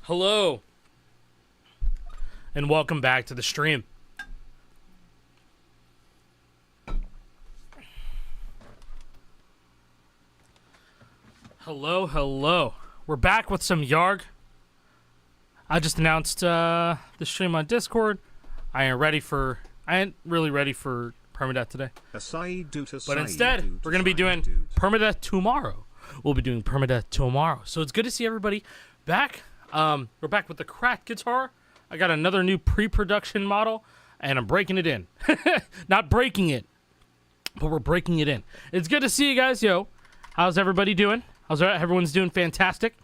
Hello, and welcome back to the stream. Hello. We're back with some YARG. I just announced the stream on Discord. I ain't really ready for Permadeath today. But instead, we're going to be doing Permadeath tomorrow. We'll be doing Permadeath tomorrow. So it's good to see everybody back. We're back with the cracked guitar. I got another new pre-production model, and I'm breaking it in. Not breaking it, but we're breaking it in. It's good to see you guys. Yo, how's everybody doing? Everyone's doing fantastic.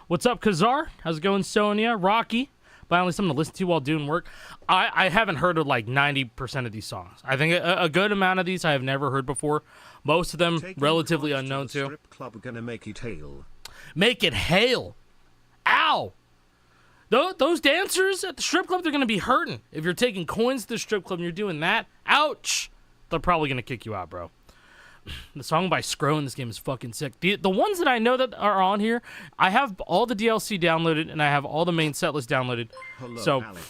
What's up, Kazar? How's it going, Sonia? Rocky? Finally something to listen to while doing work. I haven't heard of like 90% of these songs. I think a good amount of these I have never heard before. Most of them relatively unknown to. Strip club gonna make it hail. Make it hail. Ow! Those dancers at the strip club, they're going to be hurting. If you're taking coins to the strip club and you're doing that, ouch! They're probably going to kick you out, bro. The song by Scro in this game is fucking sick. The ones that I know that are on here, I have all the DLC downloaded and I have all the main setlist downloaded. Hello, so, Alec.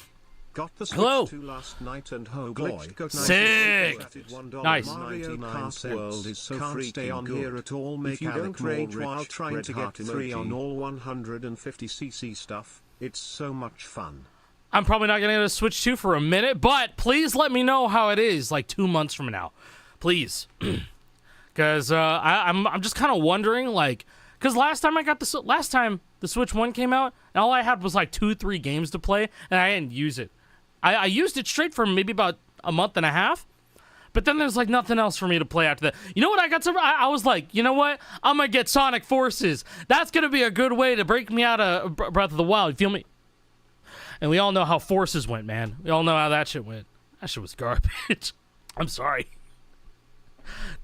Got the hello. last night and oh boy, sick. Nice. Mario Kart World is so can't stay on good. Here at all. Make if you don't rage while trying to get 3 on all 150cc stuff, it's so much fun. I'm probably not going to Switch 2 for a minute, but please let me know how it is like 2 months from now. Please. Because I'm just kind of wondering, like, because last time the Switch 1 came out, and all I had was like 2-3 games to play, and I didn't use it. I used it straight for maybe about a month and a half, but then there's like nothing else for me to play after that. You know what I got to? I was like, you know what? I'm gonna get Sonic Forces. That's gonna be a good way to break me out of Breath of the Wild. You feel me? And we all know how Forces went, man. We all know how that shit went. That shit was garbage. I'm sorry.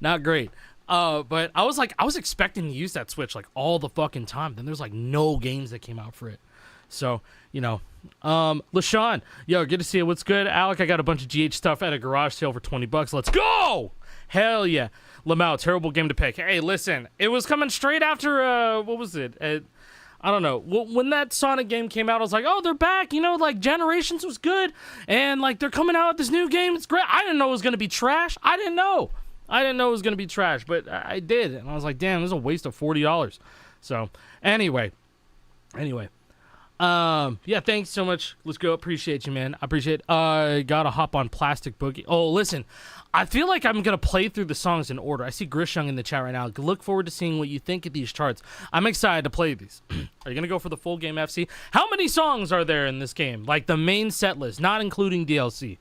Not great. But I was expecting to use that Switch like all the fucking time. Then there's like no games that came out for it. So, you know, LaShawn, yo, good to see you. What's good? Alec, I got a bunch of GH stuff at a garage sale for $20. Let's go! Hell yeah. Lamau, terrible game to pick. Hey, listen, it was coming straight after, what was it? I don't know. When that Sonic game came out, I was like, oh, they're back. You know, like, Generations was good. And, like, they're coming out with this new game. It's great. I didn't know it was going to be trash. I didn't know it was going to be trash, but I did. And I was like, damn, this is a waste of $40. So, anyway. Yeah, thanks so much. Let's go. Appreciate you, man. I appreciate it. Gotta hop on Plastic Boogie. Oh, listen. I feel like I'm going to play through the songs in order. I see Grishung in the chat right now. Look forward to seeing what you think of these charts. I'm excited to play these. Are you going to go for the full game FC? How many songs are there in this game? Like the main set list, not including DLC.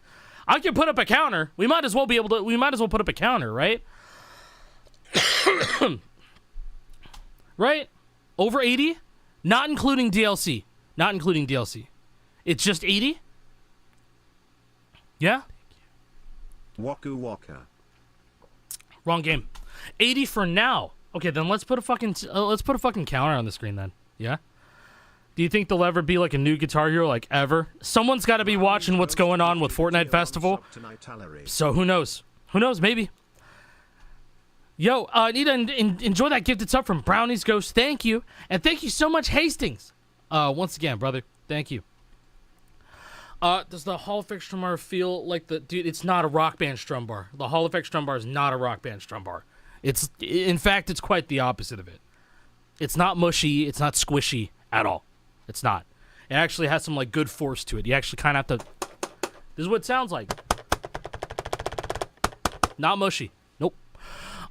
I can put up a counter. We might as well put up a counter, right? Right? Over 80? Not including DLC. It's just 80? Yeah? Waku Waka. Wrong game. 80 for now. Okay, then let's put a fucking counter on the screen then. Yeah? Do you think there'll ever be like a new Guitar Hero like ever? Someone's got to be watching what's going on with Fortnite Festival. So who knows? Maybe. Yo, need to enjoy that gifted sub from Brownies Ghost. Thank you. And thank you so much, Hastings. Once again, brother. Thank you. Does the Hall Effect strum bar feel like dude, it's not a Rock Band strum bar. The Hall Effect strum bar is not a Rock Band strum bar. In fact, it's quite the opposite of it. It's not mushy. It's not squishy at all. It's not. It actually has some like good force to it. You actually kind of have to. This is what it sounds like. Not mushy. Nope.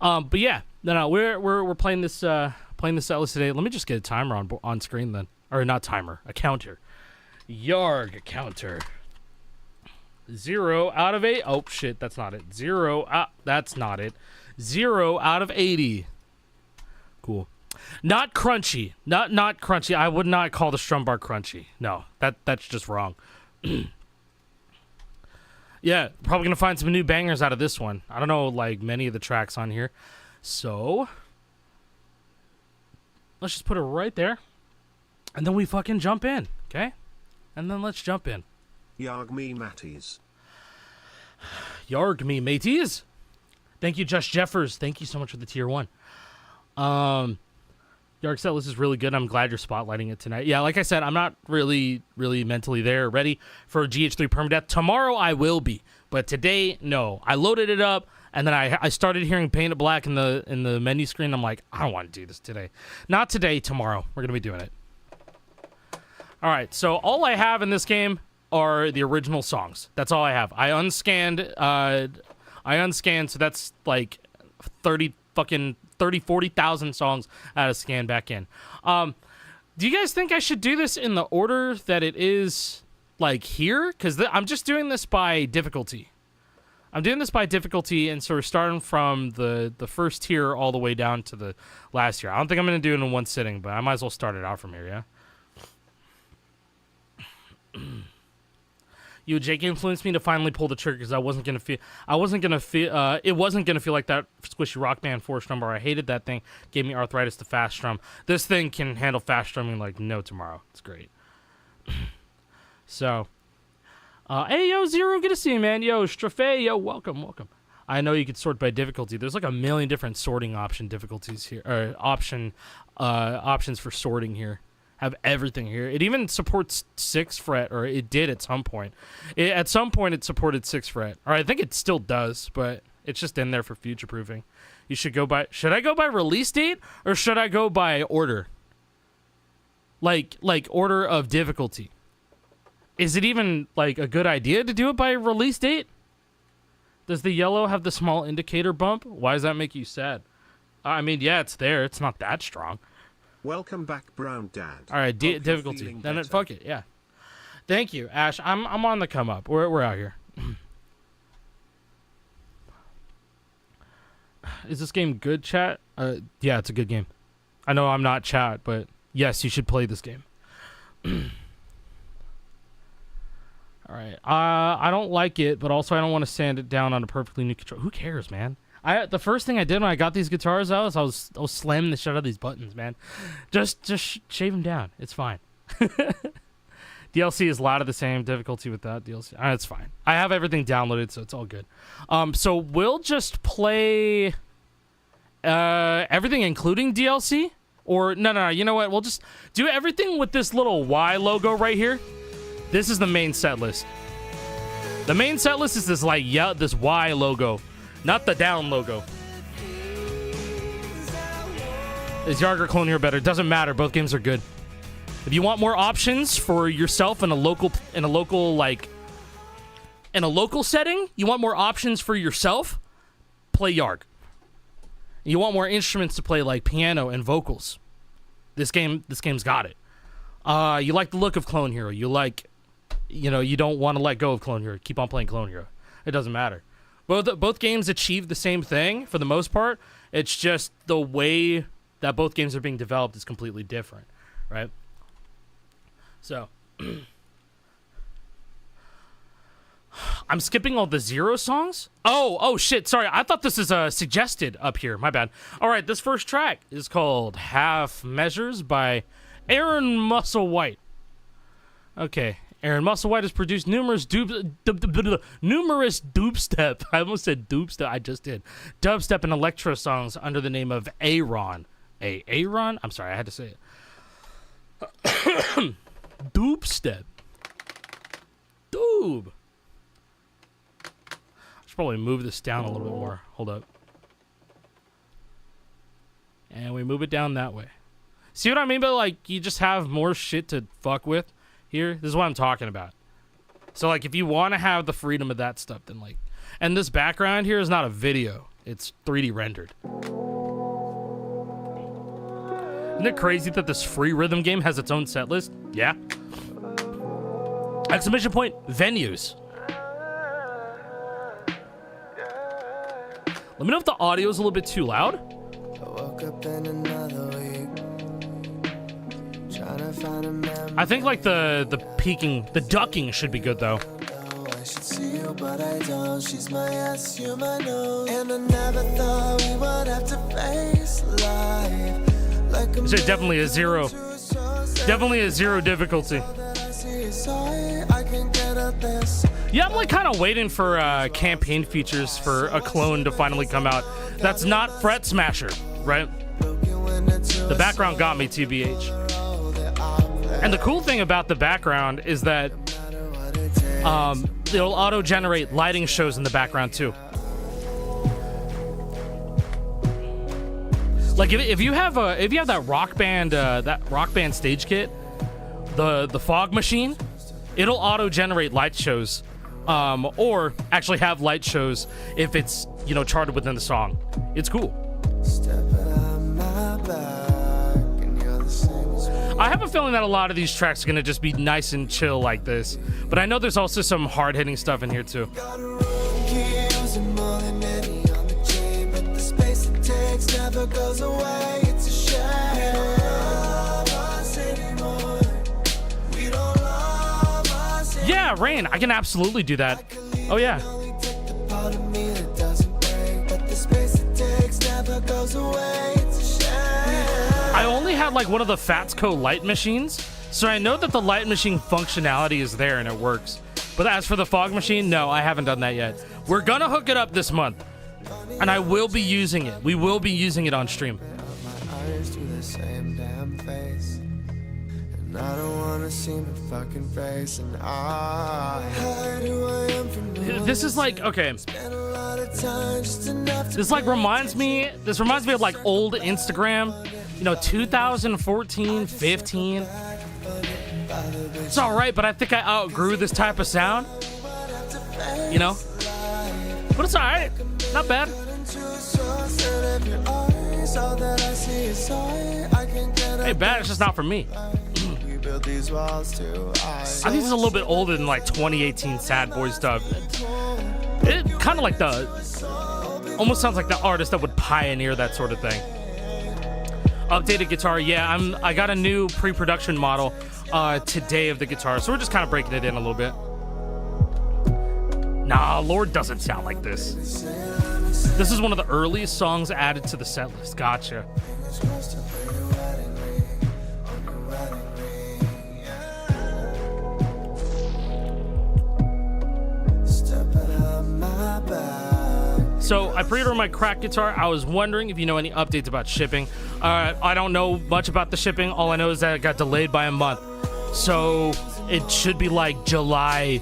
But yeah, no, we're playing this set list today. Let me just get a timer on screen then, or not timer, a counter. YARG counter. 0 out of 8. Oh shit, that's not it. 0 out. That's not it. 0 out of 80. Cool. Not crunchy. Not crunchy. I would not call the strum bar crunchy. No, that's just wrong. Yeah, probably gonna find some new bangers out of this one. I don't know like many of the tracks on here. So let's just put it right there. And then we fucking jump in, okay? And then let's jump in. Yarg me mateys. Yarg me mateys. Thank you, Josh Jeffers. Thank you so much for the tier 1. YARG Setlist is really good. I'm glad you're spotlighting it tonight. Yeah, like I said, I'm not really mentally ready for GH3 Permadeath. Tomorrow I will be, but today, no. I loaded it up, and then I started hearing Paint It Black in the menu screen. I'm like, I don't want to do this today. Not today, tomorrow. We're going to be doing it. All right, so all I have in this game are the original songs. That's all I have. I unscanned, so that's like 40,000 songs I had to scan back in. Do you guys think I should do this in the order that it is, like, here? Because I'm just doing this by difficulty. I'm doing this by difficulty, and so we're starting from the first tier all the way down to the last tier. I don't think I'm going to do it in one sitting, but I might as well start it out from here, yeah? You, Jake, influenced me to finally pull the trigger because it wasn't gonna feel like that squishy Rock Band 4 strum bar. I hated that thing. Gave me arthritis to fast strum. This thing can handle fast strumming like no tomorrow. It's great. So, hey, yo, Zero, good to see you, man. Yo, Strafe, yo, welcome. I know you could sort by difficulty. There's like a million different sorting difficulties here, or options for sorting here. Have everything here. It even supports 6th fret, or it did at some point. At some point, it supported 6th fret, or I think it still does, but it's just in there for future proofing. You should go by. Should I go by release date, or should I go by order? Like order of difficulty. Is it even like a good idea to do it by release date? Does the yellow have the small indicator bump? Why does that make you sad? I mean, yeah, it's there. It's not that strong. Welcome back, Brown Dad. All right, difficulty. Then fuck it, yeah. Thank you, Ash. I'm on the come up. We're out here. Is this game good, chat? Yeah, it's a good game. I know I'm not chat, but yes, you should play this game. All right. I don't like it, but also I don't want to sand it down on a perfectly new controller. Who cares, man? The first thing I did when I got these guitars out is I was slamming the shit out of these buttons, man. Just shave them down. It's fine. DLC is a lot of the same difficulty with that DLC. It's fine. I have everything downloaded, so it's all good. So we'll just play everything including DLC, or no. You know what? We'll just do everything with this little Y logo right here. This is the main set list. The main set list is this this Y logo. Not the down logo. Is YARG or Clone Hero better? Doesn't matter. Both games are good. If you want more options for yourself in a local setting, you want more options for yourself, play YARG. You want more instruments to play like piano and vocals. This game's got it. You like the look of Clone Hero. You don't want to let go of Clone Hero. Keep on playing Clone Hero. It doesn't matter. Both games achieve the same thing for the most part. It's just the way that both games are being developed is completely different, right? So, I'm skipping all the Zero songs? Oh shit, sorry. I thought this is suggested up here. My bad. All right, this first track is called Half Measures by Aaron Musselwhite. Okay. Aaron Musselwhite has produced numerous dubstep. I almost said dubstep. I just did. Dubstep and electro songs under the name of Aaron. Aaron? I'm sorry, I had to say it. Dubstep. Doob. I should probably move this down a little bit more. Hold up. And we move it down that way. See what I mean by, like, you just have more shit to fuck with? Here, this is what I'm talking about. So, like, if you want to have the freedom of that stuff, then, like... And this background here is not a video. It's 3D rendered. Isn't it crazy that this free rhythm game has its own set list? Yeah. Exclamation point, venues. Let me know if the audio is a little bit too loud. I woke up in another week. I think like the ducking should be good though. I should see you, but I don't. She's my ass, you my nose. And I never thought we would have to face life. Like Is there definitely a zero difficulty. Yeah, I'm like kind of waiting for campaign features for a clone to finally come out. That's not Fret Smasher, right? The background got me, TBH. And the cool thing about the background is that it'll auto-generate lighting shows in the background too. Like if you have that rock band stage kit, the fog machine, it'll auto-generate light shows, or actually have light shows if it's, you know, charted within the song. It's cool. I have a feeling that a lot of these tracks are gonna just be nice and chill like this, but I know there's also some hard-hitting stuff in here too. Yeah, Rain, I can absolutely do that. Oh yeah. I only had like one of the Fatsco light machines, so I know that the light machine functionality is there and it works. But as for the fog machine, no, I haven't done that yet. We're gonna hook it up this month, and I will be using it. We will be using it on stream. I don't wanna see my fucking face, and this is like, okay, this like reminds me of like old Instagram, you know, 2014, 15. It's all right, but I think I outgrew this type of sound, you know, but it's all right, not bad. Hey, bad, it's just not for me. I think this is a little bit older than like 2018 Sad Boy stuff. It kind of like almost sounds like the artist that would pioneer that sort of thing. Updated guitar, yeah, I got a new pre-production model today of the guitar, so we're just kind of breaking it in a little bit. Nah, Lord doesn't sound like this. This is one of the earliest songs added to the set list. Gotcha. So I pre-ordered my crack guitar. I was wondering if you know any updates about shipping. I don't know much about the shipping. All I know is that it got delayed by a month. So it should be like July,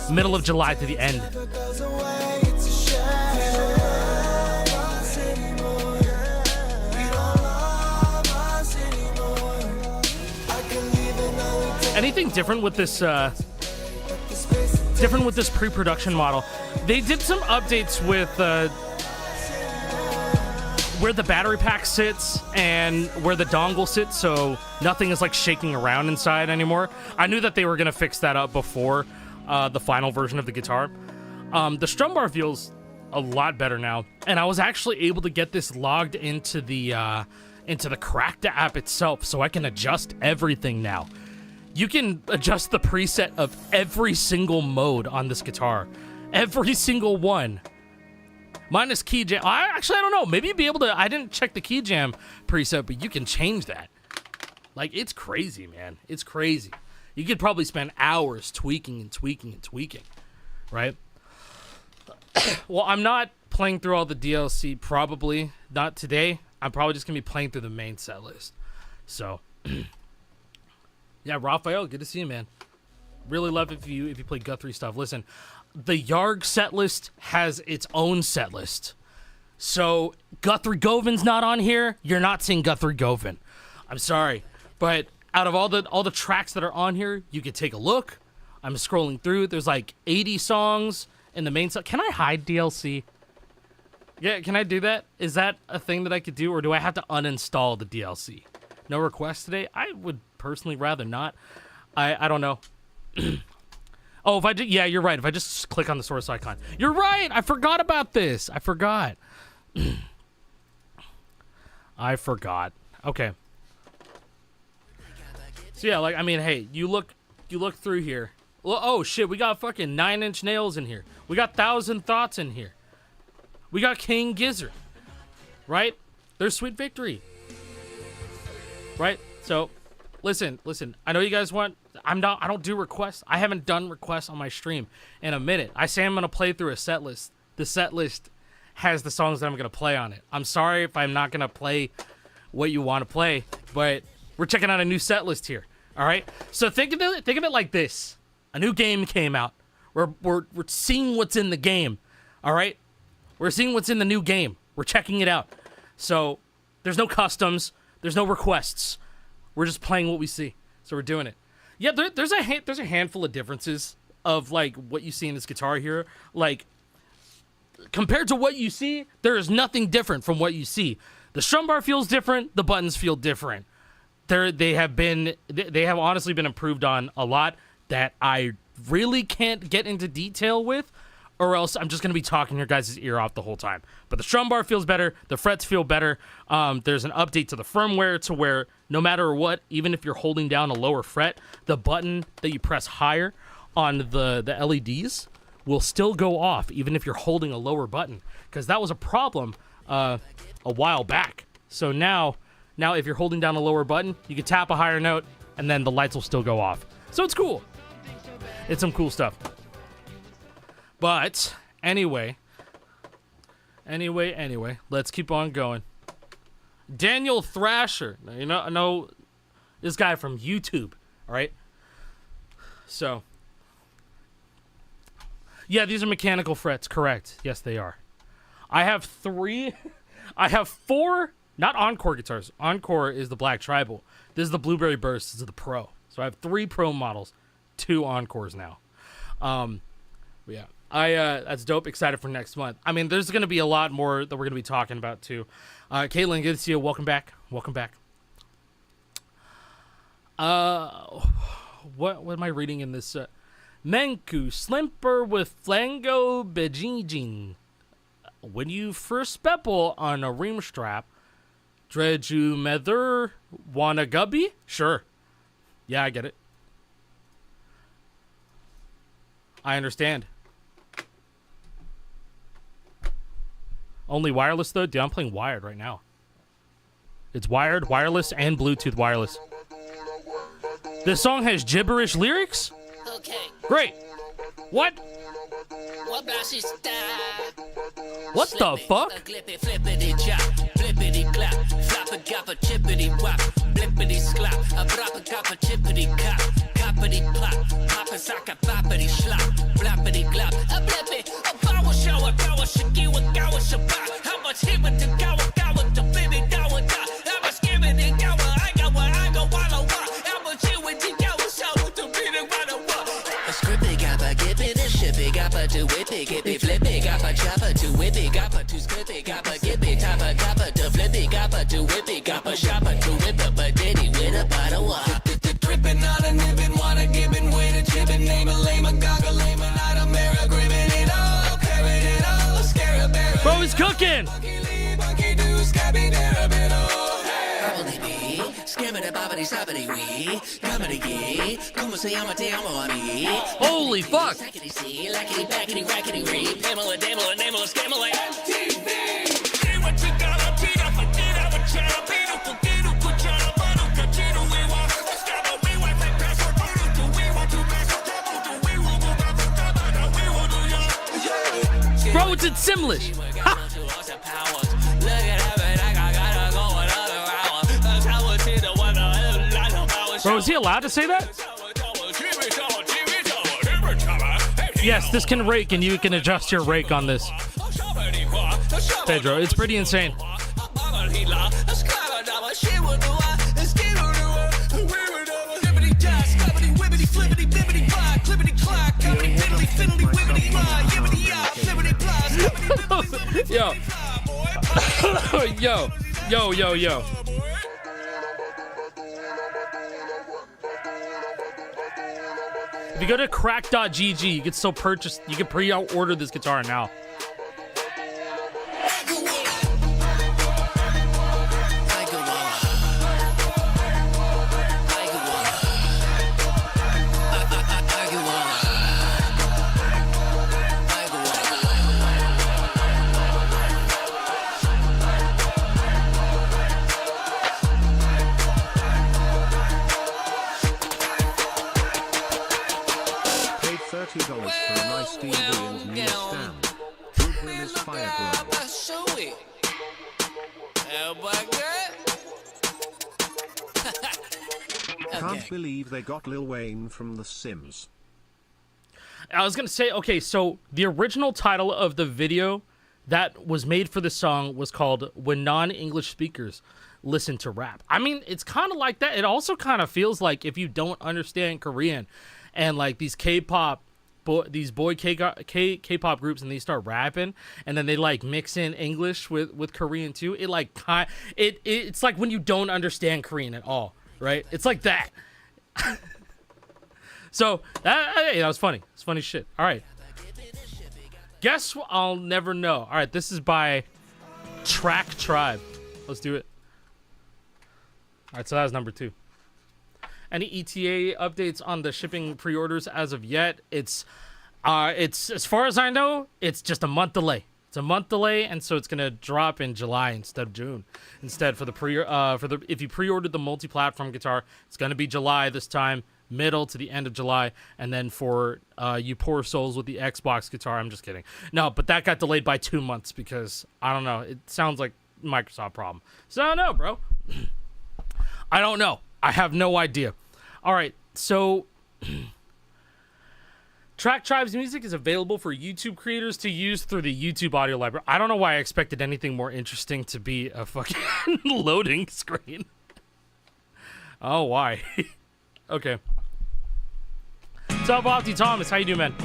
middle of July to the end. Anything different with this pre-production model? They did some updates with where the battery pack sits and where the dongle sits, so nothing is like shaking around inside anymore. I knew that they were gonna fix that up before the final version of the guitar. The strum bar feels a lot better now, and I was actually able to get this logged into the Cracked app itself, so I can adjust everything now. You can adjust the preset of every single mode on this guitar. Every single one. Minus key jam. I don't know. Maybe you'd be able to. I didn't check the key jam preset, but you can change that. Like, it's crazy, man. It's crazy. You could probably spend hours tweaking and tweaking and tweaking, right? Well, I'm not playing through all the DLC, probably. Not today. I'm probably just going to be playing through the main set list. So... Yeah, Raphael, good to see you, man. Really love if you play Guthrie stuff. Listen, the YARG set list has its own set list. So Guthrie Govan's not on here. You're not seeing Guthrie Govan. I'm sorry, but out of all the tracks that are on here, you could take a look. I'm scrolling through. There's like 80 songs in the main set. Can I hide DLC? Yeah, can I do that? Is that a thing that I could do, or do I have to uninstall the DLC? No requests today? I would personally rather not. I don't know. Oh, yeah, you're right. If I just click on the source icon. You're right. I forgot about this. I forgot. I forgot. Okay. So yeah, like, I mean, hey, you look through here. Well, oh shit, we got fucking 9 Inch Nails in here. We got 1,000 Thoughts in here. We got King Gizzard. Right? There's Sweet Victory. Right? So, listen. I know you guys want... I don't do requests. I haven't done requests on my stream in a minute. I say I'm going to play through a set list. The set list has the songs that I'm going to play on it. I'm sorry if I'm not going to play what you want to play, but we're checking out a new set list here. All right, so think of it like this: a new game came out. We're seeing what's in the game. All right, we're seeing what's in the new game. We're checking it out. So there's no customs, there's no requests. We're just playing what we see. So we're doing it. Yeah, there's a handful of differences of like what you see in this guitar here. Like compared to what you see, there is nothing different from what you see. The strum bar feels different. The buttons feel different. They have honestly been improved on a lot that I really can't get into detail with, or else I'm just going to be talking your guys' ear off the whole time. But the strum bar feels better. The frets feel better. There's an update to the firmware to where no matter what, even if you're holding down a lower fret, the button that you press higher on the LEDs will still go off, even if you're holding a lower button, because that was a problem a while back. So now if you're holding down a lower button, you can tap a higher note, and then the lights will still go off. So it's cool. It's some cool stuff. But anyway, let's keep on going. Daniel Thrasher. Now, I know this guy from YouTube, all right? So, yeah, these are mechanical frets, correct. Yes, they are. I have four, not Encore guitars. Encore is the Black Tribal. This is the Blueberry Burst. This is the Pro. So I have 3 Pro models, 2 Encores now. Yeah. That's dope. Excited for next month. I mean, there's going to be a lot more that we're going to be talking about too. Caitlin, good to see you. Welcome back. Welcome back. What am I reading in this? Menku Slimper with Flango Bejijin. When you first pepple on a ream strap, Dreju Mether Wanagubby? Sure. Yeah, I get it. I understand. Only wireless though? Dude, I'm playing wired right now. It's wired, wireless, and Bluetooth wireless. This song has gibberish lyrics? Okay. Great. What? What the fuck? Bro, he's cooking! Holy fuck! Bro, it's in Simlish! Bro, is he allowed to say that? Yes, this can rake, and you can adjust your rake on this. Pedro, it's pretty insane. Yo. Yo. If you go to crack.gg, you can still purchase, you can pre-order this guitar now. $30 for a nice TV and new stand. True is fire bro. Can't believe they got Lil Wayne from The Sims. I was gonna say, okay, so the original title of the video that was made for the song was called "When Non-English Speakers Listen to Rap." I mean, it's kind of like that. It also kind of feels like if you don't understand Korean, and like these K-pop, K-pop groups, and they start rapping, and then they like mix in English with Korean too. It like it's like when you don't understand Korean at all, right? It's like that. So that was funny. It's funny shit. All right. Guess what? I'll never know. All right, this is by Track Tribe. Let's do it. All right, so that was number 2. Any ETA updates on the shipping pre-orders as of yet? It's as far as I know, it's just a month delay. It's a month delay, and so it's gonna drop in July instead of June. Instead, for the if you pre-ordered the multi-platform guitar, it's gonna be July this time, middle to the end of July, and then for you poor souls with the Xbox guitar, I'm just kidding. No, but that got delayed by 2 months because I don't know. It sounds like Microsoft problem. So I don't know, bro. I don't know. I have no idea. All right, so Track Tribe's music is available for YouTube creators to use through the YouTube audio library. I don't know why I expected anything more interesting to be a fucking loading screen. Oh, why? Okay. What's up, Opti Thomas? How you doing, man?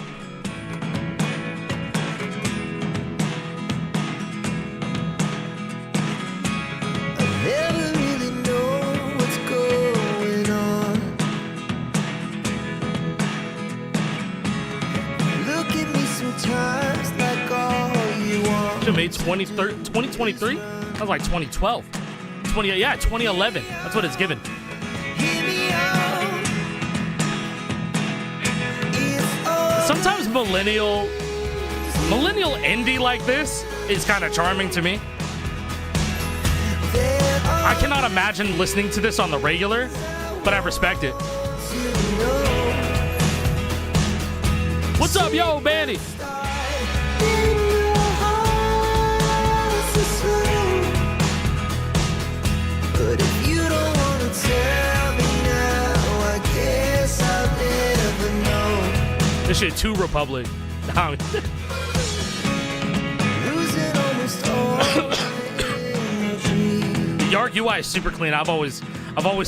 I never really know what's going on. Look at me sometimes like all you want. Should have made 2023? That was like 2012. 2011. That's what it's given. Hear me out. It's all Sometimes millennial indie like this is kind of charming to me. there are I cannot imagine listening to this on the regular, but I respect it. to know. What's up, yo, Manny? In your heart, so slow. But if you don't wanna tell me now, I guess I'll never know. This shit too Republic. Losing almost all my energy. YARG UI is super clean. I've always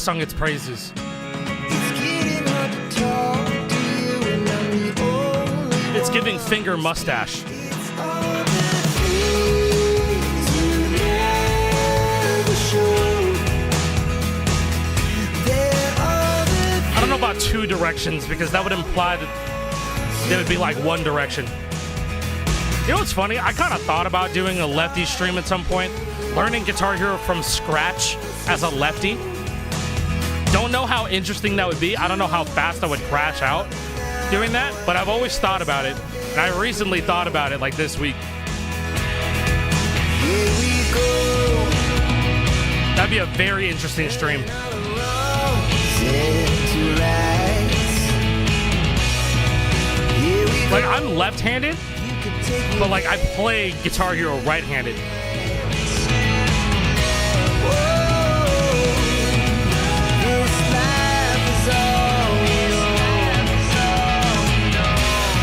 sung its praises. It's getting hard to talk to you, and I'm the only It's one. giving finger mustache. It's all the things you never show. There are the I don't know about two directions because that would imply that there would be like one direction. You know what's funny? I kind of thought about doing a lefty stream at some point, learning Guitar Hero from scratch as a lefty. Don't know how interesting that would be. I don't know how fast I would crash out doing that, but I've always thought about it. And I recently thought about it like this week. here we go. That'd be a very interesting stream. Set to rise. Here we go. Like, I'm left-handed, You can take me. but like I play Guitar Hero right-handed. This life is all we know.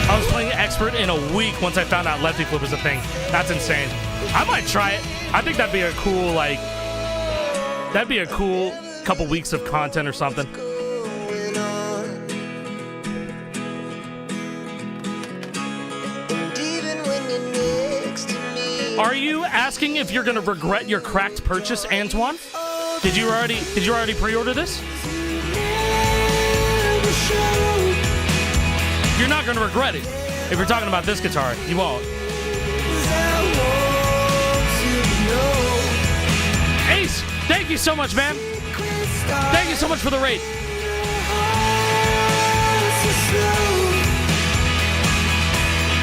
I was playing Expert in a week once I found out lefty flip was a thing. That's insane. I might try it. I think that'd be a cool, couple weeks of content or something. Going on. And even when you're next to me, Are you asking if you're gonna regret your cracked purchase, Antoine? Did you already pre-order this? never show. You're not gonna regret it. If you're talking about this guitar, you won't. 'Cause I want to know. Ace, thank you so much, man. Thank you so much for the raid.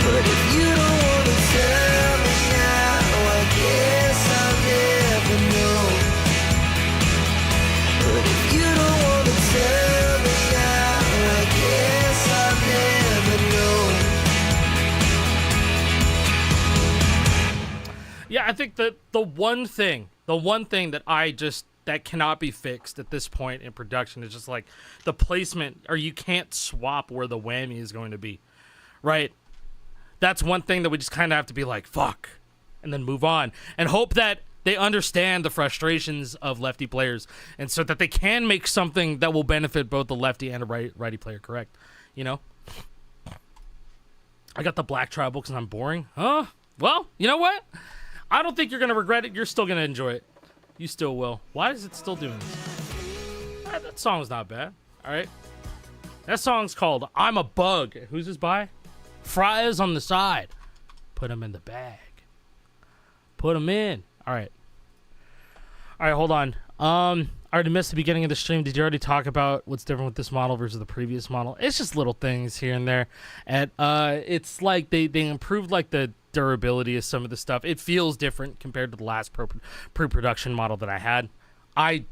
But if you don't wanna tell me now, I guess I'll never know. But if you don't wanna tell me now, I guess I'll never know. Yeah, I think that the one thing that that cannot be fixed at this point in production. It's just like the placement, or you can't swap where the whammy is going to be, right? That's one thing that we just kind of have to be like, fuck, and then move on and hope that they understand the frustrations of lefty players, and so that they can make something that will benefit both the lefty and a righty player, correct? You know? I got the black tribal because I'm boring. Huh? Well, you know what? I don't think you're going to regret it. You're still going to enjoy it. You still will. Why is it still doing this? That song's not bad. All right. That song's called I'm a Bug. Who's this by? Fries on the side. Put them in the bag. Put them in. All right. All right, hold on. I already missed the beginning of the stream. Did you already talk about what's different with this model versus the previous model? It's just little things here and there. And it's like they improved like the durability of some of the stuff. It feels different compared to the last pre-production model that I had. I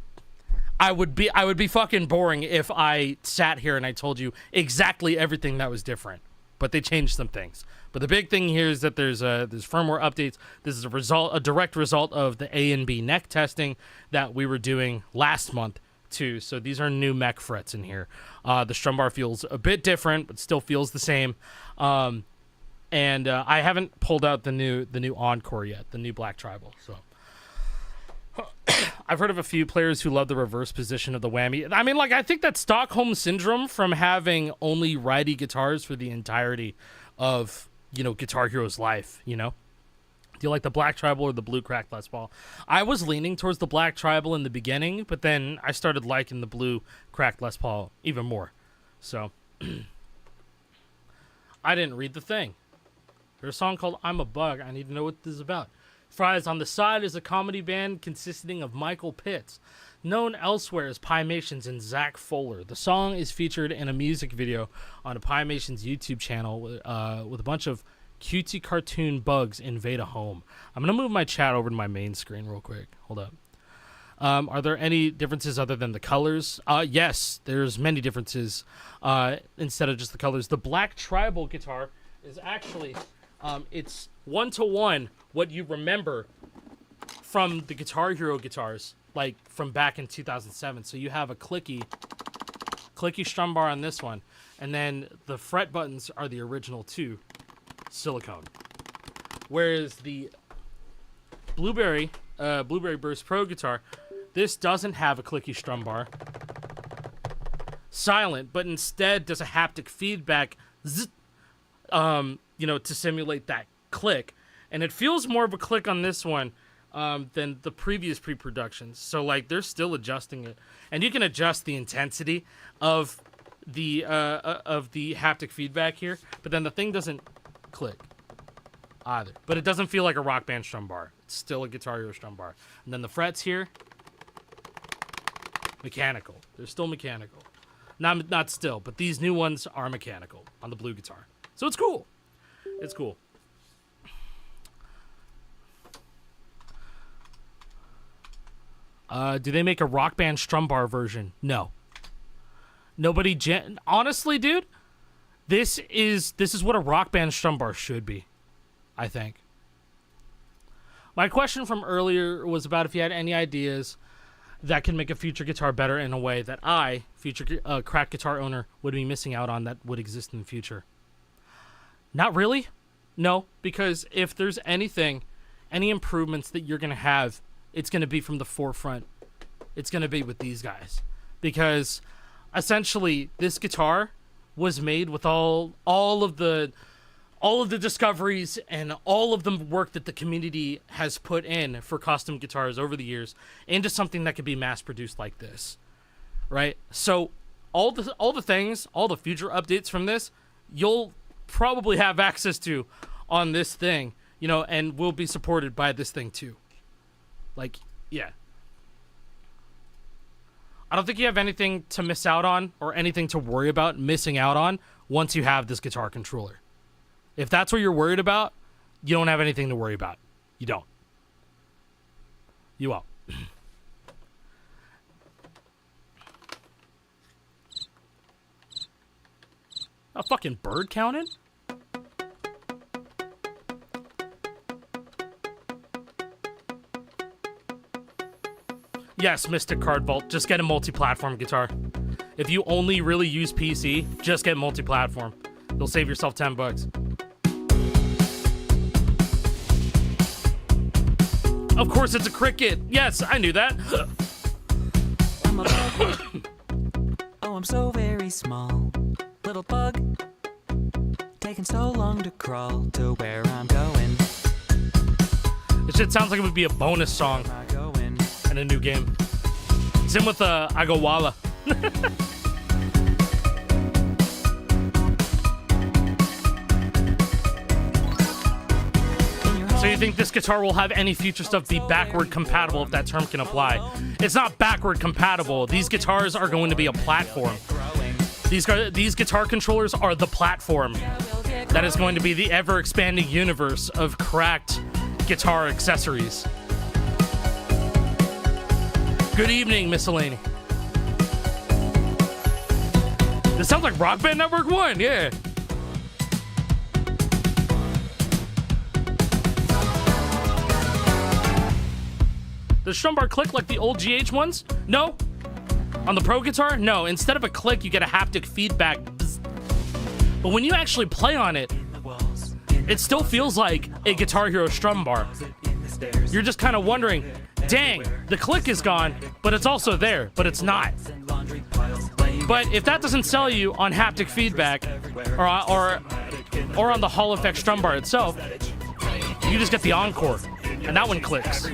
would be fucking boring if I sat here and I told you exactly everything that was different. But they changed some things. But the big thing here is that there's firmware updates. This is a direct result of the A and B neck testing that we were doing last month too. So these are new mech frets in here. The strum bar feels a bit different, but still feels the same. And I haven't pulled out the new Encore yet, the new Black Tribal. So I've heard of a few players who love the reverse position of the whammy. I mean, like, I think that's Stockholm Syndrome from having only righty guitars for the entirety of, you know, Guitar Hero's life, you know? Do you like the Black Tribal or the blue cracked Les Paul? I was leaning towards the Black Tribal in the beginning, but then I started liking the blue cracked Les Paul even more. So I didn't read the thing. There's a song called I'm a Bug. I need to know what this is about. Fries on the Side is a comedy band consisting of Michael Pitts, known elsewhere as Pymations, and Zach Fuller. The song is featured in a music video on a Pymations YouTube channel with a bunch of cutesy cartoon bugs invade a home. I'm going to move my chat over to my main screen real quick. Hold up. Are there any differences other than the colors? Yes, there's many differences instead of just the colors. The Black Tribal guitar is actually... it's 1-to-1 what you remember from the Guitar Hero guitars, like from back in 2007. So you have a clicky strum bar on this one, and then the fret buttons are the original two, silicone. Whereas the Blueberry Burst Pro guitar, this doesn't have a clicky strum bar, silent, but instead does a haptic feedback, zzz, you know, to simulate that click. And it feels more of a click on this one than the previous pre-productions. So, like, they're still adjusting it. And you can adjust the intensity of the haptic feedback here. But then the thing doesn't click either. But it doesn't feel like a Rock Band strum bar. It's still a Guitar Hero strum bar. And then the frets here, mechanical. They're still mechanical. Not still, but these new ones are mechanical on the blue guitar. So it's cool. It's cool. Do they make a Rock Band strum bar version? No. Nobody honestly, dude, this is what a Rock Band strum bar should be, I think. My question from earlier was about if you had any ideas that can make a future guitar better in a way that I, future cracked guitar owner, would be missing out on that would exist in the future. Not really. No, because if there's anything, any improvements that you're going to have, it's going to be from the forefront. It's going to be with these guys. Because essentially this guitar was made with all of the discoveries and all of the work that the community has put in for custom guitars over the years into something that could be mass produced like this. Right? So all the things, all the future updates from this, you'll probably have access to on this thing, you know, and will be supported by this thing too. Like, yeah. I don't think you have anything to miss out on or anything to worry about missing out on once you have this guitar controller. If that's what you're worried about, you don't have anything to worry about. You don't. You won't. A fucking bird counted? Yes, Mystic Card Vault. Just get a multi-platform guitar. If you only really use PC, just get multi-platform. You'll save yourself $10. Of course, it's a cricket. Yes, I knew that. I'm a bug. Oh, I'm so very small. Little bug. Taking so long to crawl to where I'm going. This shit sounds like it would be a bonus song Where am I going? in a new game. It's in with I Go Walla. So you think this guitar will have any future stuff be backward compatible, if that term can apply? It's not backward compatible. These guitars are going to be a platform. These guitar controllers are the platform that is going to be the ever-expanding universe of cracked guitar accessories. Good evening, Miscellany. This sounds like Rock Band Network 1, yeah. Does strum bar click like the old GH ones? No. On the Pro guitar? No. Instead of a click, you get a haptic feedback. Bzz. But when you actually play on it, it still feels like a Guitar Hero strum bar. You're just kind of wondering, dang, the click is gone, but it's also there, but it's not. But if that doesn't sell you on haptic feedback or on the Hall Effect strum bar itself, you just get the Encore, and that one clicks.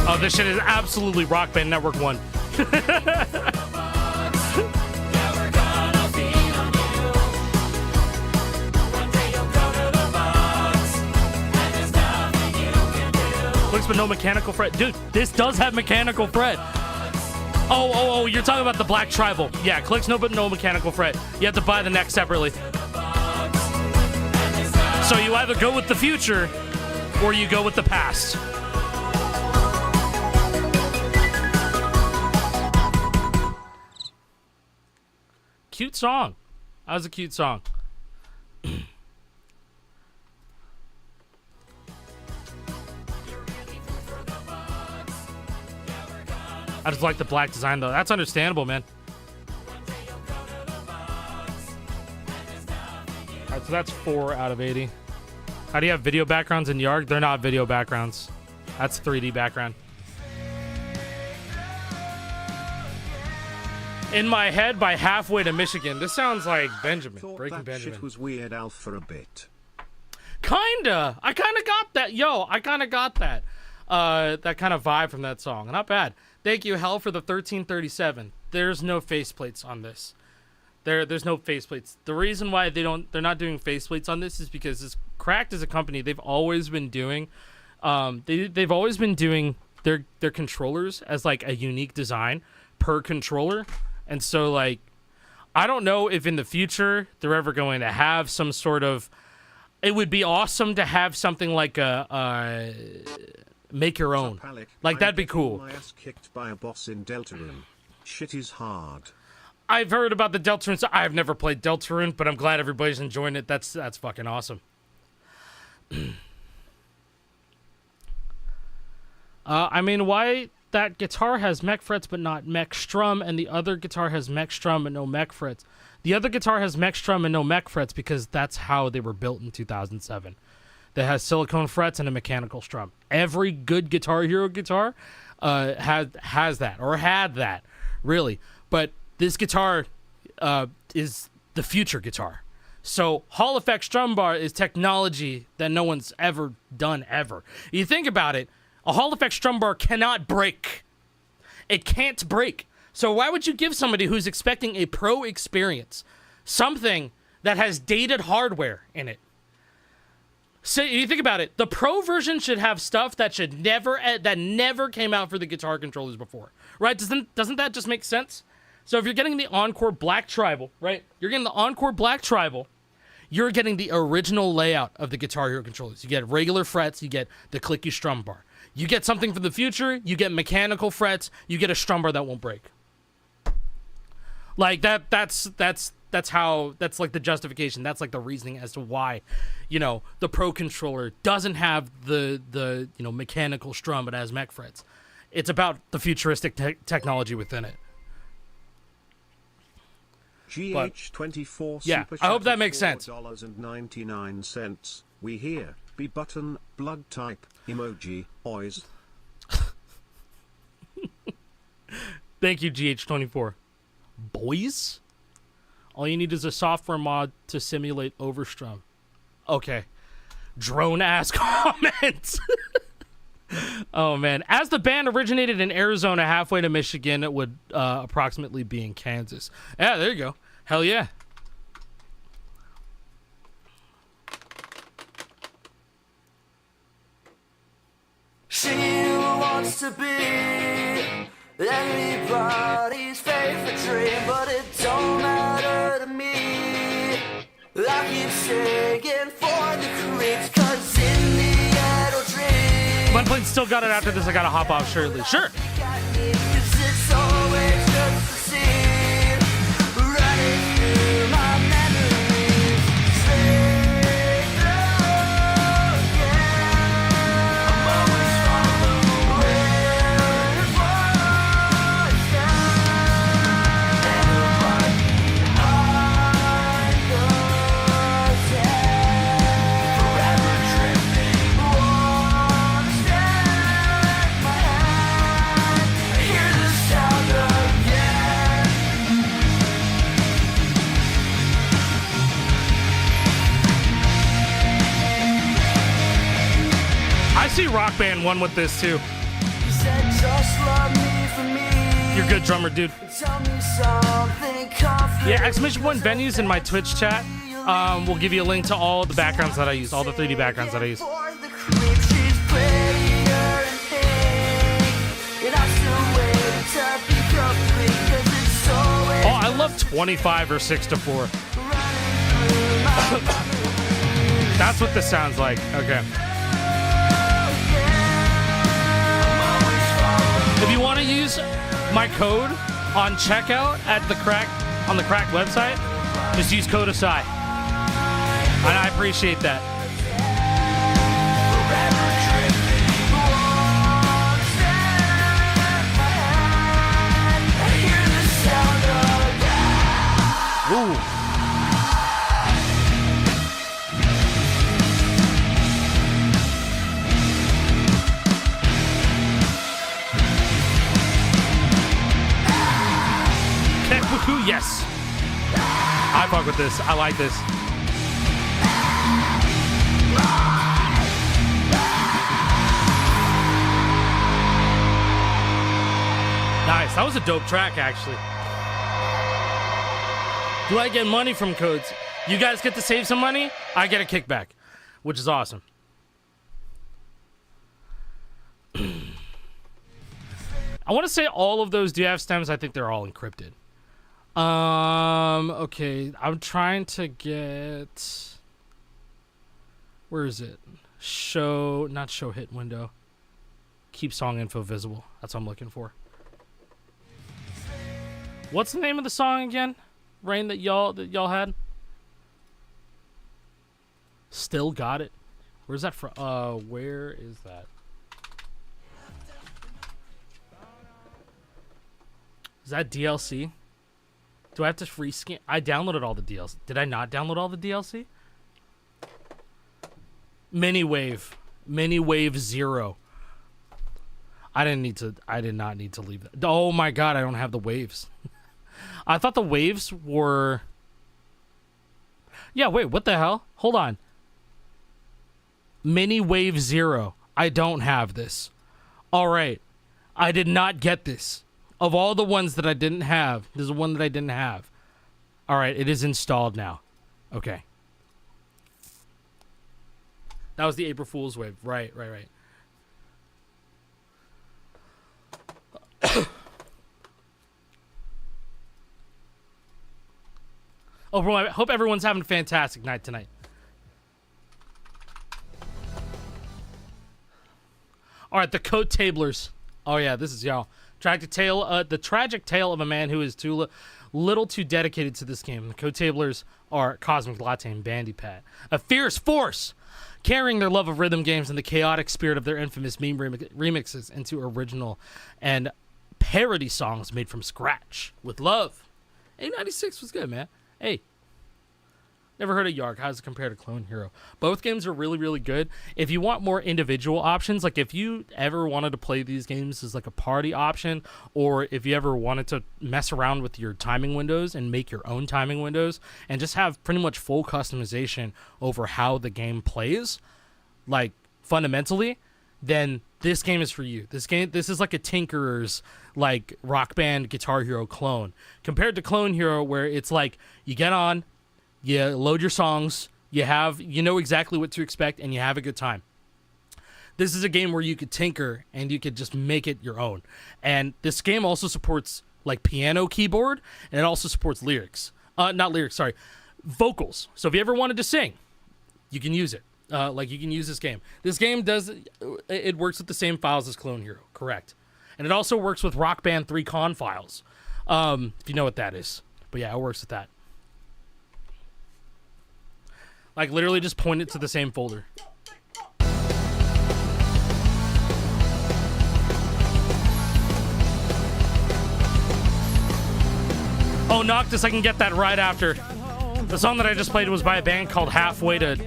Oh, this shit is absolutely Rock Band Network 1. Clicks but no mechanical fret. Dude, this does have mechanical fret. Oh, you're talking about the Black Tribal. Yeah, clicks no but no mechanical fret. You have to buy the neck separately. So you either go with the future or you go with the past. Cute song. That was a cute song. I just like the black design, though. That's understandable, man. All right, so that's 4 out of 80. How do you have video backgrounds in YARG? They're not video backgrounds. That's 3D background. In My Head by Halfway to Michigan. This sounds like Benjamin. Thought Breaking that Benjamin. shit was Weird Al for a bit. Kinda. I kind of got that. I kind of got that. That kind of vibe from that song. Not bad. Thank you, Hell, for the 1337. There's no faceplates on this. There's no faceplates. The reason why they're not doing faceplates on this is because this Cracked as a company, they've always been doing they've always been doing their controllers as like a unique design per controller. And so like I don't know if in the future they're ever going to have some sort of, it would be awesome to have something like a make your own. Like that'd be cool. My ass kicked by a boss in Deltarune. Shit is hard. I've heard about the Deltarune. So I've never played Deltarune, but I'm glad everybody's enjoying it. That's fucking awesome. I mean, why that guitar has mech frets but not mech strum, and the other guitar has mech strum and no mech frets? The other guitar has mech strum and no mech frets because that's how they were built in 2007. That has silicone frets and a mechanical strum. Every good Guitar Hero guitar has that, or had that, really. But this guitar is the future guitar. So Hall Effect strum bar is technology that no one's ever done, ever. You think about it, a Hall Effect strum bar cannot break. It can't break. So why would you give somebody who's expecting a pro experience something that has dated hardware in it? So you think about it, the pro version should have stuff that never came out for the guitar controllers before, right? Doesn't that just make sense? So if you're getting the Encore Black Tribal, right? You're getting the Encore Black Tribal, you're getting the original layout of the Guitar Hero controllers. You get regular frets, you get the clicky strum bar. You get something for the future, you get mechanical frets, you get a strum bar that won't break. Like that's that's like the justification. That's like the reasoning as to why, you know, the Pro Controller doesn't have the you know, mechanical strum, but has mech frets. It's about the futuristic technology within it. GH24 yeah, Super I hope that makes sense. $4.99. We hear B button blood type emoji ois. Thank you, GH24. Boys? All you need is a software mod to simulate overstrum. Okay. Drone ass comments. Oh, man. As the band originated in Arizona, halfway to Michigan, it would approximately be in Kansas. Yeah, there you go. Hell yeah. She wants to be anybody's favorite dream, but it don't matter to me. I keep saying for the creeps, cause in the idle dream. Mudplane still got it after this. I gotta hop off shortly. Sure. Cause it's always just a scene running through my memories. Stay low, yeah. I'm always following where it was down. And right behind the dead. Forever tripping. Wanna stand my hand. Hear the sound again. I see Rock Band won with this, too. You said just love me for me. You're a good drummer, dude. Tell me something confident. Yeah, exclamation point venues in my Twitch chat. We'll give you a link to all the backgrounds that I use, all the 3D backgrounds that I use. For the creep, she's prettier in pink. And I still wait to be complete, 'cause it's always Oh, I love 25 or 6 to 4. running through my memories. That's what this sounds like. Okay. If you want to use my code on checkout at the Crack on the Crack website, just use code Acai. And I appreciate that. Ooh. Kekbuku, yes. I fuck with this. I like this. Nice. That was a dope track, actually. Do I get money from codes? You guys get to save some money. I get a kickback, which is awesome. I want to say all of those do have stems. I think they're all encrypted. Okay. I'm trying to get... Where is it? Not show hit window. Keep song info visible. That's what I'm looking for. What's the name of the song again? Rain that y'all had? Still got it. Where's that from? Where is that? Is that DLC? Do I have to free scan? I downloaded all the DLC. Did I not download all the DLC? Mini-Wave 0. I did not need to leave that. Oh my god, I don't have the waves. I thought the waves were... Yeah, wait, what the hell? Hold on. Mini-Wave 0. I don't have this. Alright. I did not get this. Of all the ones that I didn't have, there's one that I didn't have. Alright, it is installed now. Okay. That was the April Fool's wave. Right. Oh, bro, I hope everyone's having a fantastic night tonight. All right, the Coat Tablers. Oh, yeah, this is y'all. The tragic tale of a man who is too little too dedicated to this game. The co-tablers are Cosmic Latte and Bandypat, a fierce force carrying their love of rhythm games and the chaotic spirit of their infamous meme remixes into original and parody songs made from scratch with love. A96 was good, man. Hey, never heard of YARG. How does it compare to Clone Hero? Both games are really, really good. If you want more individual options, like if you ever wanted to play these games as like a party option, or if you ever wanted to mess around with your timing windows and make your own timing windows and just have pretty much full customization over how the game plays, like fundamentally, then this game is for you. This is like a Tinkerer's like Rock Band Guitar Hero clone compared to Clone Hero, where it's like you get on, you load your songs, you know exactly what to expect, and you have a good time. This is a game where you could tinker and you could just make it your own. And this game also supports like piano keyboard, and it also supports vocals. So if you ever wanted to sing, you can use it. You can use this game. This game it works with the same files as Clone Hero, correct? And it also works with Rock Band 3 con files, if you know what that is. But yeah, it works with that. Like, literally just point it to the same folder. Oh, Noctis, I can get that right after. The song that I just played was by a band called Halfway to...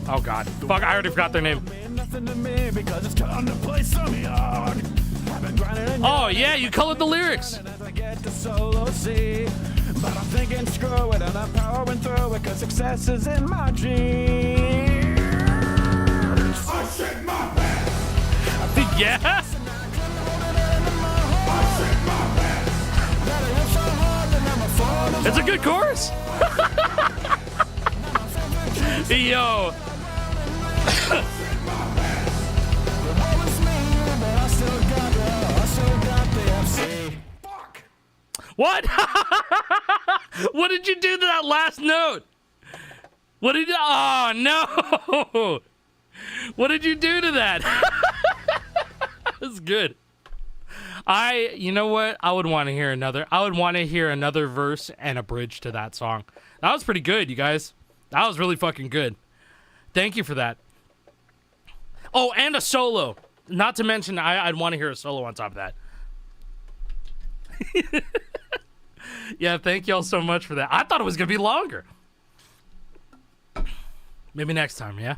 Oh, God. Fuck, I already forgot their name. Oh, yeah, you colored the lyrics. But I'm thinking screw it and I'm powering through it, cause success is in my dreams. I shake my pants. Yeah. I shake my pants. It's a good chorus. Yo. What? What did you do to that last note? What did you... Oh, no. What did you do to that? That's good. You know what? I would want to hear another verse and a bridge to that song. That was pretty good, you guys. That was really fucking good. Thank you for that. Oh, and a solo. Not to mention, I'd want to hear a solo on top of that. Yeah, thank y'all so much for that. I thought it was gonna be longer. Maybe next time, yeah.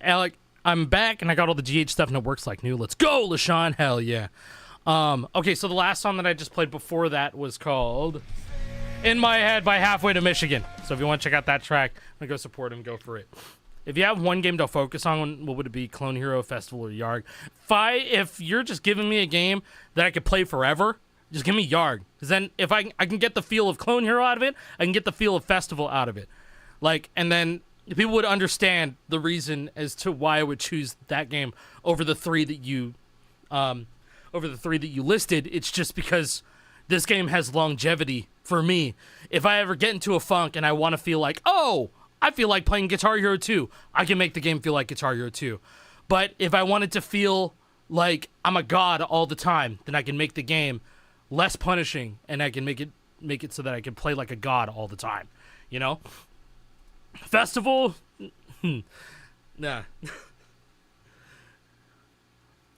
Alec, I'm back and I got all the GH stuff and it works like new. Let's go, LaShawn. Hell yeah. Okay, so the last song that I just played before that was called In My Head by Halfway to Michigan. So if you want to check out that track, I'm gonna go support him, go for it. If you have one game to focus on, what would it be? Clone Hero, Festival, or YARG? If you're just giving me a game that I could play forever, just give me YARG. Because then if I can get the feel of Clone Hero out of it, I can get the feel of Festival out of it. And then people would understand the reason as to why I would choose that game over the three that you listed. It's just because this game has longevity for me. If I ever get into a funk and I want to feel like, oh, I feel like playing Guitar Hero 2, I can make the game feel like Guitar Hero 2. But if I wanted to feel like I'm a god all the time, then I can make the game less punishing, and I can make it so that I can play like a god all the time, you know? Festival, nah.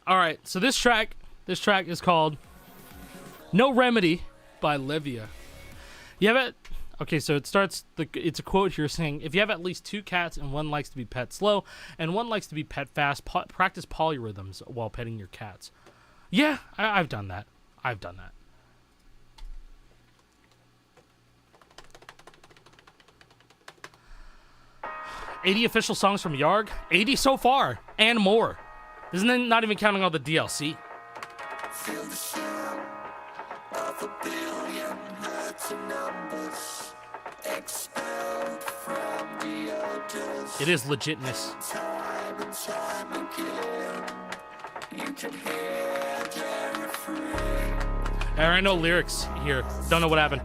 All right, so this track is called "No Remedy" by Livia. You have it? Okay, so it starts. It's a quote here saying, "If you have at least 2 cats and one likes to be pet slow and one likes to be pet fast, practice polyrhythms while petting your cats." Yeah, I've done that. 80 official songs from YARG? 80 so far, and more. Isn't it not even counting all the DLC? Feel the sound of a billion hearts and numbers expelled from the odors. It is legitness. Time and time again, you can hear their refrain. There ain't no lyrics here. Don't know what happened.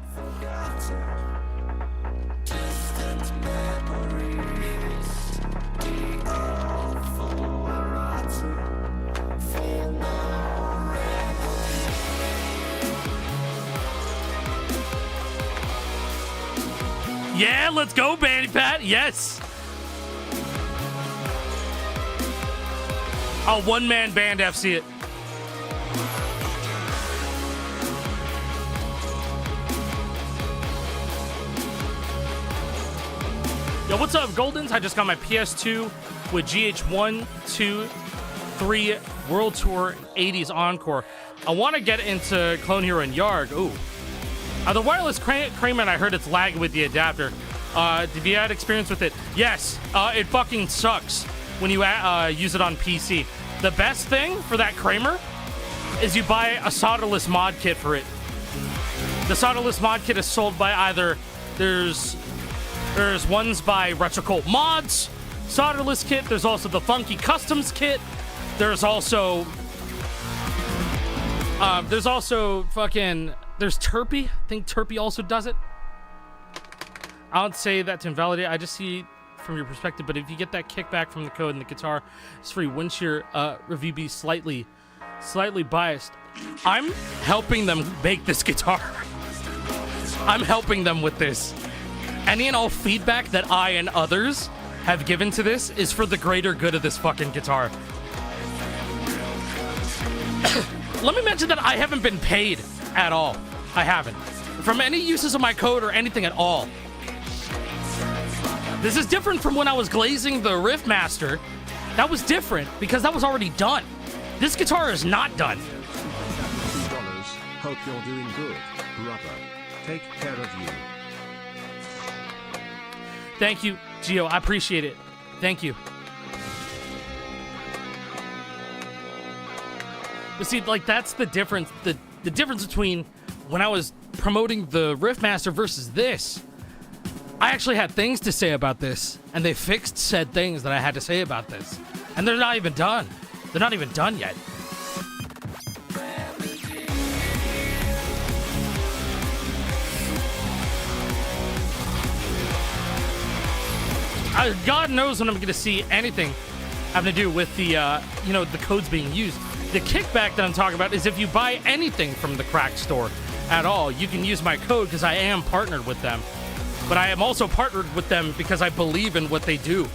Yeah, let's go, Bandy Pat. Yes. A one-man band FC it. Yo, what's up, Goldens? I just got my PS2 with GH1, 2, 3 World Tour 80s Encore. I want to get into Clone Hero and YARG. Ooh. The wireless Crayman, I heard it's lagging with the adapter. Have you had experience with it? Yes. It fucking sucks when you use it on PC. The best thing for that Kramer is you buy a solderless mod kit for it. The solderless mod kit is sold by either... There's ones by Retrocult Mods, solderless kit. There's also the Funky Customs kit. There's also there's Turpy. I think Turpy also does it. I don't say that to invalidate. I just see from your perspective. But if you get that kickback from the code and the guitar is free, wouldn't your review be slightly biased? I'm helping them make this guitar. I'm helping them with this. Any and all feedback that I and others have given to this is for the greater good of this fucking guitar. Let me mention that I haven't been paid at all. I haven't. From any uses of my code or anything at all. This is different from when I was glazing the Riffmaster. That was different because that was already done. This guitar is not done. $2. Hope you're doing good, brother. Take care of you. Thank you, Gio. I appreciate it. Thank you. But see, like, that's the difference. The difference between when I was promoting the Riffmaster versus this. I actually had things to say about this, and they fixed said things that I had to say about this. And they're not even done. They're not even done yet. God knows when I'm going to see anything having to do with the, the codes being used. The kickback that I'm talking about is if you buy anything from the Cracked store at all, you can use my code because I am partnered with them. But I am also partnered with them because I believe in what they do.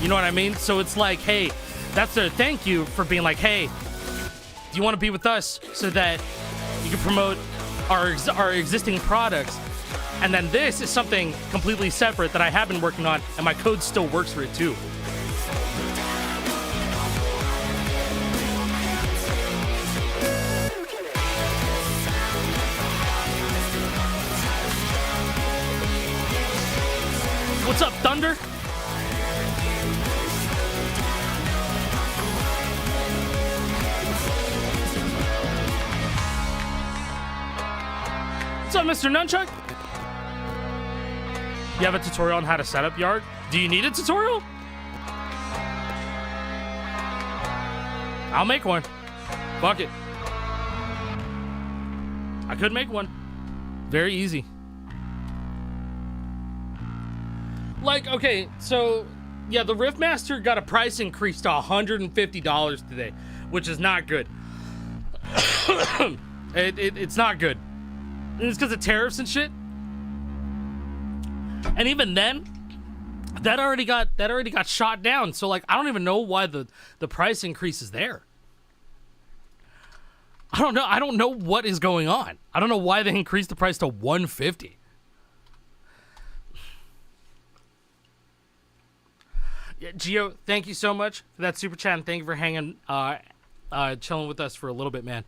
You know what I mean? So it's like, hey, that's a thank you for being like, hey, do you want to be with us so that you can promote our existing products? And then this is something completely separate that I have been working on, and my code still works for it too. What's up, Thunder? What's up, Mr. Nunchuck? You have a tutorial on how to set up YARG? Do you need a tutorial? I'll make one. Fuck it. I could make one. Very easy. Like, okay, so, yeah, the Riffmaster got a price increase to $150 today, which is not good. It's not good. And it's because of tariffs and shit. And even then, that already got shot down. So, like, I don't even know why the price increase is there. I don't know what is going on. I don't know why they increased the price to $150. Yeah, Gio, thank you so much for that super chat, and thank you for hanging, chilling with us for a little bit, man.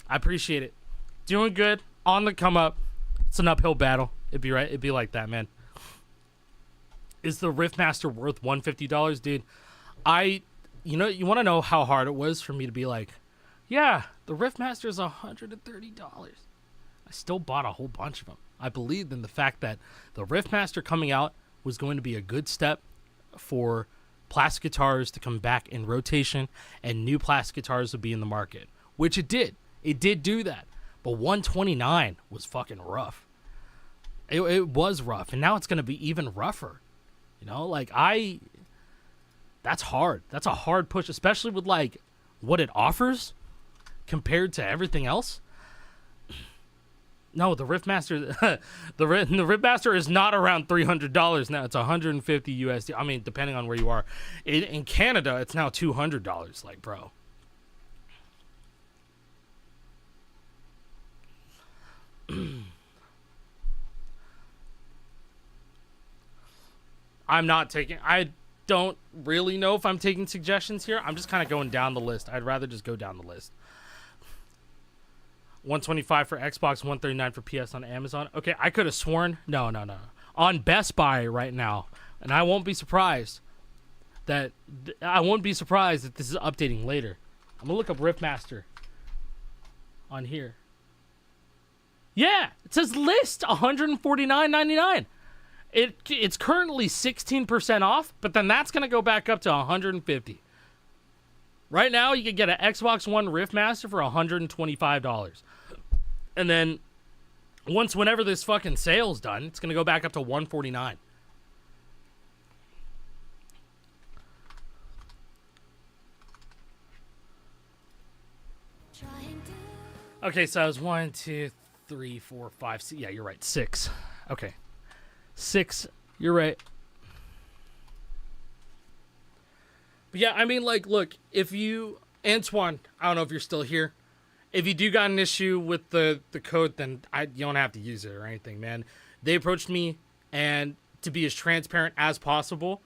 I appreciate it. Doing good, on the come up. It's an uphill battle. It'd be like that, man. Is the Riffmaster worth $150, dude? You want to know how hard it was for me to be like, yeah, the Riffmaster is $130. I still bought a whole bunch of them. I believed in the fact that the Riffmaster coming out was going to be a good step for plastic guitars to come back in rotation and new plastic guitars would be in the market, which it did. It did do that. But $129 was fucking rough. It was rough, and now it's going to be even rougher. You know, like, that's hard. That's a hard push, especially with, like, what it offers compared to everything else. No, the Riffmaster, the Riffmaster is not around $300 now. It's $150 USD. I mean, depending on where you are. In Canada, it's now $200. Like, bro. I'm not taking. I don't really know if I'm taking suggestions here. I'm just kind of going down the list. I'd rather just go down the list. 125 for Xbox, 139 for PS on Amazon. Okay, I could have sworn. No. On Best Buy right now, and I won't be surprised that this is updating later. I'm gonna look up Riffmaster on here. Yeah, it says list $149.99. It's currently 16% off, but then that's gonna go back up to $150. Right now, you can get an Xbox One Riffmaster for $125. And then, whenever this fucking sale's done, it's going to go back up to $149. Okay, so I was 1, 2, 3, 4, 5, 6. Yeah, you're right. 6. Okay. 6. You're right. But yeah, I mean, like, look, if you, Antoine, I don't know if you're still here. If you do got an issue with the code, then you don't have to use it or anything, man. They approached me, and to be as transparent as possible,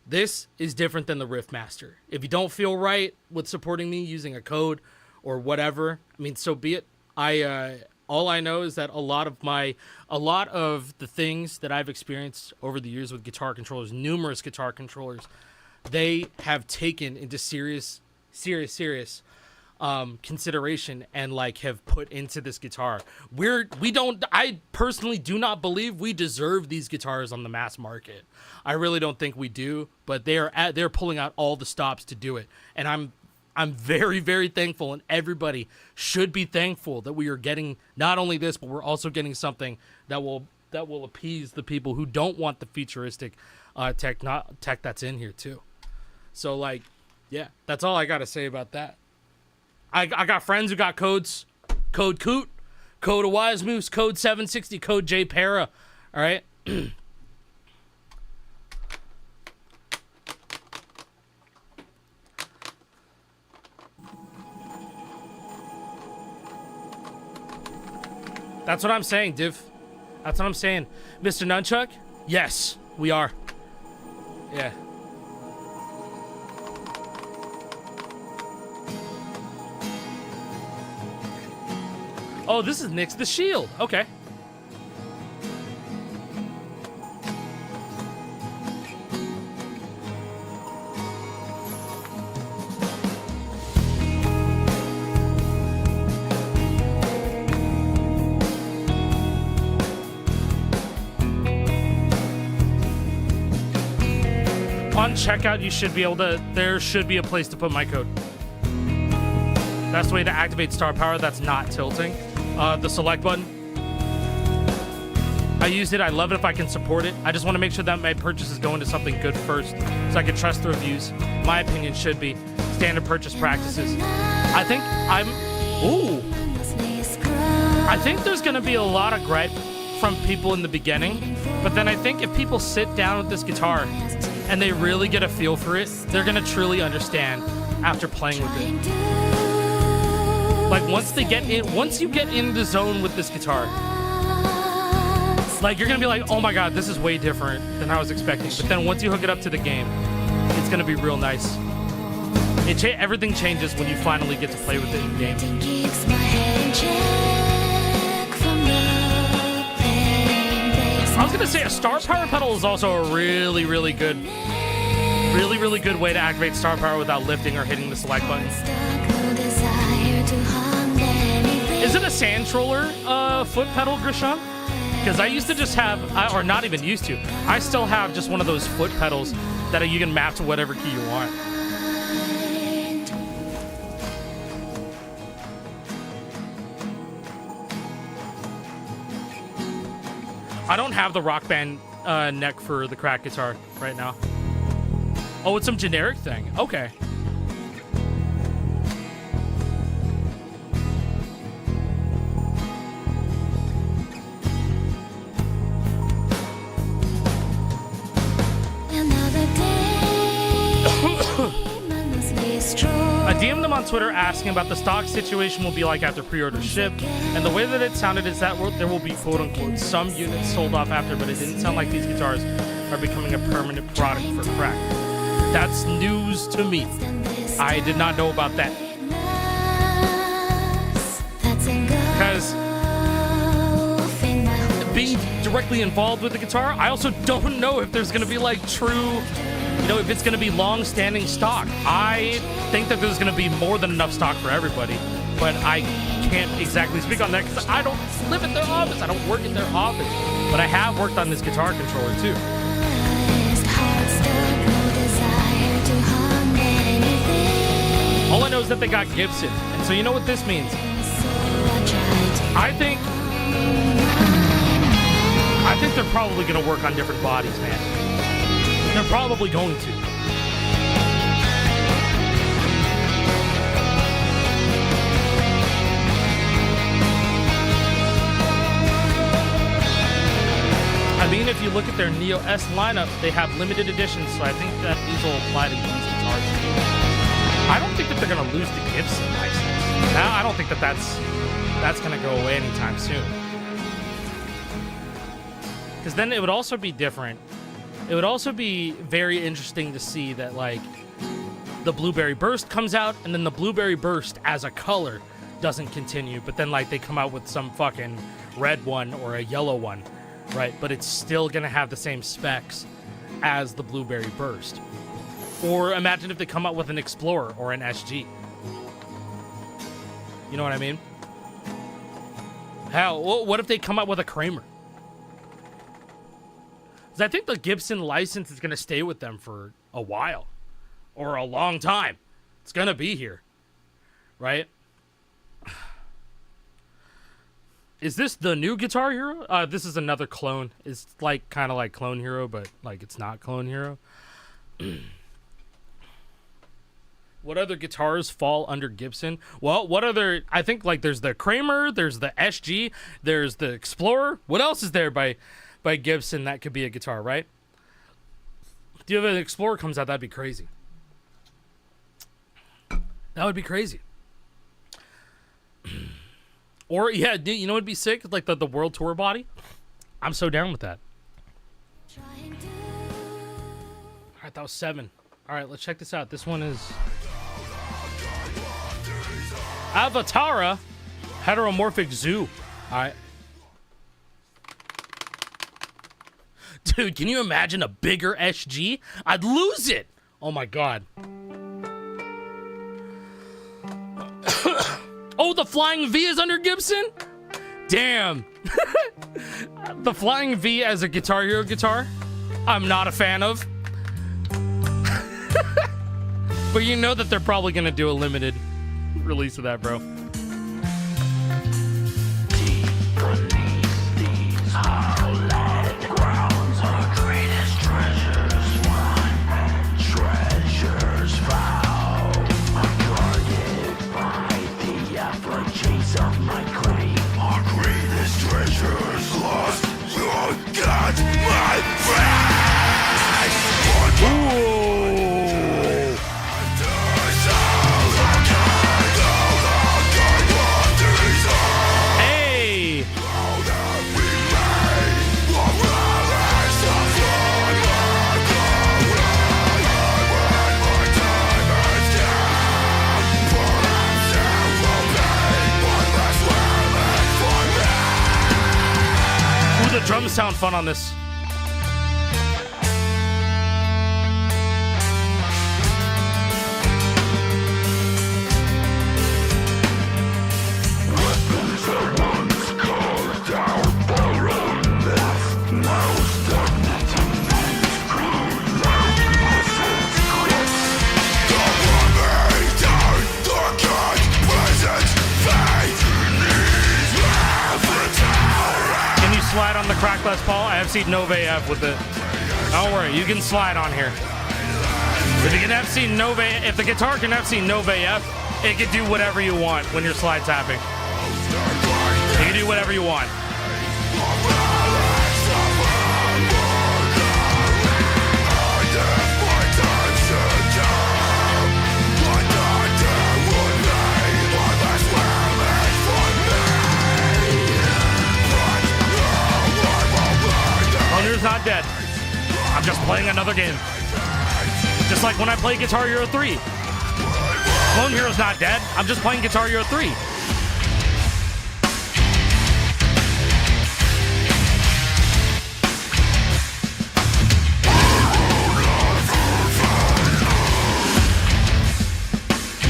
this is different than the Riffmaster. If you don't feel right with supporting me using a code or whatever, I mean, so be it. All I know is that a lot of the things that I've experienced over the years with guitar controllers, numerous guitar controllers, they have taken into serious consideration and like have put into this guitar. I personally do not believe we deserve these guitars on the mass market. I really don't think we do, but they're pulling out all the stops to do it. And I'm very, very thankful, and everybody should be thankful that we are getting not only this, but we're also getting something that will appease the people who don't want the futuristic tech that's in here too. So like, yeah, that's all I got to say about that. I got friends who got codes. Code Coot, code Wise Moose, code 760, code J Para. All right. That's what I'm saying, Div. That's what I'm saying. Mr. Nunchuck? Yes, we are. Yeah. Oh, this is Nick's the Shield. Okay. On checkout, you should be able to, there should be a place to put my code. That's the way to activate star power. That's not tilting. The select button. I used it. I love it if I can support it. I just want to make sure that my purchase is going to something good first, so I can trust the reviews. My opinion should be standard purchase practices. I think there's going to be a lot of gripe from people in the beginning, but then I think if people sit down with this guitar and they really get a feel for it, they're going to truly understand after playing with it. Like once you get in the zone with this guitar, like you're gonna be like, oh my god, this is way different than I was expecting. But then once you hook it up to the game, it's gonna be real nice. Everything changes when you finally get to play with it in game. I was gonna say a star power pedal is also a really, really good way to activate star power without lifting or hitting the select button. Is it a sand troller foot pedal, Grisham? Because I used to just have, or not even used to, I still have just one of those foot pedals that you can map to whatever key you want. I don't have the Rock Band neck for the crack guitar right now. Oh, it's some generic thing. Okay. DM'd them on Twitter asking about the stock situation will be like after pre-order ship, and the way that it sounded is that there will be quote-unquote some units sold off after, but it didn't sound like these guitars are becoming a permanent product for crack. That's news to me. I did not know about that. Because being directly involved with the guitar, I also don't know if there's going to be like true, you know, if it's going to be long-standing stock. I think that there's going to be more than enough stock for everybody, but I can't exactly speak on that because I don't live at their office. I don't work in their office, but I have worked on this guitar controller too. All I know is that they got Gibson, and so you know what this means. I think they're probably going to work on different bodies, man. They're probably going to. I mean, if you look at their Neo S lineup, they have limited editions, so I think that these will apply to these guitars too. I don't think that they're going to lose the Gibson license. Now, I don't think that that's going to go away anytime soon. Because then it would also be different. It would also be very interesting to see that, like, the Blueberry Burst comes out, and then the Blueberry Burst as a color doesn't continue, but then, like, they come out with some fucking red one or a yellow one, right? But it's still going to have the same specs as the Blueberry Burst. Or imagine if they come out with an Explorer or an SG. You know what I mean? Hell, what if they come out with a Kramer? Because I think the Gibson license is going to stay with them for a while. Or a long time. It's going to be here. Right? Is this the new Guitar Hero? This is another clone. It's like kind of like Clone Hero, but like it's not Clone Hero. What other guitars fall under Gibson? Well, what other... I think, like, there's the Kramer, there's the SG, there's the Explorer. What else is there by Gibson that could be a guitar, right? If you have an Explorer comes out, that'd be crazy. That would be crazy. Or, yeah, you know what'd be sick? Like the World Tour body. I'm so down with that. All right, that was 7. All right, let's check this out. This one is... Avatara Heteromorphic Zoo. All right. Dude, can you imagine a bigger SG? I'd lose it. Oh, my God. Oh, the Flying V is under Gibson? Damn. The Flying V as a Guitar Hero guitar, I'm not a fan of. But you know that they're probably going to do a limited release of that, bro. The drums sound fun on this. Slide on the crack Les Paul. I have seen Nova AF with it. Don't worry, you can slide on here. If you can FC Nova, if the guitar can FC Nova AF, it can do whatever you want when you're slide tapping. You can do whatever you want. is not dead. I'm just playing another game. Just like when I play Guitar Hero 3. Clone Hero's not dead. I'm just playing Guitar Hero 3.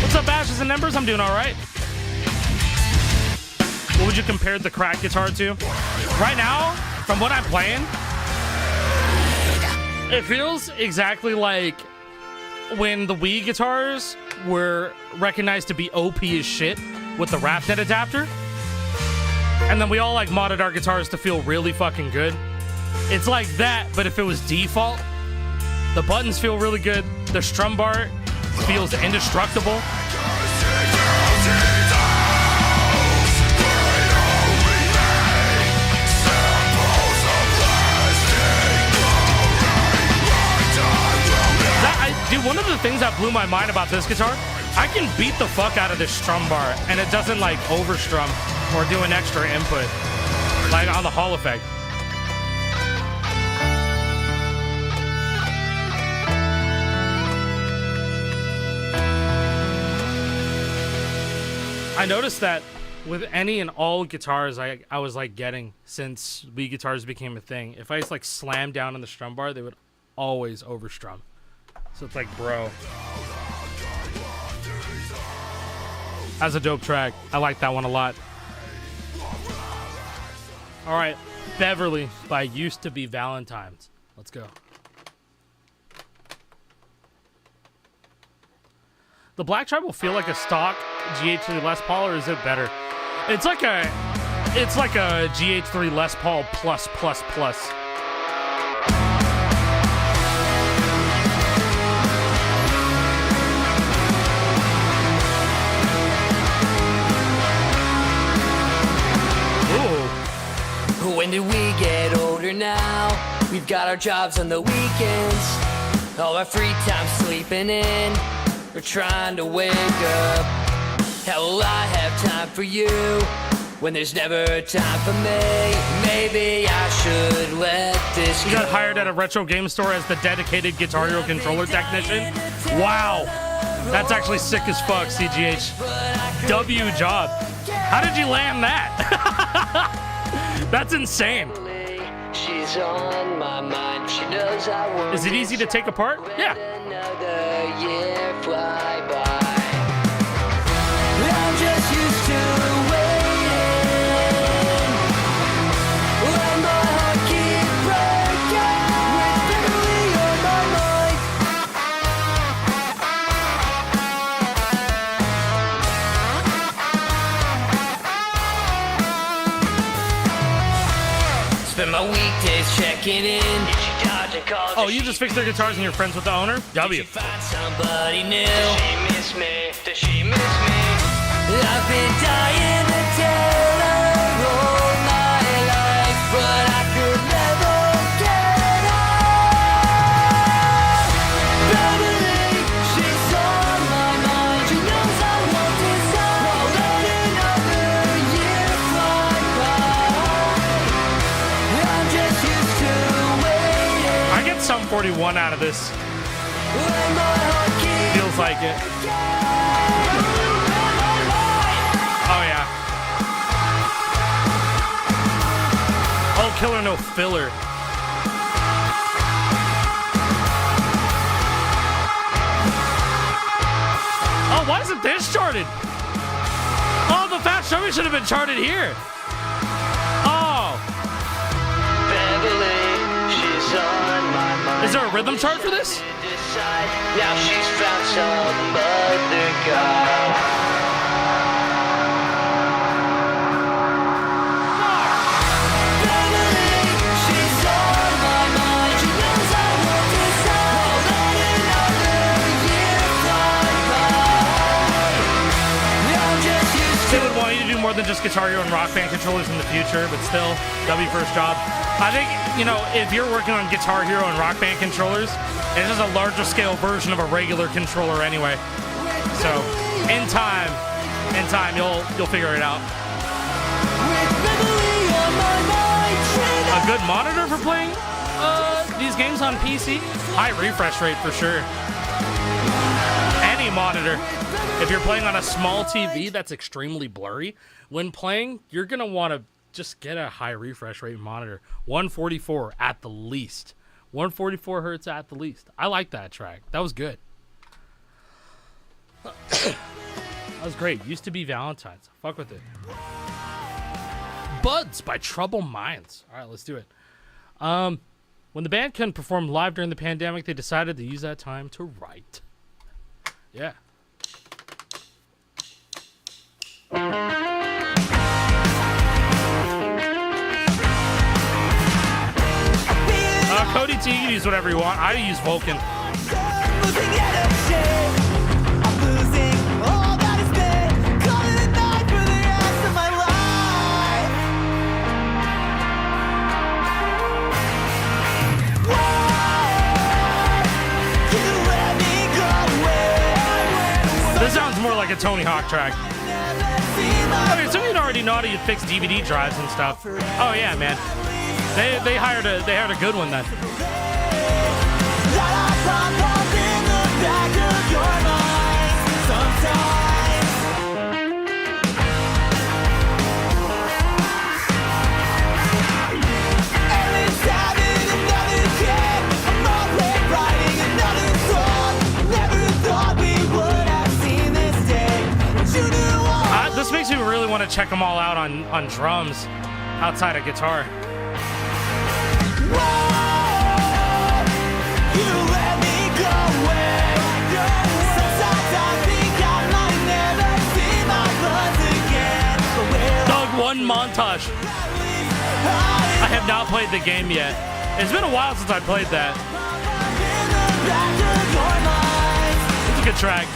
What's up, Ashes and Embers? I'm doing all right. What would you compare the crack guitar to? Right now, from what I'm playing, it feels exactly like when the Wii guitars were recognized to be OP as shit with the RapNet adapter. And then we all like modded our guitars to feel really fucking good. It's like that, but if it was default, the buttons feel really good. The strum bar feels indestructible. Dude, one of the things that blew my mind about this guitar, I can beat the fuck out of this strum bar, and it doesn't like overstrum or do an extra input, like on the Hall effect. I noticed that with any and all guitars I was like getting since Wii guitars became a thing, if I just like slammed down on the strum bar, they would always overstrum. So it's like, bro. That's a dope track. I like that one a lot. All right, Beverly by Used to Be Valentine's. Let's go. The Black Tribe will feel like a stock GH3 Les Paul, or is it better? It's like a GH3 Les Paul plus. When did we get older now? We've got our jobs on the weekends, all our free time sleeping in. We're trying to wake up. How will I have time for you when there's never time for me? Maybe I should let this go. You got hired at a retro game store as the dedicated Guitar Hero controller technician? Wow. That's actually sick as fuck, CGH. W job. How did you land that? That's insane. She's on my mind. She knows I won't. Is it easy to take apart? Yeah. Another year fly by. I'm just used to waiting. Let my heart keep breaking. With Beverly on my mind. Spend my weekdays checking in. Oh, you just fixed their guitars and you're friends with the owner? W. Find somebody new. Does she miss me? Does she miss me? I've been dying to tell her all my life, but I could never get her. Beverly, she's on my mind. She knows I won't decide. Won't let another year fly by. I'm just used to waiting. I get some 41 out of this. When my heart keeps Feels like it. Oh, yeah. Oh, killer, no filler. Oh, why isn't this charted? Oh, the Fast Showy should have been charted here. Oh. Beverly, she's on my mind. Is there a rhythm chart for this? Now she's found some other guy. Beverly, she's on my mind. She knows I won't decide. Let another year fly by. I'm just used They would want you to do more than just Guitar Hero and Rock Band controllers in the future, but still, W first job. I think, you know, if you're working on Guitar Hero and Rock Band controllers, it's just a larger scale version of a regular controller anyway. So, in time, you'll figure it out. with Beverly on my mind. A good monitor for playing these games on PC, high refresh rate for sure. Any monitor. If you're playing on a small TV that's extremely blurry, when playing, you're going to want to just get a high refresh rate monitor. 144 at the least. 144 hertz at the least. I like that track. That was good. That was great. Used to be Valentine's. Fuck with it. Buds by Troubled Minds. All right, let's do it. When the band couldn't perform live during the pandemic, they decided to use that time to write. Yeah. Cody T, you can use whatever you want. I use Vulcan. This sounds more like a Tony Hawk track. Okay, so you already know how to fix DVD drives and stuff. Oh yeah, man. They hired a good one then. This makes me really want to check them all out on drums outside of guitar. Doug, one montage. I have not played the game yet. It's been a while since I played that. It's a good track.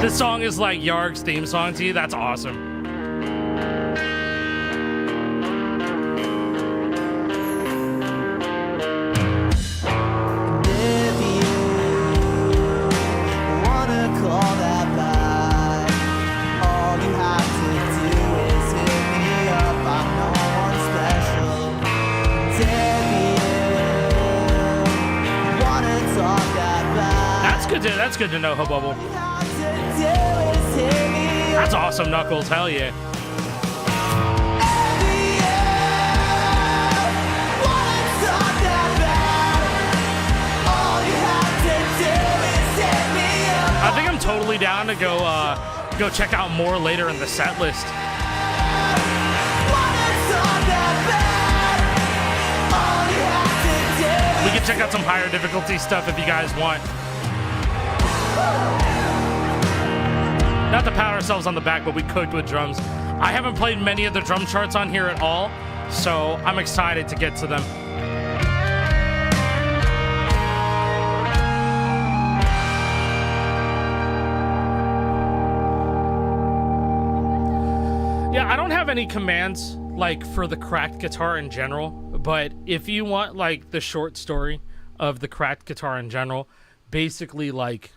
This song is like YARG's theme song to you. That's awesome. That's good to know, Hububble. That's awesome, Knuckles. Hell yeah. I think I'm totally down to go check out more later in the set list. We can check out some higher difficulty stuff if you guys want. Not to pat ourselves on the back, but we cooked with drums. I haven't played many of the drum charts on here at all, so I'm excited to get to them. Yeah, I don't have any commands like for the cracked guitar in general, but if you want like the short story of the cracked guitar in general, basically like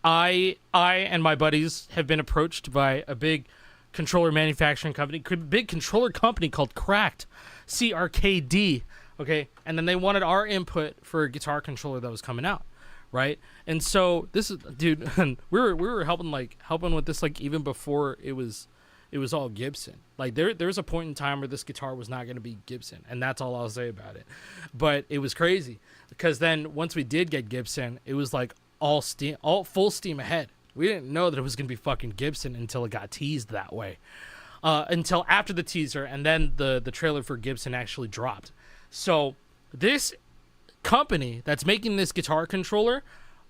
I and my buddies have been approached by a big controller manufacturing company, big controller company called Cracked, CRKD, okay? And then they wanted our input for a guitar controller that was coming out, right? And so this is, dude, we were helping with this like even before it was all Gibson. Like there was a point in time where this guitar was not going to be Gibson, and that's all I'll say about it. But it was crazy because then once we did get Gibson, it was like all full steam ahead. We didn't know that it was going to be fucking Gibson until it got teased that way. Until after the teaser, and then the trailer for Gibson actually dropped. So this company that's making this guitar controller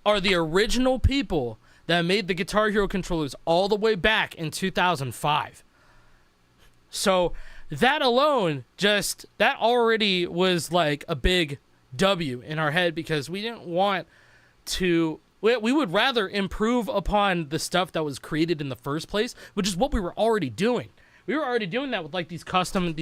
are the original people that made the Guitar Hero controllers all the way back in 2005. So that alone, that already was like a big W in our head because we didn't want to, we would rather improve upon the stuff that was created in the first place, which is what we were already doing. We were already doing that with like these custom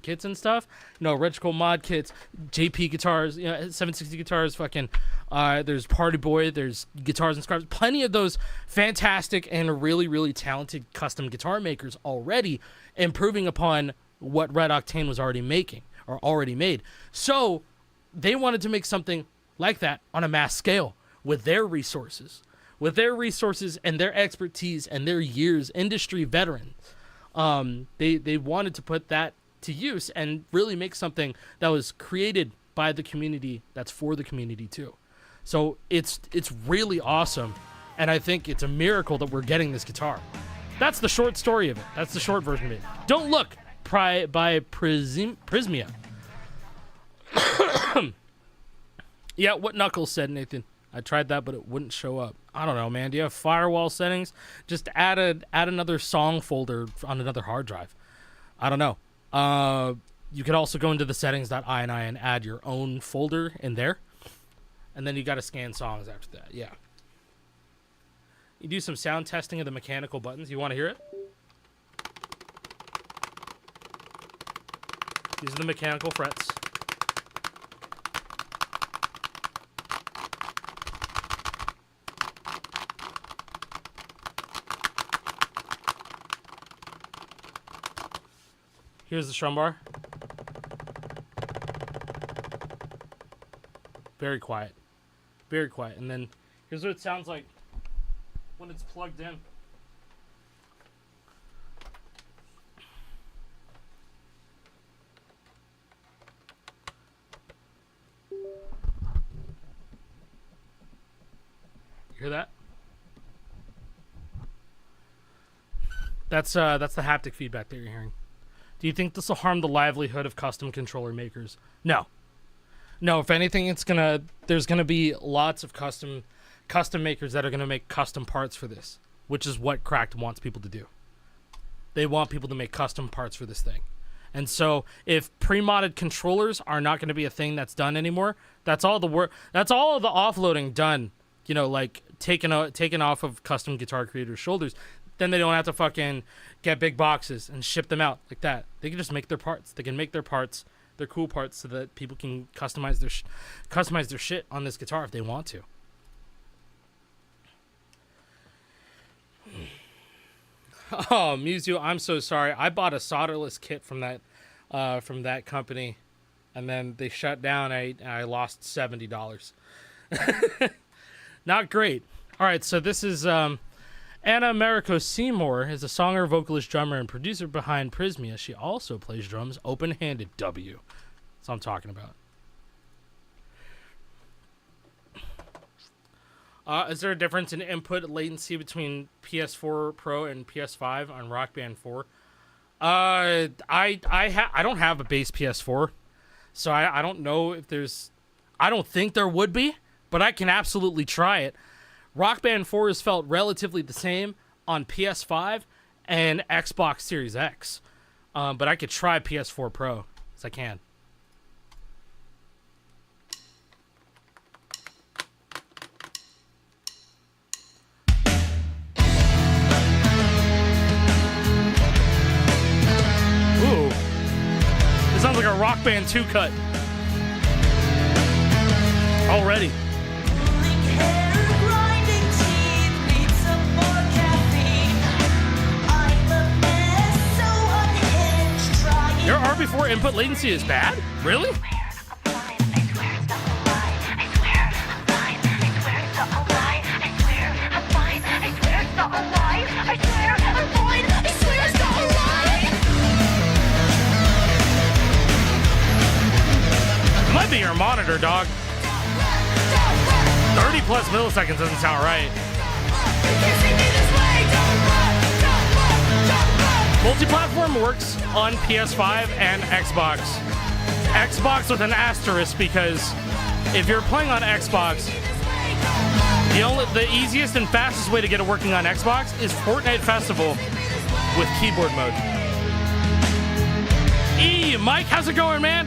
kits and stuff, Regical mod kits, JP guitars, 760 guitars, fucking, there's Party Boy, there's Guitars and Scarves, plenty of those fantastic and really, really talented custom guitar makers already improving upon what Red Octane was already making or already made. So they wanted to make something like that on a mass scale with their resources and their expertise and their years, industry veterans. They wanted to put that to use and really make something that was created by the community, that's for the community too. So it's really awesome, and I think it's a miracle that we're getting this guitar. That's the short story of it. That's the short version of it. Don't Look by Prismia. Yeah, what Knuckles said, Nathan. I tried that, but it wouldn't show up. I don't know, man. Do you have firewall settings? Just add another song folder on another hard drive. I don't know. You could also go into the settings.ini and add your own folder in there. And then you got to scan songs after that. Yeah. You do some sound testing of the mechanical buttons. You want to hear it? These are the mechanical frets. Here's the strum bar. Very quiet. Very quiet. And then here's what it sounds like when it's plugged in. You hear that? That's the haptic feedback that you're hearing. Do you think this will harm the livelihood of custom controller makers? No. No, if anything, there's gonna be lots of custom makers that are gonna make custom parts for this, which is what Cracked wants people to do. They want people to make custom parts for this thing. And so if pre-modded controllers are not gonna be a thing that's done anymore, that's all the work, that's all the offloading done, you know, like taken off of custom guitar creators' shoulders. Then they don't have to fucking get big boxes and ship them out like that. They can just make their parts. They can make their parts, their cool parts, so that people can customize their shit on this guitar if they want to. Oh, Musu, I'm so sorry. I bought a solderless kit from that company, and then they shut down. I lost $70. Not great. All right, so this is Anna Mariko Seymour is a songer, vocalist, drummer, and producer behind Prismia. She also plays drums open-handed. W. That's what I'm talking about. Is there a difference in input latency between PS4 Pro and PS5 on Rock Band 4? I don't have a base PS4, so I don't know if there's... I don't think there would be, but I can absolutely try it. Rock Band 4 has felt relatively the same on PS5 and Xbox Series X. But I could try PS4 Pro, as I can. Ooh. This sounds like a Rock Band 2 cut. Already. Your RB4 input latency is bad? Really? It might be your monitor, dog. 30 plus milliseconds doesn't sound right. Multi-platform works on PS5 and Xbox. Xbox with an asterisk, because if you're playing on Xbox, the easiest and fastest way to get it working on Xbox is Fortnite Festival with keyboard mode. Mike, how's it going, man?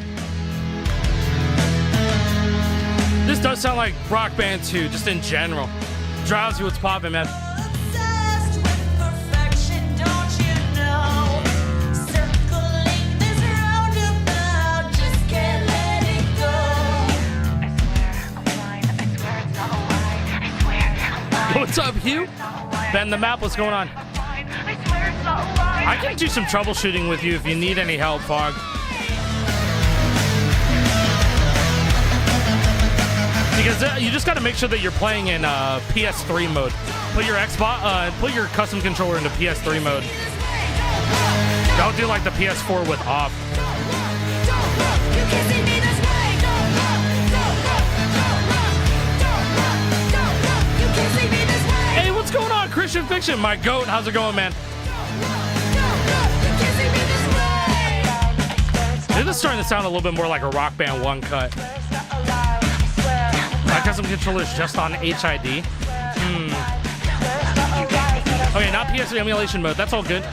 This does sound like Rock Band 2, just in general. Drowsy, what's poppin', man? What's up, Hugh? Ben the Map, what's going on? I can do some troubleshooting with you if you need any help, Fog. Because you just got to make sure that you're playing in PS3 mode. Put your put your custom controller into PS3 mode. Don't do like the PS4 with off. Hey, what's going on, Christian Fiction? My goat, how's it going, man? This is starting to sound a little bit more like a Rock Band 1 cut. My custom controller is just on HID. Okay, not PS3 emulation mode. That's all good.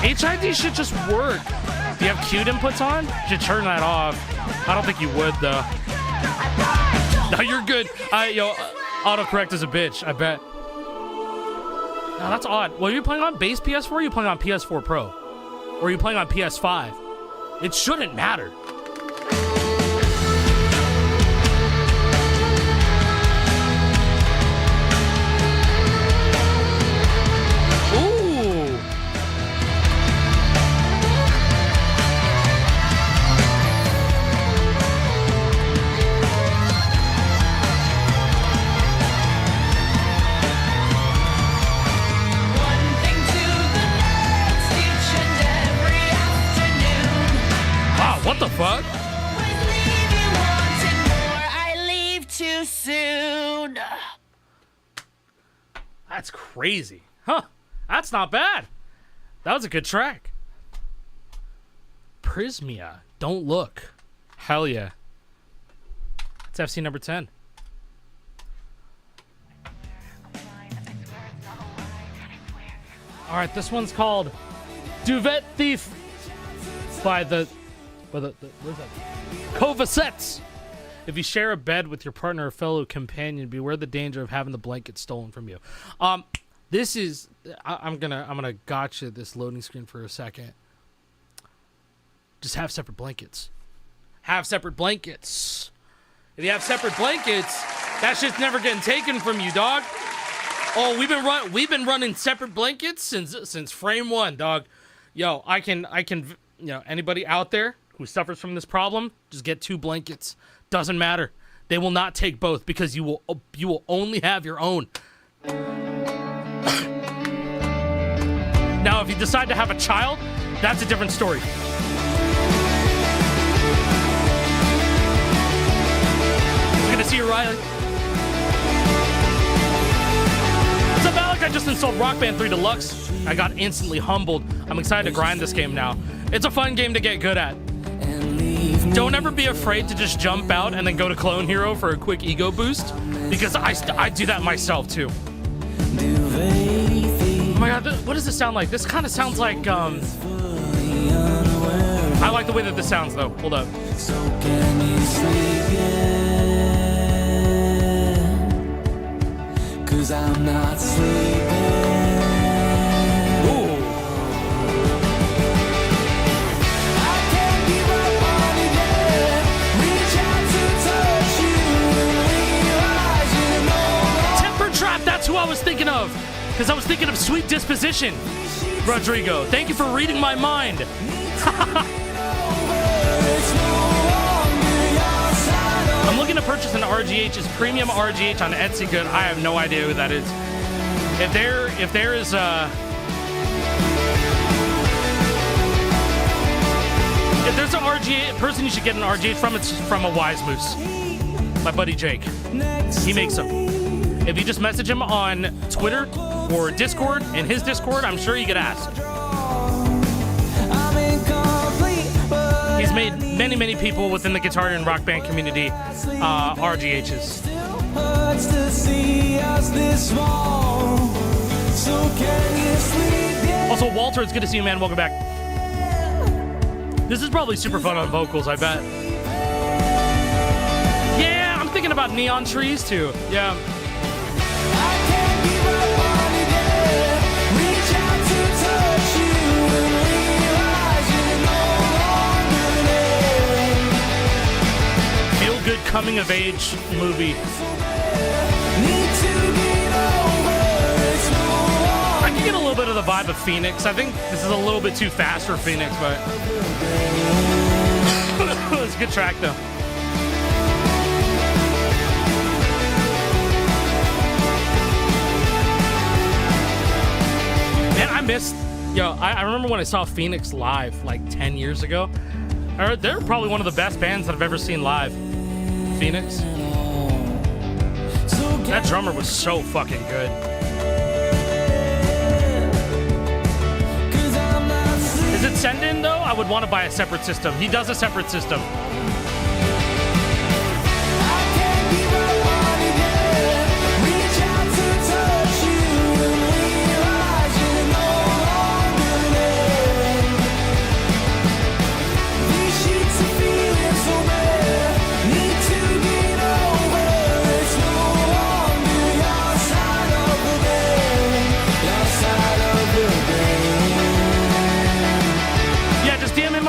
HID should just work. If you have queued inputs on, you should turn that off. I don't think you would, though. No, you're good. Yo, autocorrect is a bitch, I bet. No, that's odd. Well, are you playing on base PS4 or are you playing on PS4 Pro? Or are you playing on PS5? It shouldn't matter. What the fuck? I leave too soon. That's crazy. Huh. That's not bad. That was a good track. Prismia. Don't look. Hell yeah. It's FC number 10. All right, this one's called Duvet Thief by the what is that? Covasets. If you share a bed with your partner or fellow companion, beware the danger of having the blanket stolen from you. This is I'm gonna gotcha this loading screen for a second. Just have separate blankets. Have separate blankets. If you have separate blankets, that shit's never getting taken from you, dog. Oh, we've been running separate blankets since frame 1, dog. Yo, I can anybody out there who suffers from this problem, just get 2 blankets. Doesn't matter. They will not take both because you will only have your own. Now, if you decide to have a child, that's a different story. Good to see you, Riley. What's up, Alec? I just installed Rock Band 3 Deluxe. I got instantly humbled. I'm excited to grind this game now. It's a fun game to get good at. Don't ever be afraid to just jump out and then go to Clone Hero for a quick ego boost, because I do that myself too. Oh my god, what does this sound like? This kind of sounds like I like the way that this sounds though. Hold up. So can you sleep yet? 'Cause I'm not sleeping. That's who I was thinking of, because I was thinking of Sweet Disposition. Rodrigo, thank you for reading my mind. I'm looking to purchase an RGH. Is premium RGH on Etsy good? I have no idea who that is. If there is if there's an RGH person you should get an RGH from, it's from a Wise Moose. My buddy Jake. He makes them. If you just message him on Twitter or Discord, in his Discord, I'm sure you get asked. He's made many people within the guitar and rock band community RGHs. Also, Walter, it's good to see you, man. Welcome back. This is probably super fun on vocals, I bet. Yeah, I'm thinking about Neon Trees, too. Yeah. Feel good coming of age movie. I can get a little bit of the vibe of Phoenix. I think this is a little bit too fast for Phoenix, but it's a good track though. I remember when I saw Phoenix live like 10 years ago. They're probably one of the best bands that I've ever seen live. Phoenix. That drummer was so fucking good. Is it send in though? I would want to buy a separate system. He does a separate system.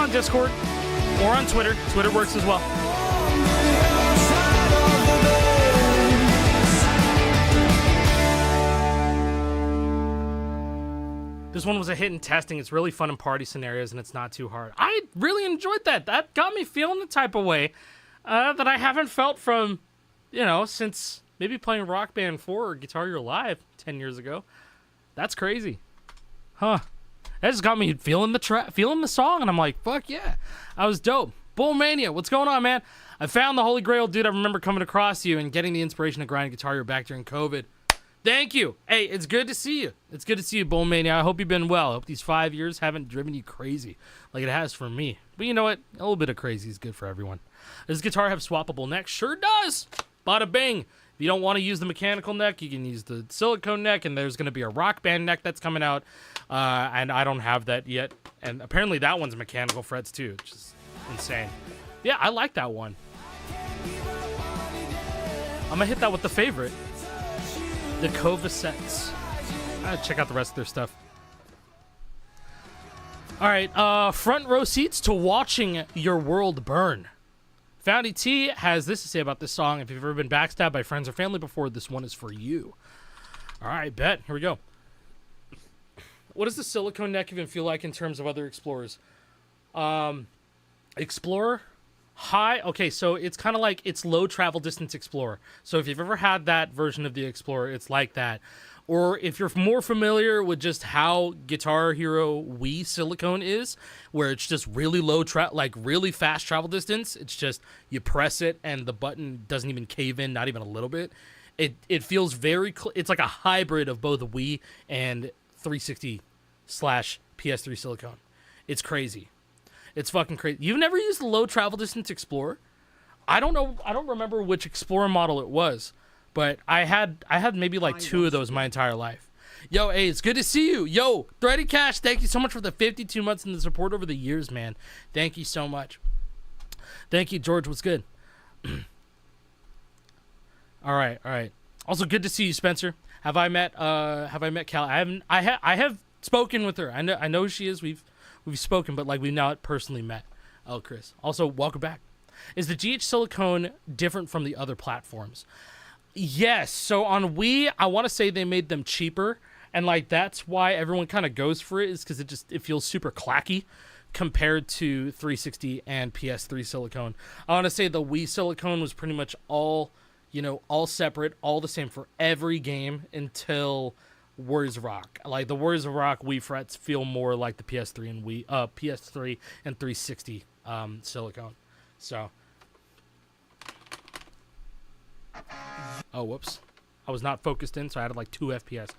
Discord or on Twitter. Twitter works as well. This one was a hit in testing. It's really fun in party scenarios and it's not too hard. I really enjoyed that. That got me feeling the type of way that I haven't felt from, since maybe playing Rock Band 4 or Guitar Hero Live 10 years ago. That's crazy. Huh. That just got me feeling the song, and I'm like, fuck yeah. I was dope. Bullmania, what's going on, man? I found the Holy Grail, dude. I remember coming across you and getting the inspiration to grind Guitar Hero back during COVID. Thank you. Hey, it's good to see you. It's good to see you, Bullmania. I hope you've been well. I hope these 5 years haven't driven you crazy like it has for me. But you know what? A little bit of crazy is good for everyone. Does guitar have swappable necks? Sure does. Bada bing. If you don't want to use the mechanical neck, you can use the silicone neck, and there's going to be a Rock Band neck that's coming out, and I don't have that yet. And apparently that one's mechanical frets too, which is insane. Yeah, I like that one. I'm going to hit that with the favorite, the Kova sets. Check out the rest of their stuff. All right, front row seats to watching your world burn. Foundy T has this to say about this song. If you've ever been backstabbed by friends or family before, this one is for you. All right, bet. Here we go. What does the silicone neck even feel like in terms of other Explorers? Explorer? High? Okay, so it's kind of like it's low travel distance Explorer. So if you've ever had that version of the Explorer, it's like that. Or if you're more familiar with just how Guitar Hero Wii silicone is, where it's just really low, really fast travel distance. It's just you press it and the button doesn't even cave in, not even a little bit. It feels very. It's like a hybrid of both Wii and 360/PS3 silicone. It's crazy. It's fucking crazy. You've never used the low travel distance Explorer? I don't know. I don't remember which Explorer model it was. But I had maybe like 2 of those my entire life. Yo, hey, it's good to see you. Yo, Thready Cash, thank you so much for the 52 months and the support over the years, man. Thank you so much. Thank you, George. What's good? All right. Also, good to see you, Spencer. Have I met Cal? I have spoken with her. I know who she is. We've spoken, but like we've not personally met. Oh, Chris. Also, welcome back. Is the GH silicone different from the other platforms? Yes, so on Wii, I want to say they made them cheaper, and like that's why everyone kind of goes for it, is because it feels super clacky compared to 360 and PS3 silicone. I want to say the Wii silicone was pretty much all separate, all the same for every game until Warriors of Rock. Like the Warriors of Rock Wii frets feel more like the PS3 and PS3 and 360 silicone. So. Oh, whoops. I was not focused in, so I had like 2 FPS.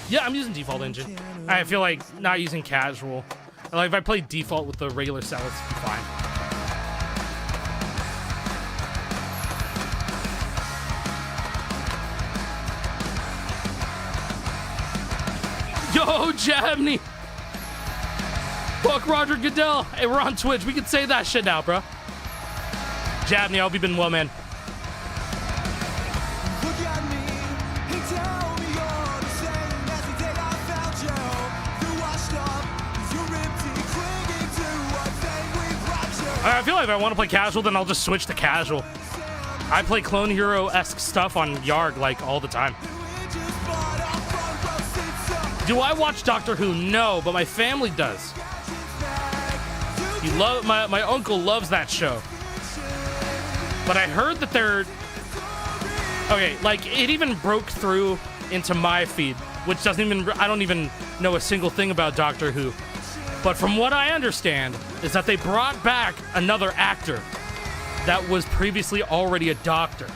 Yeah, I'm using default engine. I feel like not using casual. Like if I play default with the regular set, it's fine. Yo, Jabney! Fuck Roger Goodell. Hey, we're on Twitch. We can say that shit now, bro. Jabney, I hope you've been well, man. I feel like if I want to play casual, then I'll just switch to casual. I play Clone Hero-esque stuff on YARG like all the time. Do I watch Doctor Who? No, but my family does. My uncle loves that show. But I heard that Okay, like, it even broke through into my feed, which doesn't even, I don't even know a single thing about Doctor Who. But from what I understand, is that they brought back another actor that was previously already a doctor.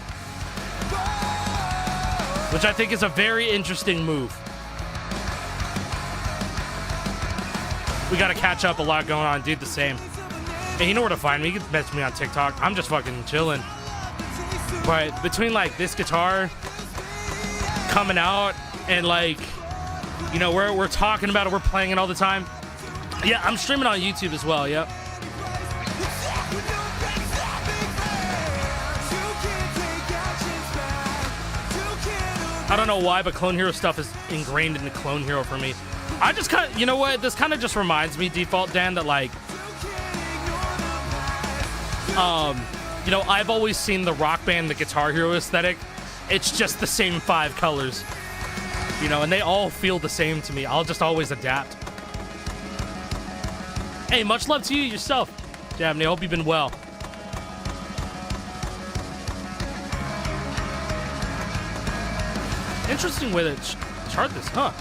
Which I think is a very interesting move. We gotta catch up, a lot going on, dude, the same. And you know where to find me, you can message me on TikTok. I'm just fucking chilling. But between, like, this guitar coming out and, like, you know, we're talking about it, we're playing it all the time. Yeah, I'm streaming on YouTube as well, yep. I don't know why, but Clone Hero stuff is ingrained in the Clone Hero for me. I just kind of, you know what, this kind of just reminds me, Default Dan, that, like, you know, I've always seen the Rock Band, the Guitar Hero aesthetic. It's just the same 5 colors, you know, and they all feel the same to me. I'll just always adapt. Hey, much love to you yourself, Dabney. I hope you've been well. Interesting way to chart this, huh?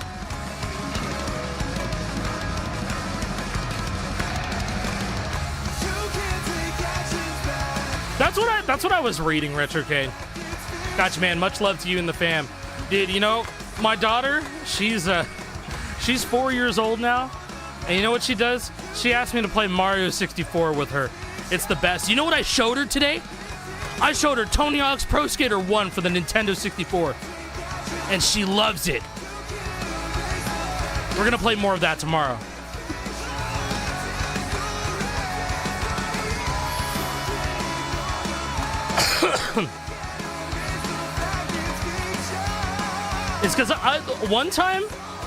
That's what I was reading, Retrocade. Gotcha, man. Much love to you and the fam. Dude, you know, my daughter, she's 4 years old now. And you know what she does? She asked me to play Mario 64 with her. It's the best. You know what I showed her today? I showed her Tony Hawk's Pro Skater 1 for the Nintendo 64. And she loves it. We're gonna play more of that tomorrow. It's because one time,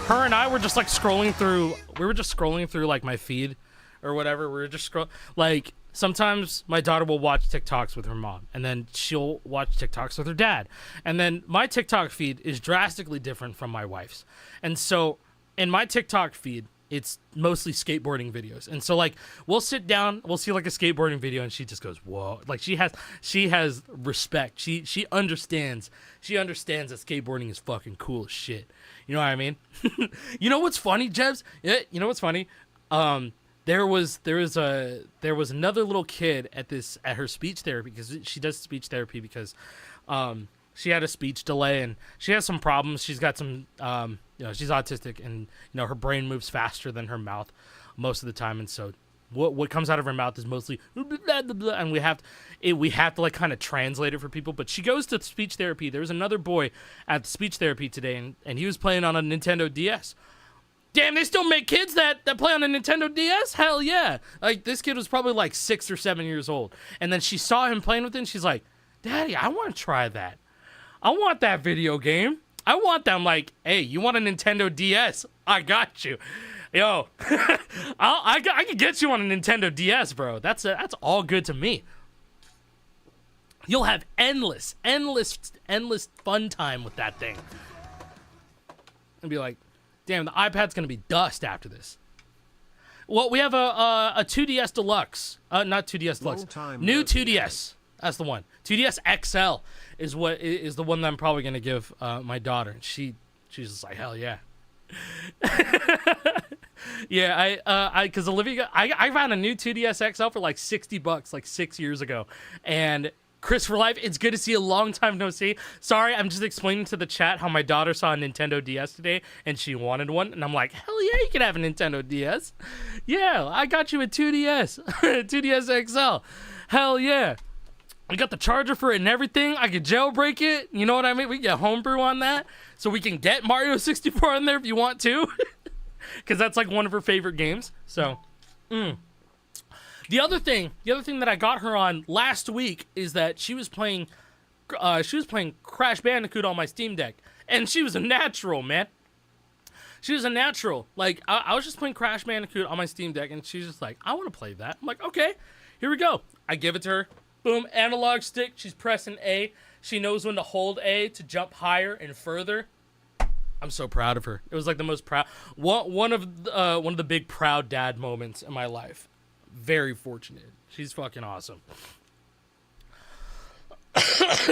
her and I were just like scrolling through. We were just scrolling through like my feed or whatever. We were just like sometimes my daughter will watch TikToks with her mom, and then she'll watch TikToks with her dad, and then my TikTok feed is drastically different from my wife's, and so in my TikTok feed, it's mostly skateboarding videos. And so like we'll sit down, we'll see like a skateboarding video and she just goes, whoa. Like she has respect. She understands that skateboarding is fucking cool as shit. You know what I mean? You know what's funny, Jebs? Yeah, you know what's funny? There was another little kid at her speech therapy, because she does speech therapy because she had a speech delay and she has some problems. She's got some you know, she's autistic, and you know her brain moves faster than her mouth most of the time, and so what comes out of her mouth is mostly blah, blah, blah, and we have to like kind of translate it for people. But she goes to speech therapy. There was another boy at the speech therapy today, and he was playing on a Nintendo DS. Damn, they still make kids that play on a Nintendo DS? Hell yeah. Like, this kid was probably like 6 or 7 years old, and then she saw him playing with it, and she's like, Daddy, I want to try that. I want that video game. I want them. Like, hey, you want a Nintendo DS? I got you. Yo, I can get you on a Nintendo DS, bro. That's all good to me. You'll have endless fun time with that thing. And be like, damn, the iPad's gonna be dust after this. Well, we have a 2DS Deluxe. Not 2DS Deluxe. New 2DS. That's the one. 2DS XL is the one that I'm probably gonna give my daughter. And she's just like, hell yeah. Yeah, because Olivia, I found a new 2DS XL for like $60 like 6 years ago, and Chris for life, it's good to see you. Long time no see. Sorry, I'm just explaining to the chat how my daughter saw a Nintendo DS today and she wanted one, and I'm like, hell yeah, you can have a Nintendo DS. Yeah, I got you a 2DS, 2DS XL. Hell yeah. I got the charger for it and everything. I could jailbreak it. You know what I mean? We can get homebrew on that, so we can get Mario 64 on there if you want to, because that's like one of her favorite games. So, The other thing that I got her on last week is that she was playing Crash Bandicoot on my Steam Deck, and she was a natural, man. She was a natural. Like, I was just playing Crash Bandicoot on my Steam Deck, and she's just like, I want to play that. I'm like, okay, here we go. I give it to her. Boom, analog stick. She's pressing A. She knows when to hold A to jump higher and further. I'm so proud of her. It was like the most proud one of the big proud dad moments in my life. Very fortunate. She's fucking awesome.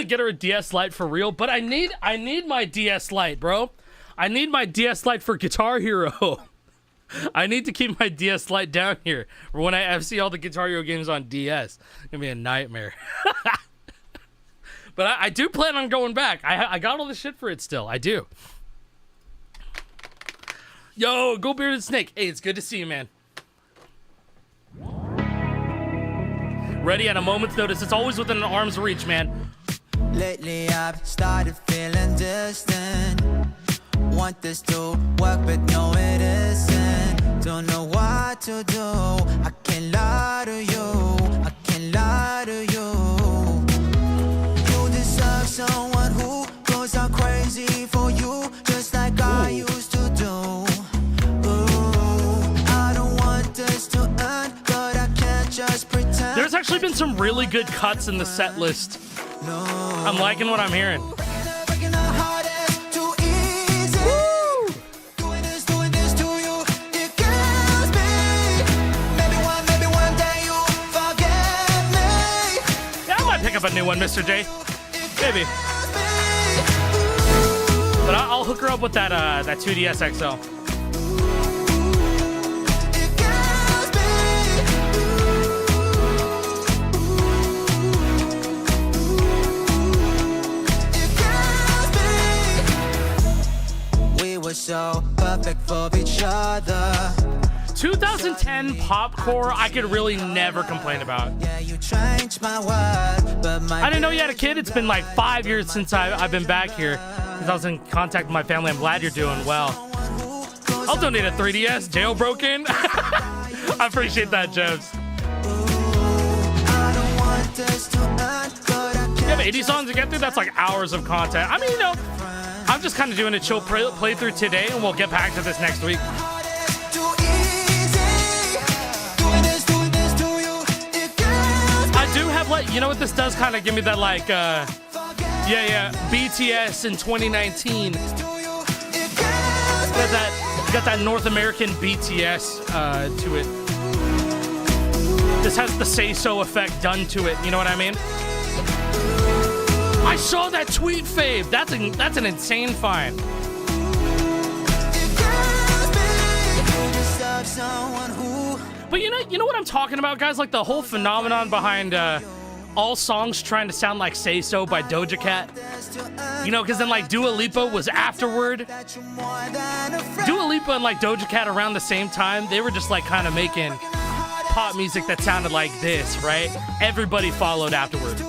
Get her a DS Lite for real, but I need my DS Lite, bro. I need my DS Lite for Guitar Hero. I need to keep my DS Lite down here for when I FC all the Guitar Hero games on DS. It's gonna be a nightmare. But I do plan on going back. I got all the shit for it still. I do. Yo, go Bearded Snake. Hey, it's good to see you, man. Ready at a moment's notice. It's always within an arm's reach, man. Lately I've started feeling distant. Want this to work, but no it isn't. Don't know what to do. I can't lie to you. I can't lie to you. You deserve someone who goes out crazy for you, just like I used to do. Ooh, I don't want this to end, but I can't just pretend. There's actually been some really good cuts in the set list. I'm liking what I'm hearing. Pick up a new one, Mr. J. Maybe. But I'll hook her up with that 2DS XL. We were so perfect for each other. 2010 popcore, I could really never complain about. Yeah, you changed my world, but I didn't know you had a kid. It's been like 5 years since I've been back here. Since I was in contact with my family. I'm glad you're doing well. I'll donate a 3DS, jailbroken. I appreciate that, Jebs. You have 80 songs to get through? That's like hours of content. I mean, you know, I'm just kind of doing a chill playthrough today, and we'll get back to this next week. I do have, like, you know what this does kind of give me that, like, BTS in 2019. Got that North American BTS to it. This has the say-so effect done to it, you know what I mean? I saw that tweet, Fave. That's an insane find. But you know what I'm talking about, guys? Like the whole phenomenon behind all songs trying to sound like Say So by Doja Cat. You know, because then like Dua Lipa was afterward. Dua Lipa and like Doja Cat around the same time, they were just like kind of making pop music that sounded like this, right? Everybody followed afterward.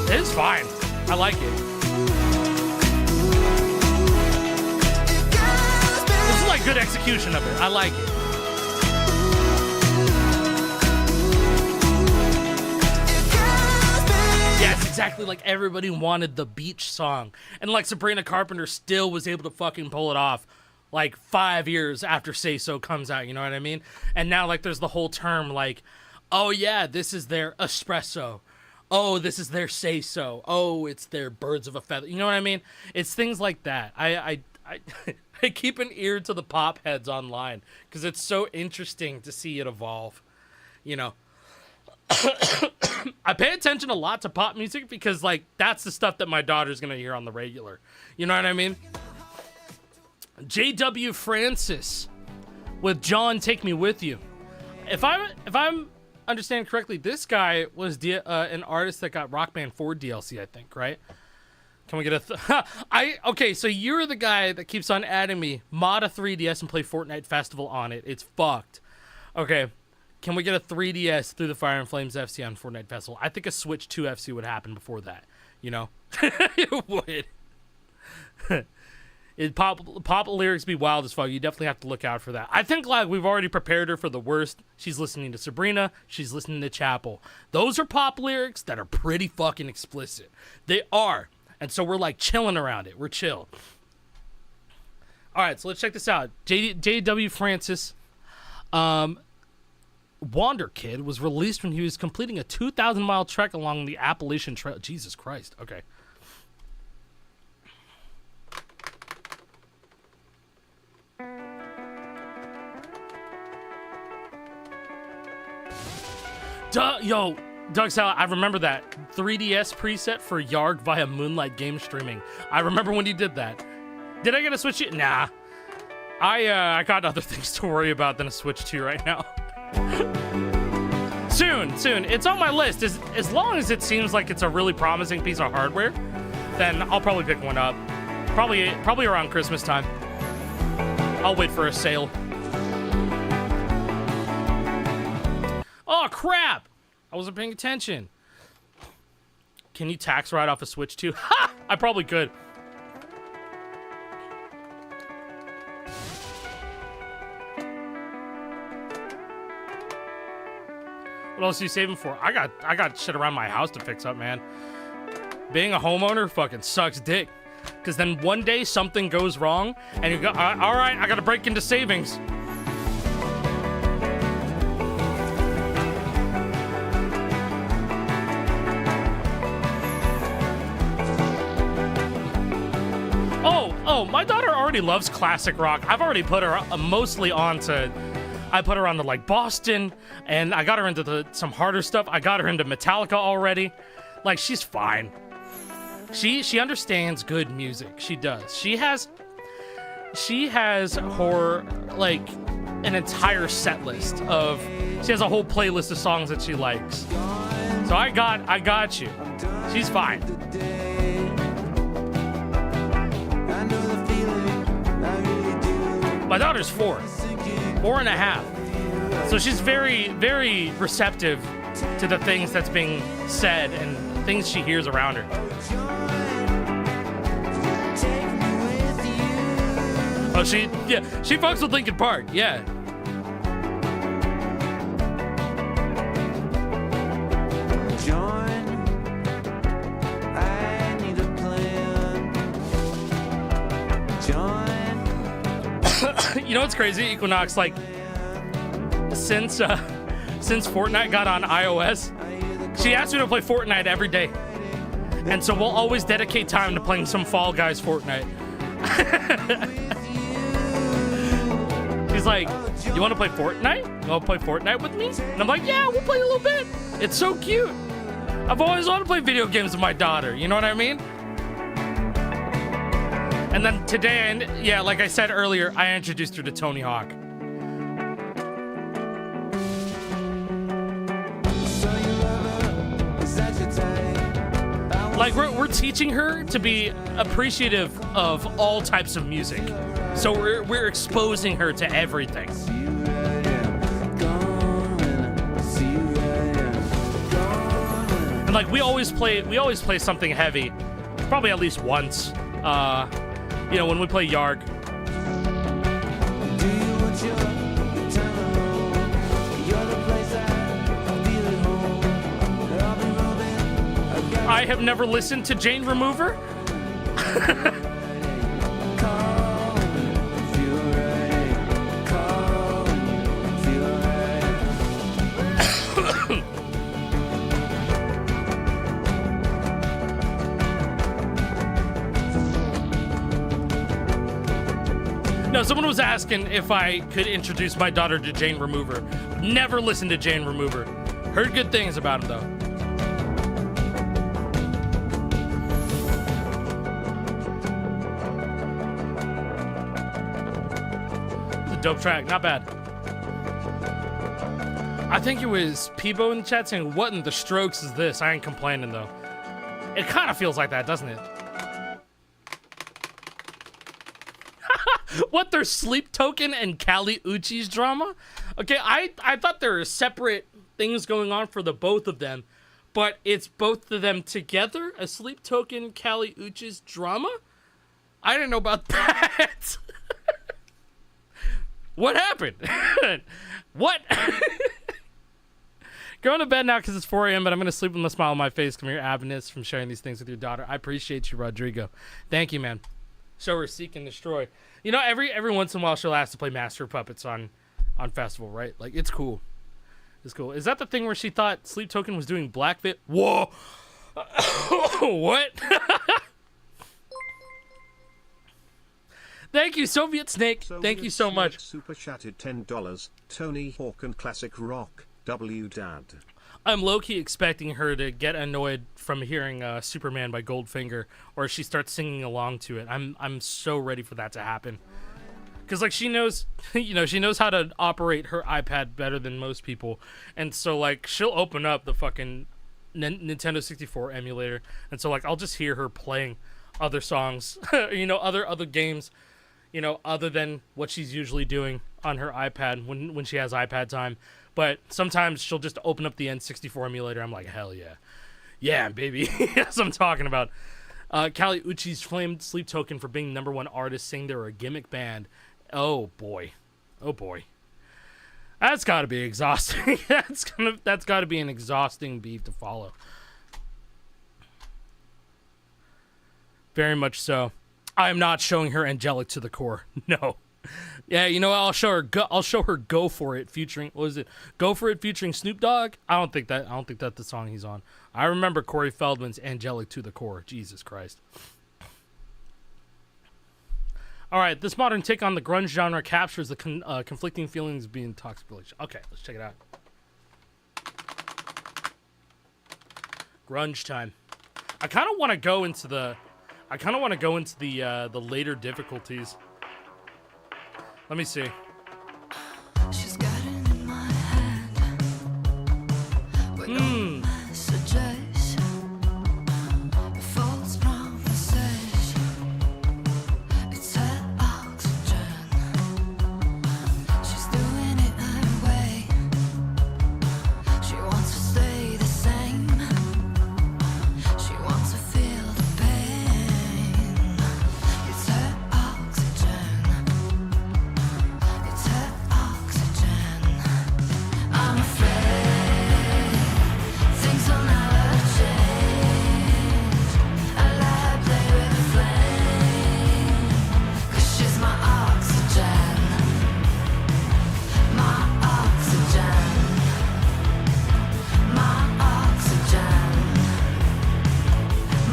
It's fine. I like it. This is like good execution of it. I like it. Yeah, it's exactly like everybody wanted the beach song. And like Sabrina Carpenter still was able to fucking pull it off like 5 years after Say So comes out, you know what I mean? And now like there's the whole term like, oh yeah, this is their espresso. Oh, this is their Say So. Oh, it's their Birds of a Feather. You know what I mean? It's things like that. I keep an ear to the pop heads online because it's so interesting to see it evolve. You know, I pay attention a lot to pop music because, like, that's the stuff that my daughter's gonna hear on the regular. You know what I mean? J.W. Francis with John, Take Me With You. If I'm understand correctly, this guy was an artist that got Rock Band 4 DLC, I think, right? Can we get a okay, so you're the guy that keeps on adding me mod a 3DS and play Fortnite Festival on it. It's fucked. Okay, can we get a 3DS through the Fire and Flames FC on Fortnite Festival? I think a Switch 2 FC would happen before that, you know? It would. Pop lyrics be wild as fuck. You definitely have to look out for that. I think like we've already prepared her for the worst. She's listening to Sabrina. She's listening to Chapel. Those are pop lyrics that are pretty fucking explicit. They are. And so we're like chilling around it. We're chill. All right, so let's check this out. J.W. Francis. Wander Kid was released when he was completing a 2,000-mile trek along the Appalachian Trail. Jesus Christ. Okay. Yo, Doug Sal, I remember that 3DS preset for YARG via Moonlight game streaming. I remember when you did that. Did I get a Switch? Nah. I got other things to worry about than a Switch 2 right now. Soon. It's on my list. As long as it seems like it's a really promising piece of hardware, then I'll probably pick one up. Probably around Christmas time. I'll wait for a sale. Oh, crap! I wasn't paying attention. Can you tax write off a Switch 2? Ha! I probably could. What else are you saving for? I got shit around my house to fix up, man. Being a homeowner fucking sucks dick. Because then one day something goes wrong, and you go, all right, I gotta break into savings. Oh, my daughter already loves classic rock. I've already put her mostly onto... I put her on to like Boston, and I got her into some harder stuff. I got her into Metallica already. Like, she's fine. She understands good music. She does. She has her, like, an entire set list of... She has a whole playlist of songs that she likes. So I got you. She's fine. My daughter's 4.5. So she's very, very receptive to the things that's being said and things she hears around her. Oh, she fucks with Linkin Park, yeah. You know what's crazy, Equinox? Like, since Fortnite got on iOS, she asked me to play Fortnite every day, and so we'll always dedicate time to playing some Fall Guys Fortnite. She's like, "You want to play Fortnite? You want to play Fortnite with me?" And I'm like, "Yeah, we'll play a little bit. It's so cute. I've always wanted to play video games with my daughter. You know what I mean?" And then today, yeah, like I said earlier, I introduced her to Tony Hawk. Like, we're teaching her to be appreciative of all types of music. So we're exposing her to everything. And like, we always play something heavy, probably at least once. You know, when we play YARG. I have never listened to Jane Remover. No, someone was asking if I could introduce my daughter to Jane Remover. Never listened to Jane Remover. Heard good things about him, though. It's a dope track. Not bad. I think it was Peebo in the chat saying, "What in the strokes is this?" I ain't complaining, though. It kind of feels like that, doesn't it? What, there's Sleep Token and Kali Uchi's drama? Okay, I thought there were separate things going on for the both of them, but it's both of them together? A Sleep Token, Kali Uchi's drama? I didn't know about that. What happened? What? Going to bed now because it's 4 a.m., but I'm going to sleep with a smile on my face. Come here, Abinus, from sharing these things with your daughter. I appreciate you, Rodrigo. Thank you, man. Show her Seek and Destroy. You know, every once in a while she'll ask to play Master of Puppets on Festival, right? Like, it's cool. It's cool. Is that the thing where she thought Sleep Token was doing Blackfit? Whoa! What? Thank you, Soviet Snake. Thank you so much. Super chatted $10. Tony Hawk and Classic Rock. W Dad. I'm low-key expecting her to get annoyed from hearing Superman by Goldfinger, or she starts singing along to it. I'm so ready for that to happen. Because, like, she knows, she knows how to operate her iPad better than most people. And so, like, she'll open up the fucking Nintendo 64 emulator. And so, like, I'll just hear her playing other songs, other games, other than what she's usually doing on her iPad when she has iPad time. But sometimes she'll just open up the N64 emulator. I'm like, hell yeah. Yeah, baby. That's what I'm talking about. Kali Uchis flamed Sleep Token for being #1 artist saying they're a gimmick band. Oh boy. That's got to be exhausting. That's got to be an exhausting beat to follow. Very much so. I am not showing her Angelic to the Core. No. Yeah, I'll show her Go For It featuring, what is it? Go For It featuring Snoop Dogg? I don't think that's the song he's on. I remember Corey Feldman's Angelic to the Core. Jesus Christ. All right, this modern take on the grunge genre captures the conflicting feelings of being toxic relation. Okay, let's check it out. Grunge time. I kind of want to go into the later difficulties. Let me see. She's got it in my hand. With no messages. False promises. It's her oxygen. She's doing it her way. She wants to stay the same. She wants to feel the pain. It's her oxygen. It's her oxygen. I'm afraid things will never change. I lie, play with the flame. 'Cause she's my oxygen. My oxygen. My oxygen.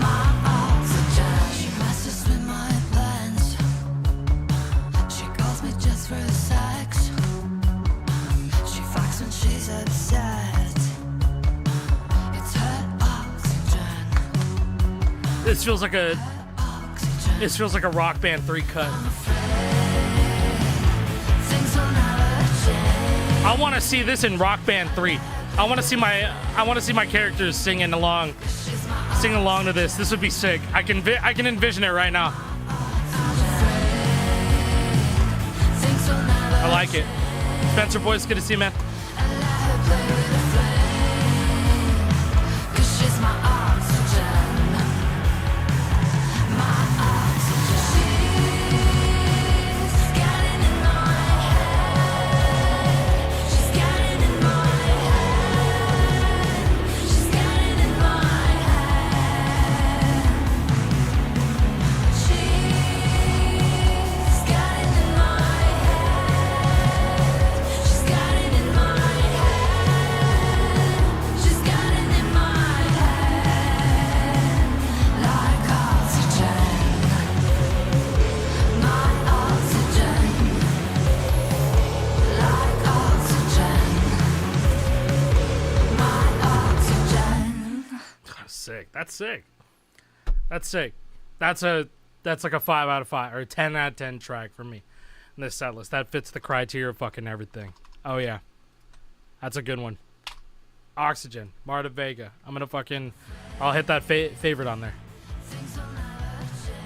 My oxygen. She messes with my plans. She calls me just for sex. She fucks when she's upset. It's her oxygen. This feels like a Oxygen. Rock Band 3 cut. Things will never change. I want to see this in Rock Band 3. I want to see my characters singing along to this. This would be sick. I can envision it right now. Things will never I like it. Spencer Boyce, good to see you, man. play with the flame. 'Cause she's my oxygen. My oxygen. She's got it in my head. She's got it in my head. She's got it in my head. She's got it in my head. She's got it in my head. She's got it in my head. Like oxygen. My oxygen. Like oxygen. My oxygen. Sick. That's sick. That's like a 5 out of 5 or a 10 out of 10 track for me in this set list. That fits the criteria of fucking everything. Oh yeah. That's a good one. Oxygen, Marta Vega. I'll hit that favorite on there. Things will never change.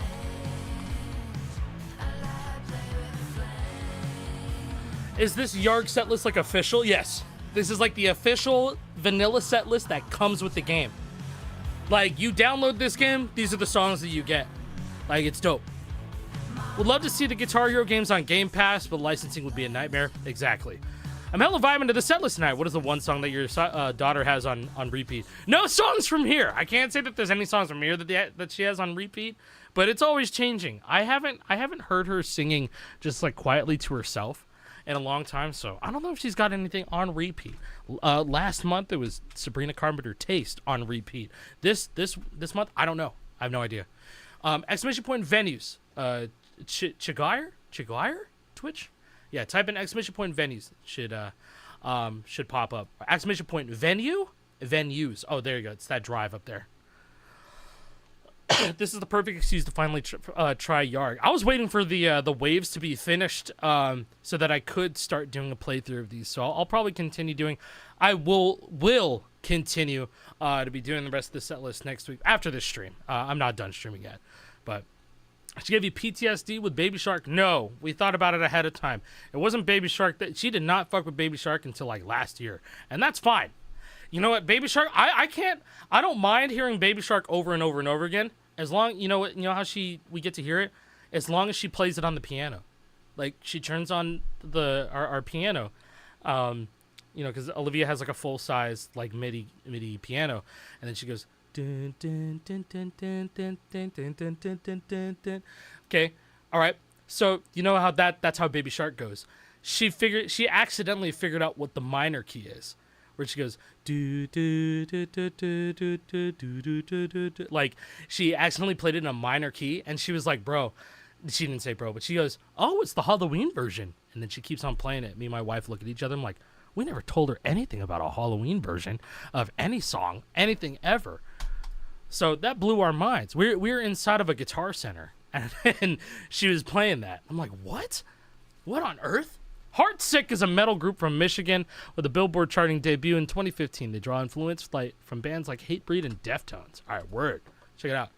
I lie, play with the flame. Is this YARG set list like official? Yes. This is like the official vanilla set list that comes with the game. Like, you download this game, these are the songs that you get. Like, it's dope. Would love to see the Guitar Hero games on Game Pass, but licensing would be a nightmare. Exactly. I'm hella vibing to the set list tonight. What is the one song that your daughter has on repeat? No songs from here. I can't say that there's any songs from here that she has on repeat, but it's always changing. I haven't heard her singing just like quietly to herself in a long time, so I don't know if she's got anything on repeat. Last month it was Sabrina Carpenter Taste on repeat. This month I don't know. I have no idea. Exclamation point venues. Chigire? Twitch? Yeah, type in exclamation point venues. Should pop up. Exclamation point venue? venues. Oh, there you go. It's that drive up there. This is the perfect excuse to finally try YARG. I was waiting for the waves to be finished so that I could start doing a playthrough of these. So I'll probably continue doing. I will continue to be doing the rest of the set list next week after this stream. I'm not done streaming yet, but she gave you PTSD with Baby Shark. No, we thought about it ahead of time. It wasn't Baby Shark. She did not fuck with Baby Shark until like last year, and that's fine. You know what, Baby Shark? I don't mind hearing Baby Shark over and over and over again. As long, you know how we get to hear it, as long as she plays it on the piano, like she turns on our piano, because Olivia has like a full size like MIDI piano, and then she goes dun, dun, dun, dun, dun, dun, dun, dun, dun, dun, dun, dun, dun. Okay, all right. So you know how that's how Baby Shark goes. She accidentally figured out what the minor key is, where she goes do do do do do do do do do do do. Like she accidentally played it in a minor key, and she was like, "Bro," she didn't say "bro," but she goes, "Oh, it's the Halloween version," and then she keeps on playing it. Me and my wife look at each other. I'm like, we never told her anything about a Halloween version of any song, anything ever. So that blew our minds. We were inside of a Guitar Center, and she was playing that. I'm like, what? What on earth? Heartsick is a metal group from Michigan with a Billboard charting debut in 2015. They draw influence from bands like Hatebreed and Deftones. All right, word. Check it out.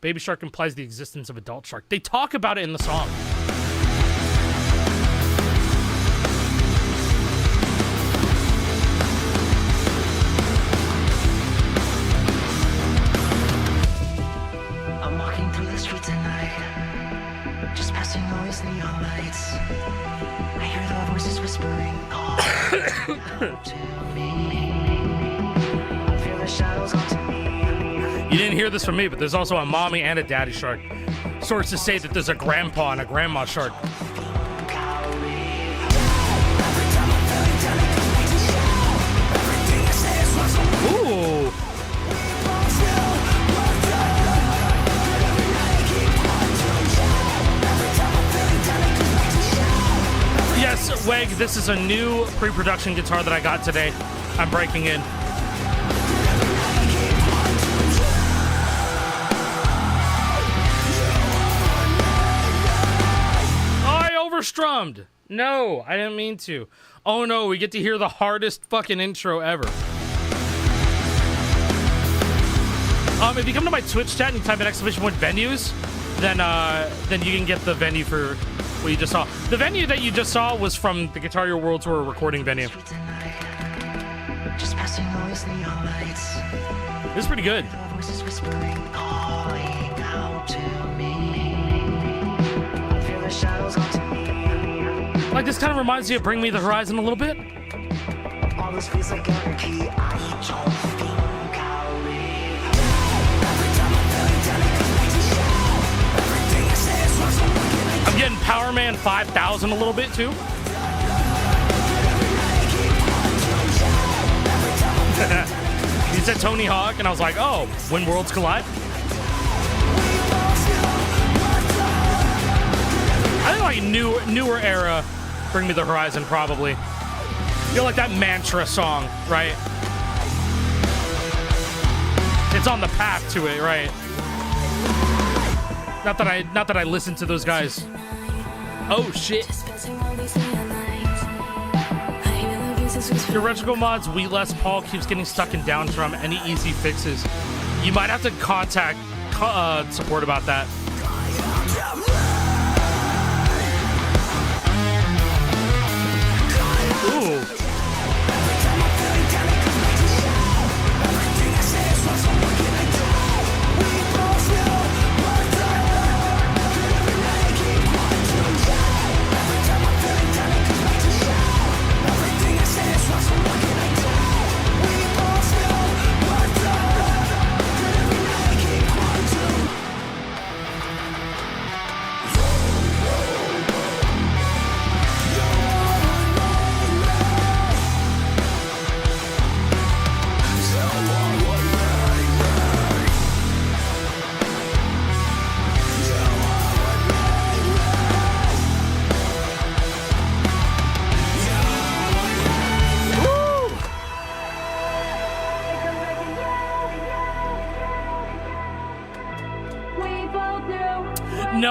Baby Shark implies the existence of Adult Shark. They talk about it in the song. I'm walking through the street tonight, just passing all these neon lights. I hear the voices whispering, call to me. I feel the shadows onto me. You didn't hear this from me, but there's also a mommy and a daddy shark. Sources say that there's a grandpa and a grandma shark. Ooh. Yes, Weg, this is a new pre-production guitar that I got today. I'm breaking in. I overstrummed. No, I didn't mean to. Oh no, we get to hear the hardest fucking intro ever. If you come to my Twitch chat and you type in !point venues, then you can get the venue for what you just saw. The venue that you just saw was from the Guitar Hero World Tour recording venue. Just passing all these neon lights. This is pretty good. Voices whispering, calling out to me. I feel the shadows onto me. Like, this kind of reminds me of Bring Me the Horizon a little bit. All this feels like anarchy. I don't think I'll leave. I'm getting Power Man 5000 a little bit too. He said Tony Hawk, and I was like, oh, When Worlds Collide. I think like newer era Bring Me the Horizon probably. You know, like that mantra song, right? It's on the path to it, right? Not that I listen to those guys. Oh shit. Theoretical mods, We Les Paul keeps getting stuck in downtime. Any easy fixes? You might have to contact support about that. Ooh.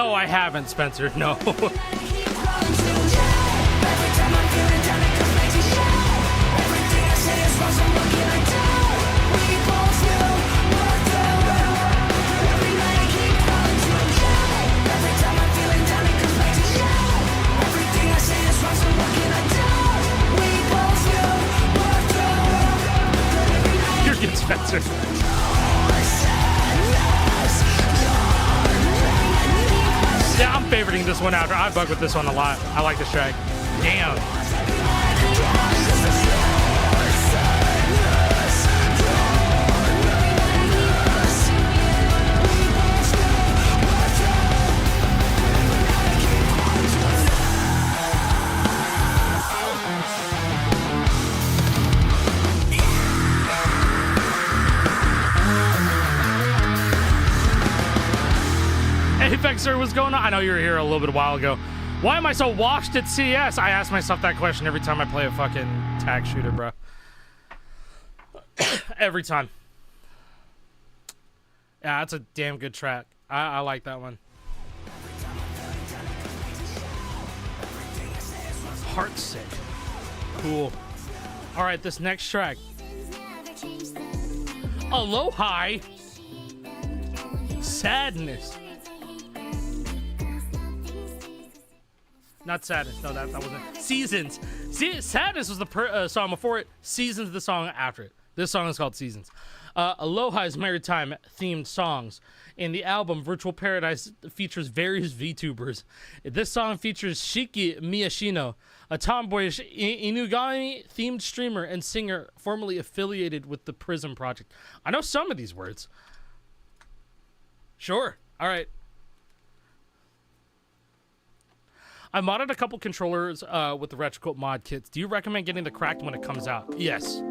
No, I haven't, Spencer. No. You're good, Spencer. Yeah, I'm favoriting this one out. I bug with this one a lot. I like this track. Damn. Vexer, what's going on? I know you were here a little bit a while ago. Why am I so washed at CS? I ask myself that question every time I play a fucking tag shooter, bro. Every time. Yeah, that's a damn good track. I like that one. Heartsick. Cool. All right, this next track. Aloha. Sadness. Not Sadness. No, that wasn't it. Seasons. See, Sadness was the song before it. Seasons the song after it. This song is called Seasons. Aloha is maritime themed songs. In the album, Virtual Paradise features various VTubers. This song features Shiki Miyashino, a tomboyish Inugami themed streamer and singer formerly affiliated with the Prism Project. I know some of these words. Sure. All right. I modded a couple controllers with the Retrocult mod kits. Do you recommend getting the cracked when it comes out? Yes.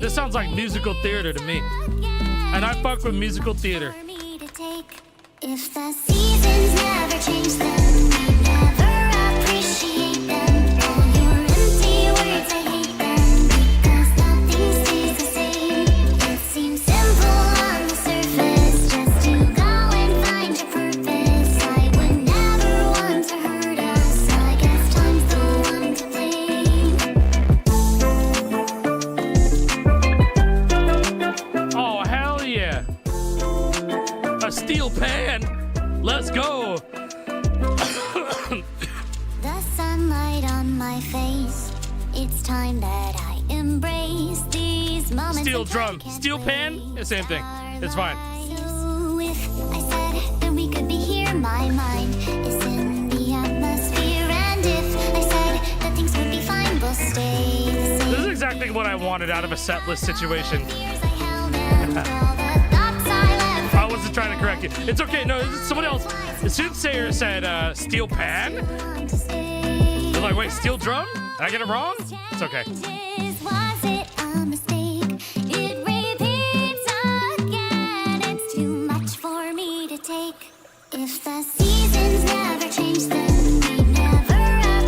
This sounds like musical theater to me. And I fuck with musical theater. If the seasons never change, then we never appreciate them. All your empty words, I hate them, because nothing stays the same. It seems simple on the surface, just to go and find your purpose. I would never want to hurt us, I guess time's the one to blame. Oh, hell yeah. A steel pan. Let's go. The sunlight on my face. It's time that I embrace these moments. Steel drum. Steel pan? The same thing. It's fine. So if I said that we could be here, my mind is in the atmosphere. And if I said that things would be fine, we'll stay the same. This is exactly what I wanted out of a setlist situation. I wasn't trying to correct you. It's okay. No, it's someone else. The soothsayer said steel pan. They're like, wait, steel drum? Did I get it wrong? It's okay. Was it a mistake? It repeats again. It's too much for me to take. If the seasons never change, then we never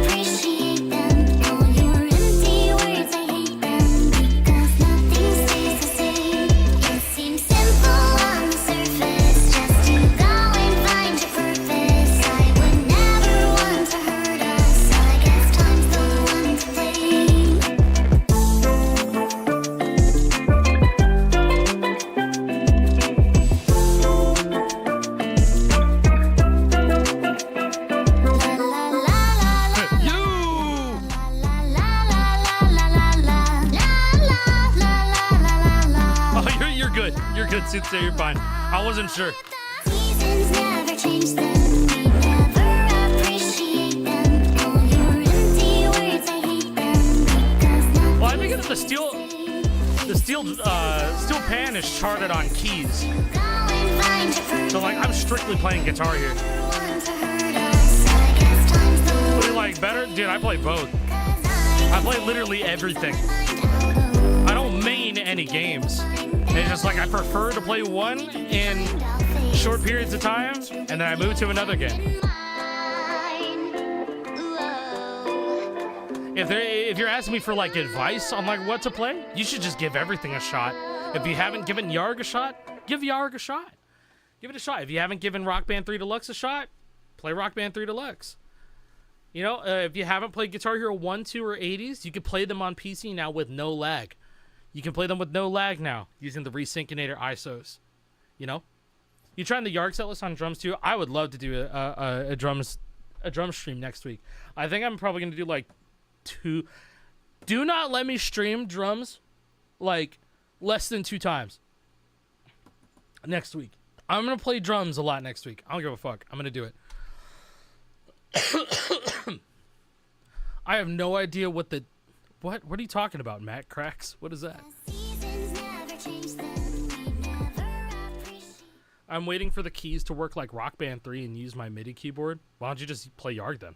appreciate them. All your empty words, I hate them, because nothing stays the same. It seems simple on the surface, just to go and find your purpose. I would never want to hurt us, I guess time's the one to blame. La la la la la. You! La la la la la la la. La la la la la la. Oh, you're good. You're good, soothsayer. You're fine. I wasn't sure. Seasons never change, then we never appreciate them. All your empty words, I hate them, because Well, I think it's the steel Japan is charted on keys. So like I'm strictly playing guitar here. What do you like better? Dude, I play both. I play literally everything. I don't main any games. It's just like I prefer to play one in short periods of time, and then I move to another game. If you're asking me for like advice on like what to play, you should just give everything a shot. If you haven't given YARG a shot, give YARG a shot. Give it a shot. If you haven't given Rock Band 3 Deluxe a shot, play Rock Band 3 Deluxe. You know, if you haven't played Guitar Hero 1, 2, or 80s, you can play them on PC now with no lag. You can play them with no lag now using the Resyncinator ISOs. You know? You trying the YARG setlist on drums too? I would love to do a drum stream next week. I think I'm probably going to do like 2. Do not let me stream drums like less than 2 times next week. I'm going to play drums a lot next week. I don't give a fuck. I'm going to do it. I have no idea what the... What are you talking about, Matt? Cracks? What is that? I'm waiting for the keys to work like Rock Band 3 and use my MIDI keyboard. Why don't you just play YARG then?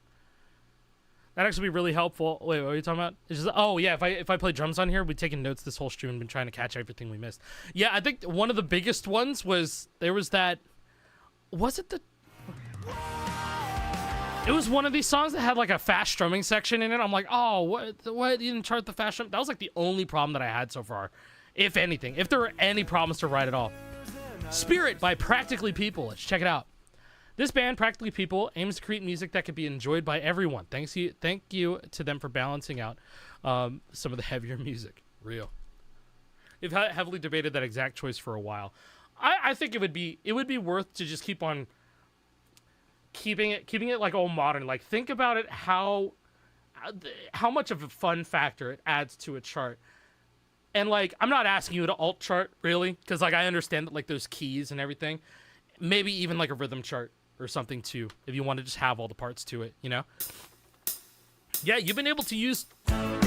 That'd actually be really helpful. Wait, what are you talking about? It's just, oh, yeah, if I play drums on here, we've taken notes this whole stream and been trying to catch everything we missed. Yeah, I think one of the biggest ones was, there was that... Was it the... It was one of these songs that had like a fast strumming section in it. I'm like, oh, what? You didn't chart the fast strum? That was like the only problem that I had so far. If anything. If there were any problems to write at all. Spirit by Practically People. Let's check it out. This band, Practically People, aims to create music that can be enjoyed by everyone. Thank you to them for balancing out some of the heavier music. Real. We've heavily debated that exact choice for a while. I think it would be worth to just keep on keeping it like all modern. Like, think about it, how much of a fun factor it adds to a chart. And like, I'm not asking you to alt chart really, because like I understand that like there's keys and everything. Maybe even like a rhythm chart or something too, if you want to just have all the parts to it, you know? Yeah, you've been able to use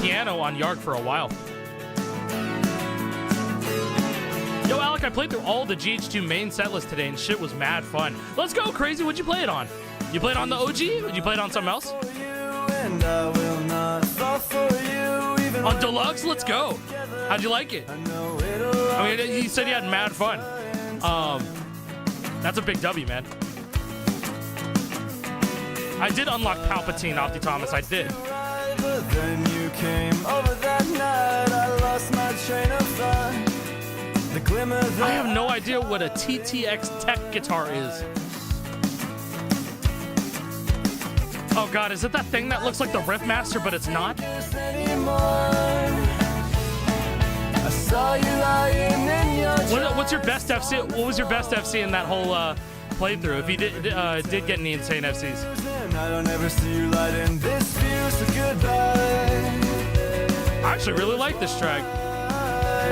piano on YARG for a while. Yo, Alec, I played through all the GH2 main setlist today and shit was mad fun. Let's go, Crazy. What'd you play it on? You played on the OG? Would you play it on something else? On Deluxe? Let's go. How'd you like it? I mean, you said you had mad fun. That's a big W, man. I did unlock Palpatine, Opti Thomas. I did. But then you came over that night. I lost my train of thought. The glimmer that I have no idea what a TTX Tech guitar is. Oh god, is it that thing that looks like the Riffmaster, but it's not? I saw you lying in your What's your best FC? What was your best FC in that whole playthrough? If you did get any insane FCs? I don't ever see you light in this view, so goodbye. I actually really like this track.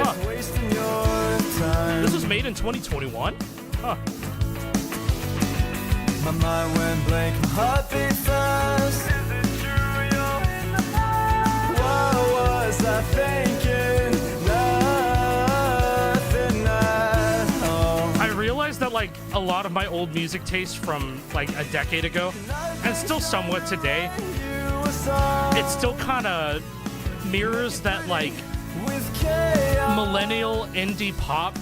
Huh. Wasting your time. This was made in 2021? Huh. My mind went blank, my heart beat fast. Is it true you're in the past? What was I thinking? Nothing at all. I realized that like a lot of my old music taste from like a decade ago, and still somewhat today, it still kind of mirrors that like millennial indie pop.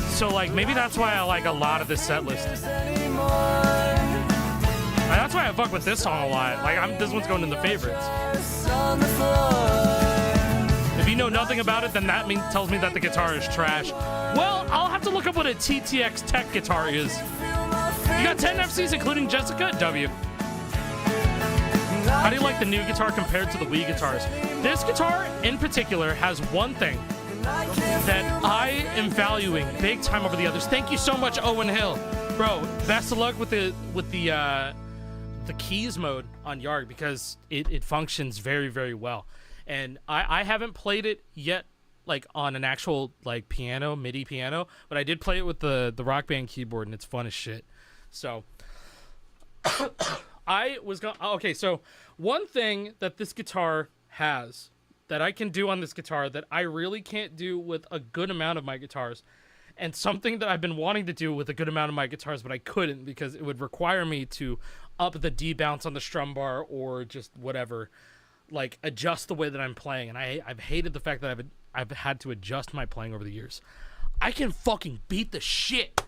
So like maybe that's why I like a lot of this set list. That's why I fuck with this song a lot. Like this one's going in the favorites. If you know nothing about it, then that tells me that the guitar is trash. Well, I'll have to look up what a TTX Tech guitar is. You got 10 FCs, including Jessica. W. How do you like the new guitar compared to the Wii guitars? This guitar, in particular, has one thing that I am valuing big time over the others. Thank you so much, Owen Hill. Bro, best of luck with the keys mode on YARG, because it functions very, very well. And I haven't played it yet, like on an actual like piano, MIDI piano, but I did play it with the Rock Band keyboard, and it's fun as shit. So okay, so one thing that this guitar has that I can do on this guitar that I really can't do with a good amount of my guitars, and something that I've been wanting to do with a good amount of my guitars, but I couldn't because it would require me to up the D bounce on the strum bar or just whatever, like adjust the way that I'm playing. And I've hated the fact that I've had to adjust my playing over the years. I can fucking beat the shit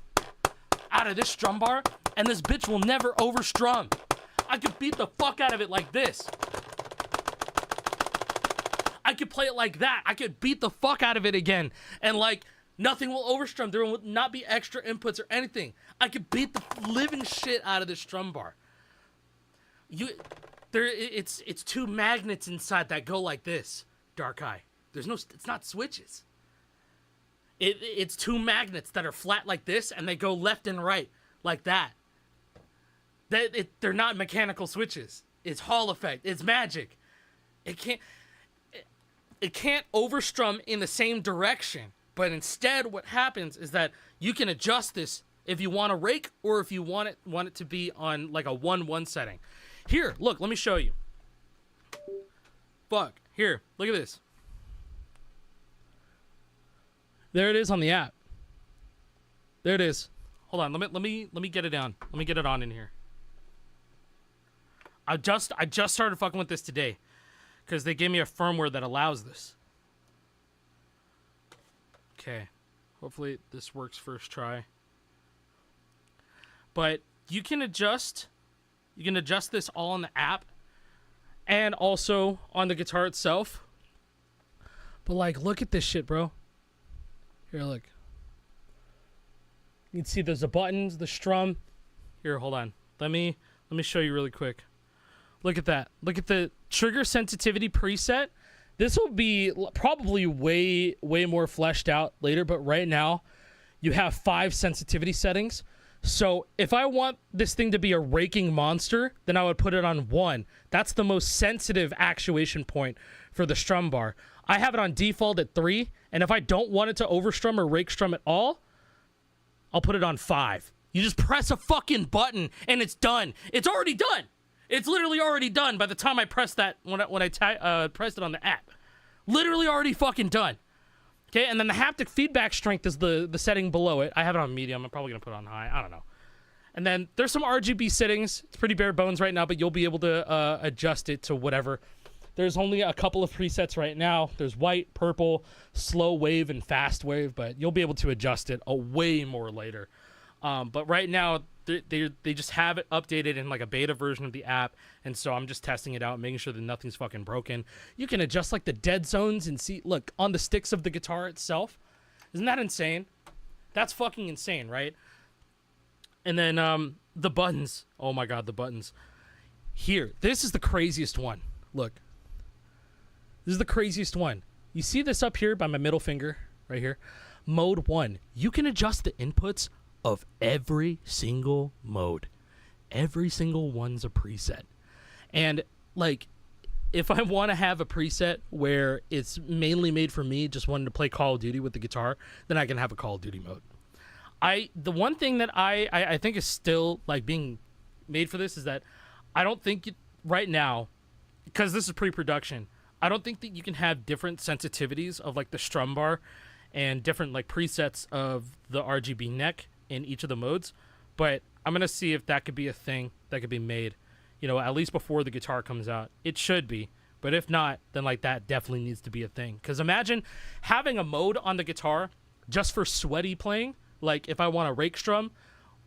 out of this strum bar, and this bitch will never overstrum. I could beat the fuck out of it like this. I could play it like that. I could beat the fuck out of it again, and like nothing will overstrum. There will not be extra inputs or anything. I could beat the living shit out of this strum bar. It's two magnets inside that go like this. Dark Eye. It's not switches. It's two magnets that are flat like this, and they go left and right like that. They're not mechanical switches. It's Hall effect. It's magic. It can't overstrum in the same direction. But instead, what happens is that you can adjust this if you want to rake or if you want it to be on like a 1-1 setting. Here, look, let me show you. Fuck. Here, look at this. There it is on the app. There it is. Hold on, let me get it down. Let me get it on in here. I just started fucking with this today because they gave me a firmware that allows this. Okay. Hopefully this works first try. But you can adjust this all on the app and also on the guitar itself. But like, look at this shit, bro. Here, look. You can see there's the buttons, the strum. Here, hold on. Let me show you really quick. Look at that. Look at the trigger sensitivity preset. This will be probably way more fleshed out later, but right now you have 5 sensitivity settings. So if I want this thing to be a raking monster, then I would put it on 1. That's the most sensitive actuation point for the strum bar. I have it on default at 3, and if I don't want it to overstrum or rake strum at all, I'll put it on 5. You just press a fucking button and it's done. It's already done. It's literally already done by the time I press that when I pressed it on the app. Literally already fucking done. Okay, and then the haptic feedback strength is the setting below it. I have it on medium. I'm probably gonna put it on high. I don't know. And then there's some RGB settings. It's pretty bare bones right now, but you'll be able to adjust it to whatever. There's only a couple of presets right now. There's white, purple, slow wave, and fast wave, but you'll be able to adjust it way more later. But right now, they just have it updated in like a beta version of the app, and so I'm just testing it out, making sure that nothing's fucking broken. You can adjust like the dead zones and see, look, on the sticks of the guitar itself. Isn't that insane? That's fucking insane, right? And then the buttons. Oh my god, the buttons. Here, this is the craziest one. Look. This is the craziest one. You see this up here by my middle finger, right here? Mode 1. You can adjust the inputs of every single mode. Every single one's a preset. And like, if I want to have a preset where it's mainly made for me, just wanting to play Call of Duty with the guitar, then I can have a Call of Duty mode. The one thing that I think is still like being made for this is that I don't think right now, because this is pre-production, I don't think that you can have different sensitivities of like the strum bar and different like presets of the RGB neck in each of the modes. But I'm going to see if that could be a thing that could be made, you know, at least before the guitar comes out. It should be. But if not, then like that definitely needs to be a thing. Because imagine having a mode on the guitar just for sweaty playing. Like if I want to rake strum,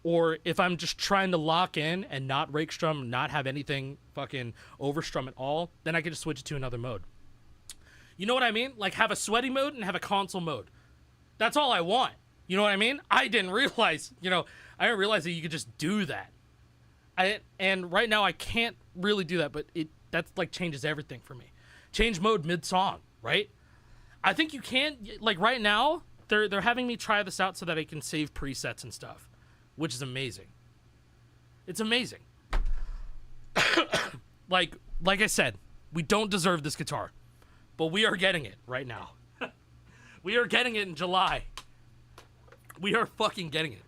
or if I'm just trying to lock in and not rake strum, not have anything fucking overstrum at all, then I can just switch it to another mode. You know what I mean? Like have a sweaty mode and have a console mode. That's all I want. You know what I mean? I didn't realize that you could just do that. And right now I can't really do that, but that's like changes everything for me. Change mode mid-song, right? I think you can, like right now, they're having me try this out so that I can save presets and stuff, which is amazing. It's amazing. like I said, we don't deserve this guitar, but we are getting it right now. We are getting it in July. We are fucking getting it.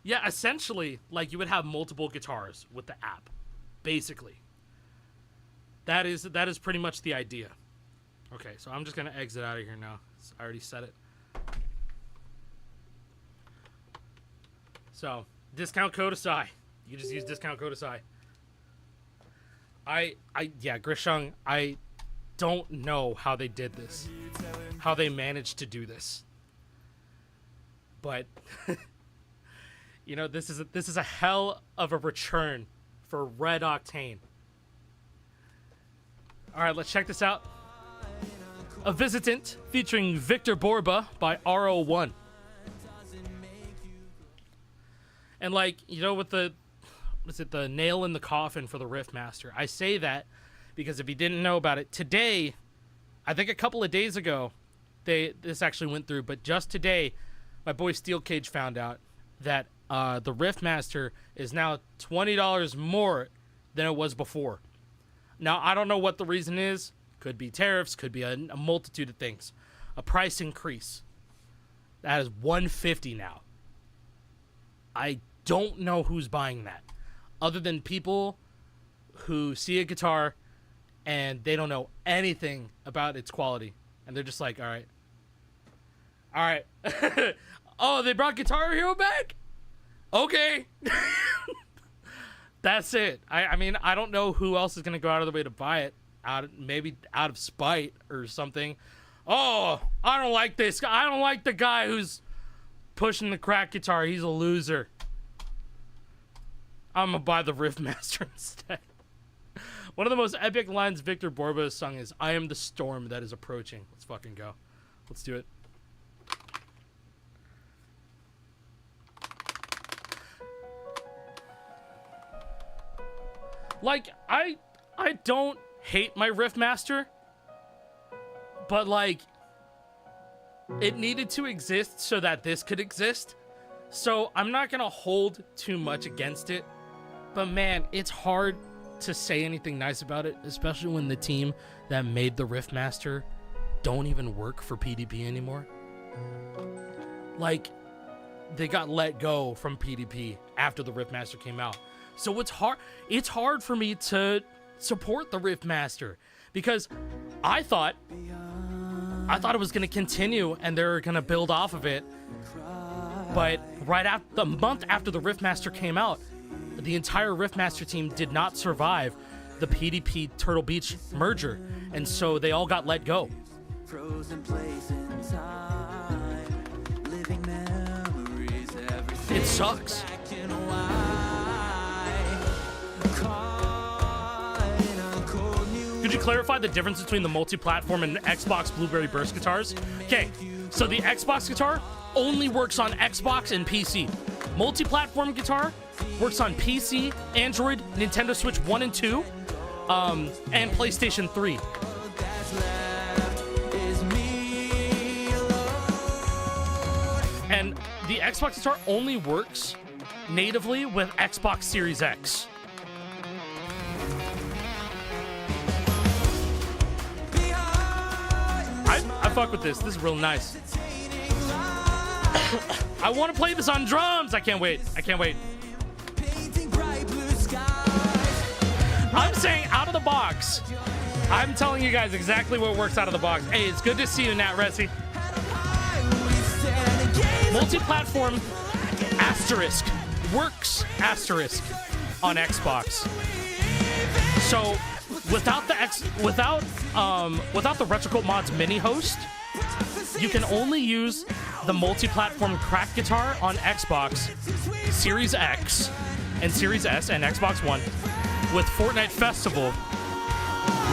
Yeah, essentially, like you would have multiple guitars with the app, basically. that is pretty much the idea. Okay, so I'm just gonna exit out of here now. I already said it. So discount code Acai. You just use discount code Acai. Yeah, Grishung, I don't know how they did this, how they managed to do this, but you know, this is a hell of a return for Red Octane. All right, let's check this out. A Visitant featuring Victor Borba by RO1. And like, you know, with the nail in the coffin for the Riffmaster. I say that because if you didn't know about it, today, I think a couple of days ago, this actually went through, but just today, my boy Steel Cage found out that the Riffmaster is now $20 more than it was before. Now, I don't know what the reason is. Could be tariffs, could be a multitude of things. A price increase. That is $150 now. I don't know who's buying that, other than people who see a guitar and they don't know anything about its quality. And they're just like, all right. Oh, they brought Guitar Hero back? Okay. That's it. I mean, I don't know who else is going to go out of the way to buy it. Maybe out of spite or something. Oh, I don't like this guy. I don't like the guy who's pushing the crack guitar. He's a loser. I'm going to buy the Riffmaster instead. One of the most epic lines Victor Borba has sung is, "I am the storm that is approaching." Let's fucking go. Let's do it. Like, I don't hate my Riffmaster, but like, it needed to exist so that this could exist. So I'm not gonna hold too much against it, but man, it's hard to say anything nice about it, especially when the team that made the Riffmaster don't even work for PDP anymore. Like, they got let go from PDP after the Riffmaster came out. So it's hard for me to support the Riffmaster because I thought it was going to continue and they're going to build off of it. But right after the month after the Riffmaster came out, the entire Riffmaster team did not survive the PDP Turtle Beach merger, and so they all got let go. It sucks. Could you clarify the difference between the multi-platform and Xbox Blueberry Burst guitars? Okay, so the Xbox guitar only works on Xbox and PC. Multi-platform guitar works on PC, Android, Nintendo Switch 1 and 2, and PlayStation 3. And the Xbox guitar only works natively with Xbox Series X. I fuck with this. This is real nice. I want to play this on drums. I can't wait. I can't wait. I'm saying out of the box. I'm telling you guys exactly what works out of the box. Hey, it's good to see you, Nat Resi. Multi-platform asterisk works asterisk on Xbox. So without the Retrocult Mods mini host, you can only use the multi-platform crack guitar on Xbox Series X and Series S and Xbox One with Fortnite Festival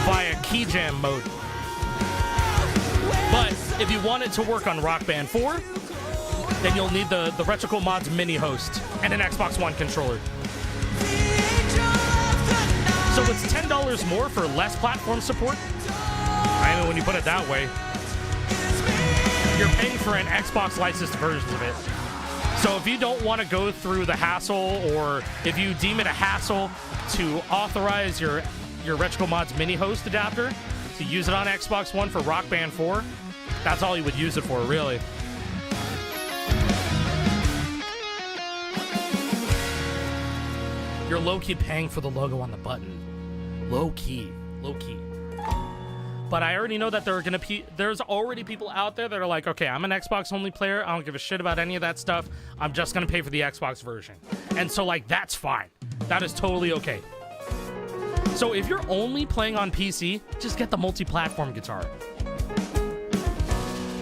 via Keyjam mode. But if you want it to work on Rock Band 4, then you'll need the Retrocult Mods mini host and an Xbox One controller. So it's $10 more for less platform support. I mean, when you put it that way, you're paying for an Xbox licensed version of it. So if you don't want to go through the hassle, or if you deem it a hassle to authorize your Retrocult Mods mini host adapter to use it on Xbox One for Rock Band 4, that's all you would use it for, really. You're low-key paying for the logo on the button. Low-key. low key. But I already know that there's already people out there that are like, okay, I'm an Xbox only player. I don't give a shit about any of that stuff. I'm just gonna pay for the Xbox version. And so like, that's fine. That is totally okay. So if you're only playing on PC, just get the multi-platform guitar.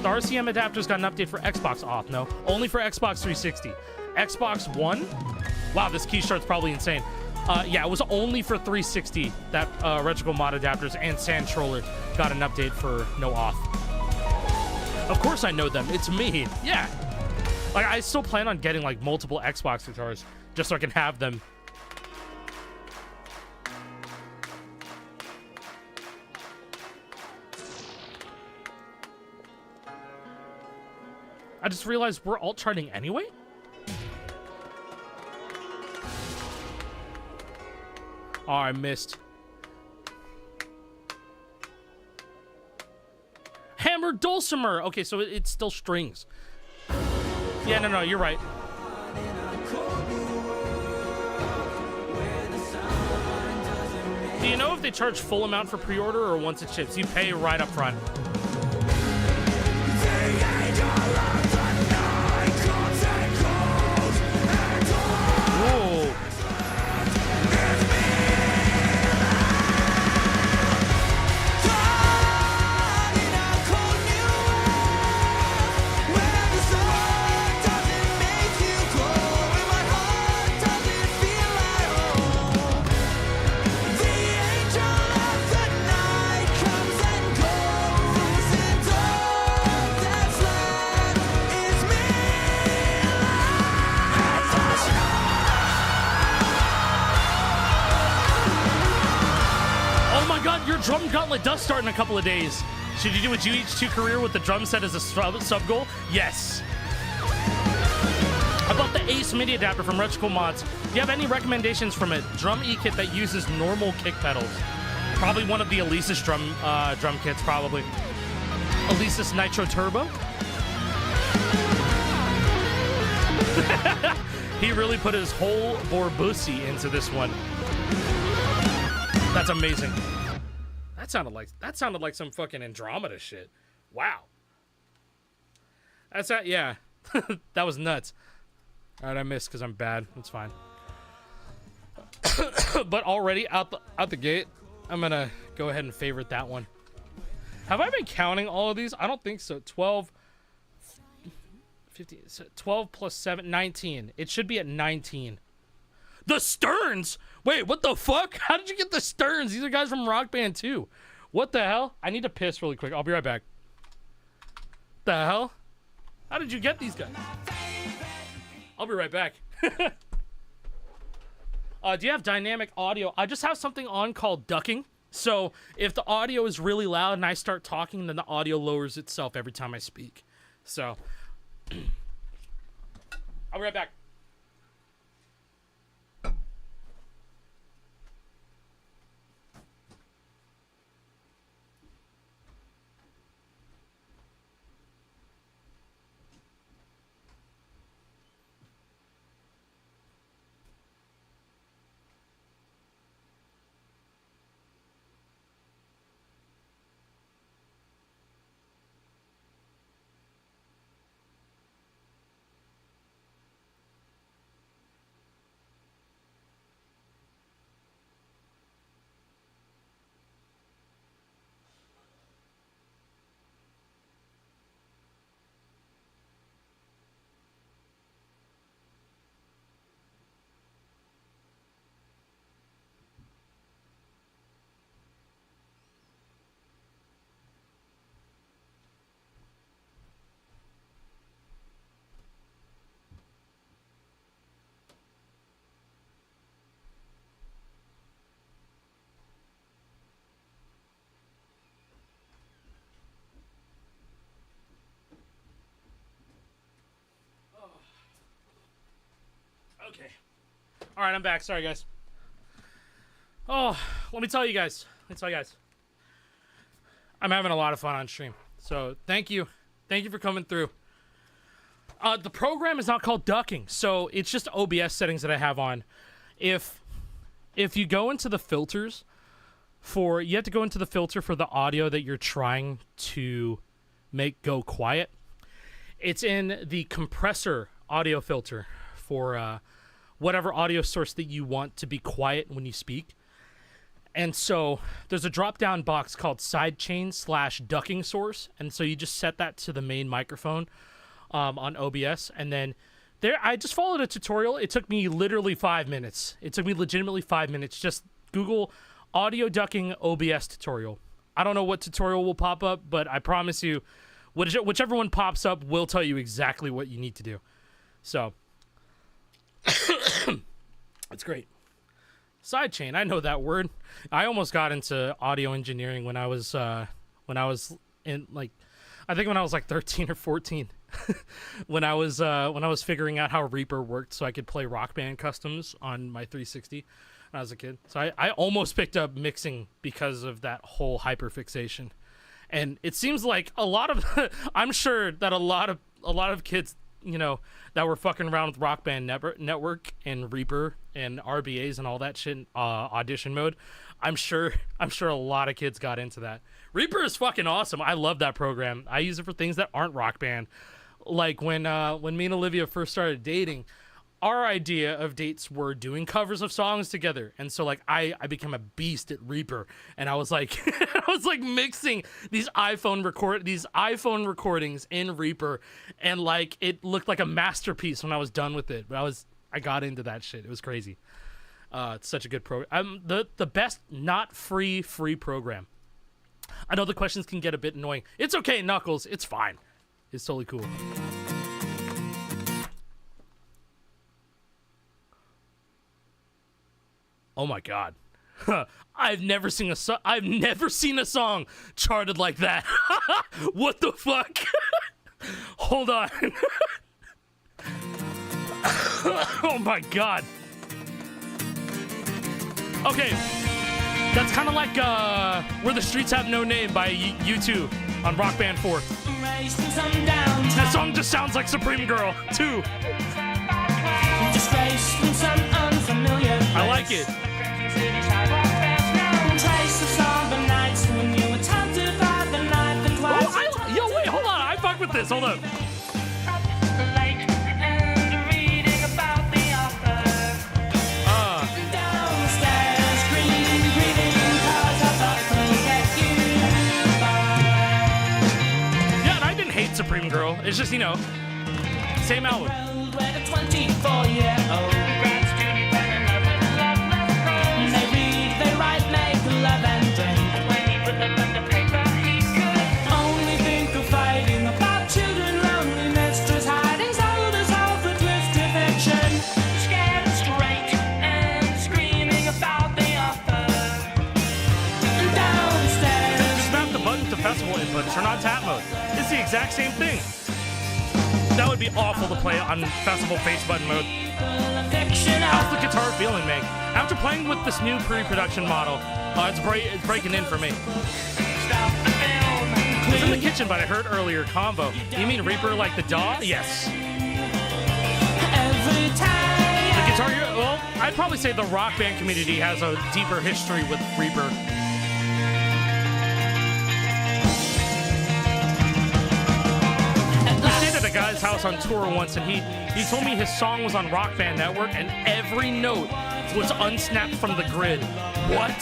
The RCM adapter's got an update for Xbox off. No, only for Xbox 360. Xbox One? Wow, this key chart's probably insane. Yeah, it was only for 360 that Regical Mod adapters and Sand Troller got an update for no auth. Of course I know them. It's me. Yeah. Like, I still plan on getting, like, multiple Xbox guitars just so I can have them. I just realized we're alt-charting anyway? Oh, I missed. Hammered dulcimer. Okay, so it's still strings. Yeah, no, you're right. Do you know if they charge full amount for pre-order or once it ships? You pay right up front. Whoa. Your drum gauntlet does start in a couple of days. Should you do a GH2 career with the drum set as a sub goal? Yes. I bought the Ace MIDI adapter from Regical Mods. Do you have any recommendations from a drum E-kit that uses normal kick pedals? Probably one of the Alesis drum kits, probably. Alesis Nitro Turbo? He really put his whole Borbusi into this one. That's amazing. That sounded like some fucking Andromeda shit. Wow. That's that. Yeah. That was nuts. All right, I missed because I'm bad. It's fine. But already out the gate, I'm gonna go ahead and favorite that one. Have I been counting all of these? I don't think so. 12, 15, 12 plus 7, 19. It should be at 19. The Stearns? Wait, what the fuck? How did you get the Stearns? These are guys from Rock Band 2. What the hell? I need to piss really quick. I'll be right back. The hell? How did you get these guys? I'll be right back. Do you have dynamic audio? I just have something on called ducking. So if the audio is really loud and I start talking, then the audio lowers itself every time I speak. So I'll be right back. Okay. All right, I'm back. Sorry, guys. Oh, let me tell you guys. I'm having a lot of fun on stream. So thank you. Thank you for coming through. The program is not called ducking, so it's just OBS settings that I have on. If you go into the filters you have to go into the filter for the audio that you're trying to make go quiet. It's in the compressor audio filter for whatever audio source that you want to be quiet when you speak. And so there's a drop-down box called sidechain/ducking source, and so you just set that to the main microphone on OBS, and then I just followed a tutorial. It took me literally 5 minutes. It took me legitimately 5 minutes. Just Google audio ducking OBS tutorial. I don't know what tutorial will pop up, but I promise you, whichever one pops up will tell you exactly what you need to do. So, it's great. Sidechain, I know that word. I almost got into audio engineering when I was in like, I think when I was like 13 or 14. when I was figuring out how Reaper worked so I could play Rock Band customs on my 360 when I was a kid. So I almost picked up mixing because of that whole hyperfixation. And it seems like a lot of I'm sure that a lot of kids, you know, that were fucking around with Rock Band Network and Reaper and RBAs and all that shit, audition mode. I'm sure a lot of kids got into that. Reaper is fucking awesome. I love that program. I use it for things that aren't Rock Band. Like when me and Olivia first started dating, our idea of dates were doing covers of songs together. And so like I became a beast at Reaper, and I was like I was like mixing these iPhone recordings in Reaper, and like it looked like a masterpiece when I was done with it. But I got into that shit. It was crazy. It's such a good program. The best not free program. I know the questions can get a bit annoying. It's okay, Knuckles. It's fine. It's totally cool. Oh my god. I've never seen a song charted like that. What the fuck? Hold on. Oh my god. Okay. That's kind of like Where the Streets Have No Name by U2 on Rock Band 4. That song just sounds like Supreme Girl 2. I like it. Yo, wait, hold on. I fuck with this. Hold up. Yeah, and I didn't hate Supreme Girl. It's just, you know, same album. Festival inputs turn on tap mode. It's the exact same thing. That would be awful to play on festival face button mode. How's the guitar feeling, Meg? After playing with this new pre-production model, it's breaking in for me. I was in the kitchen, but I heard earlier combo. You mean Reaper like the DAW? Yes. The guitar, well, I'd probably say the Rock Band community has a deeper history with Reaper. A guy's house on tour once, and he told me his song was on Rock Band Network and every note was unsnapped from the grid. What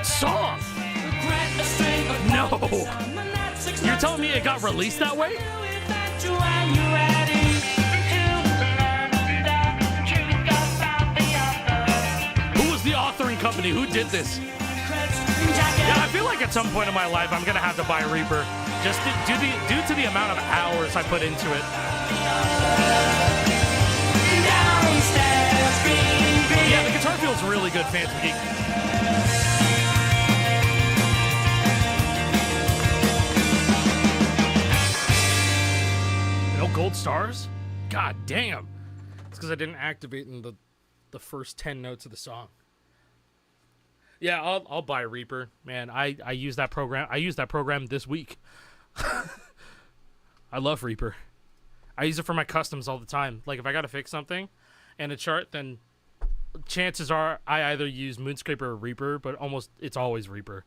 song? No. You're telling me it got released that way? Who was the authoring company? Who did this? Yeah, I feel like at some point in my life I'm gonna have to buy Reaper. Just due to the amount of hours I put into it. Yeah, the guitar feels really good, Phantom Geek. No gold stars? God damn. It's because I didn't activate in the first 10 notes of the song. Yeah, I'll buy Reaper. Man, I use that program. I used that program this week. I love Reaper. I use it for my customs all the time. Like if I gotta fix something and a chart, then chances are I either use Moonscraper or Reaper, but almost it's always Reaper.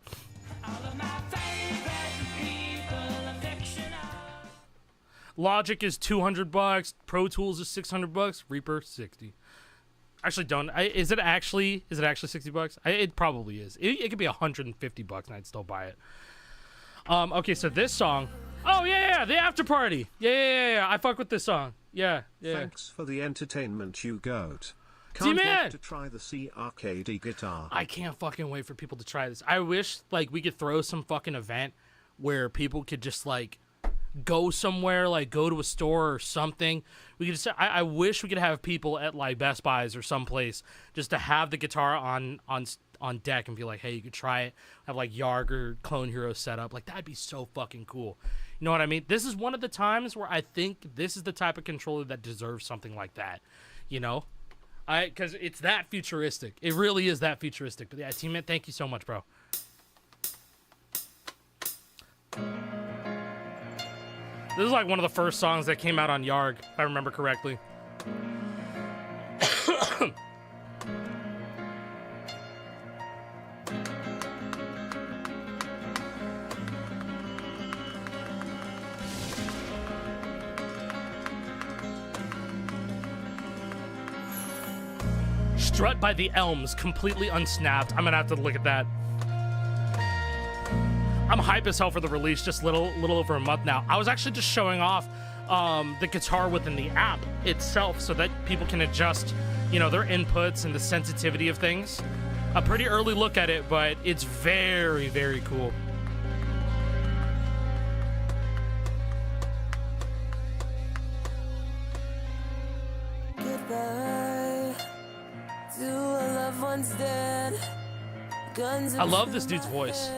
Logic is $200. Pro Tools is $600. Reaper 60. Actually, don't. Is it actually $60? It probably is. It could be $150 and I'd still buy it. Okay, so this song. Oh yeah, the after party. Yeah. I fuck with this song. Yeah. Thanks for the entertainment, you goat. T-Man! Can't wait to try the CRKD guitar. I can't fucking wait for people to try this. I wish like we could throw some fucking event where people could just like go somewhere, like go to a store or something. We could just, I wish we could have people at like Best Buys or someplace just to have the guitar on deck and be like, hey, you could try it. Have like YARG or Clone Hero set up. Like that'd be so fucking cool. You know what I mean? This is one of the times where I think this is the type of controller that deserves something like that. You know? Because it's that futuristic. It really is that futuristic. But yeah, T-Man, thank you so much, bro. This is like one of the first songs that came out on YARG, if I remember correctly. Strut by the Elms, completely unsnapped. I'm gonna have to look at that. I'm hype as hell for the release, just little over a month now. I was actually just showing off the guitar within the app itself so that people can adjust, you know, their inputs and the sensitivity of things. A pretty early look at it, but it's very, very cool. Goodbye to a loved one's dead. Guns I love this dude's voice.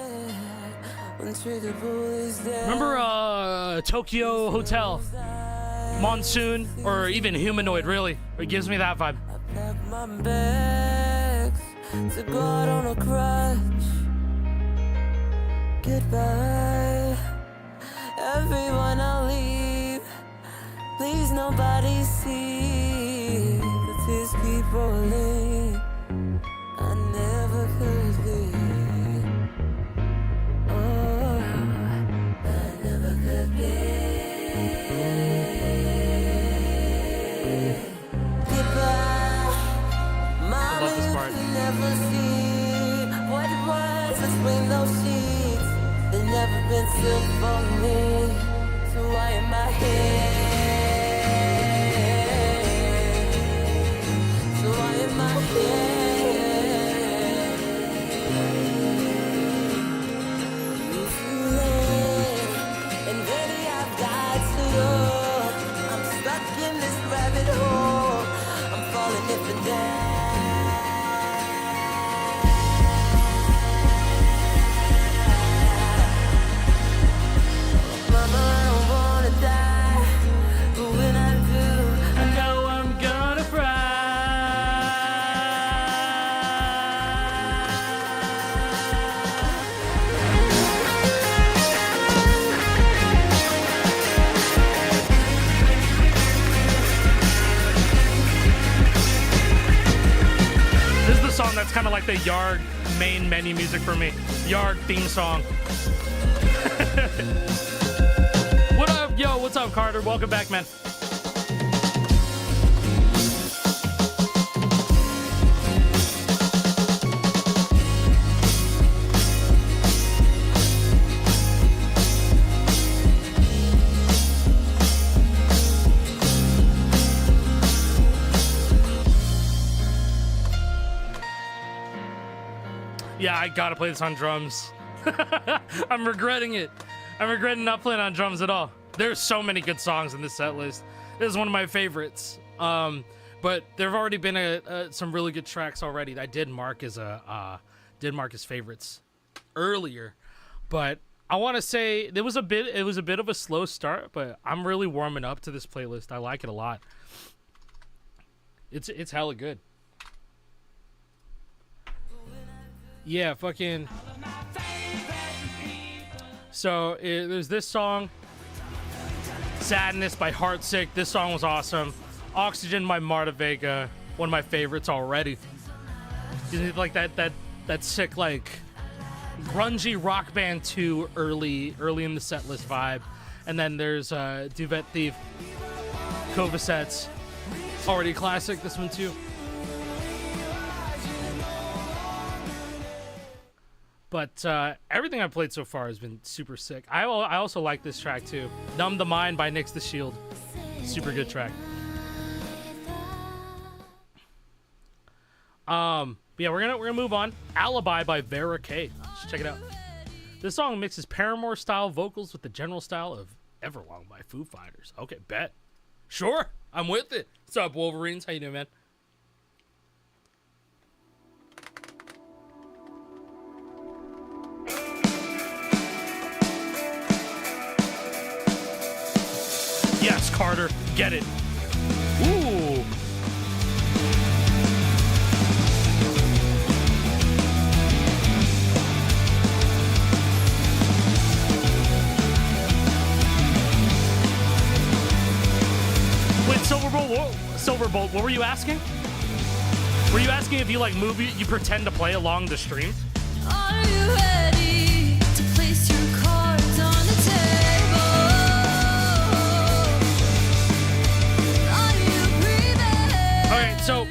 Remember Tokyo Hotel, Monsoon, or even Humanoid, really. It gives me that vibe. I pack my bags to go out on a crutch. Goodbye, everyone, I'll leave. Please nobody see the tears keep rolling. I never could be. Never see what it was between those sheets. They've never been silk for me. So why am I here? So why am I here? Too late, and baby I've died so young. I'm stuck in this rabbit hole. I'm falling if and down. Song that's kind of like the YARG main menu music for me. YARG theme song. What up, yo? What's up, Carter? Welcome back, man. Yeah, I gotta play this on drums. I'm regretting it. I'm regretting not playing on drums at all. There's so many good songs in this set list. This is one of my favorites. But there have already been some really good tracks already. I did mark as favorites earlier, but I want to say it was a bit of a slow start, but I'm really warming up to this playlist. I like it a lot. It's hella good. Yeah, fucking. So there's this song, Sadness by Heartsick. This song was awesome. Oxygen by Marta Vega, one of my favorites already. You need like that sick like grungy Rock Band 2 early in the set list vibe. And then there's Duvet Thief, Covasets, already classic, this one too. But everything I've played so far has been super sick. I also like this track too. Numb the Mind by Nyx the Shield. Super good track. But yeah, we're gonna move on. Alibi by Vera K. Let's check it out. This song mixes Paramore style vocals with the general style of Everlong by Foo Fighters. Okay, bet. Sure, I'm with it. What's up, Wolverines? How you doing, man? Yes, Carter, get it. Ooh. Wait, Silverbolt, what were you asking? Were you asking if you like movie you pretend to play along the stream? Are you ready to place your cards on the table? Are you prepared? Okay, so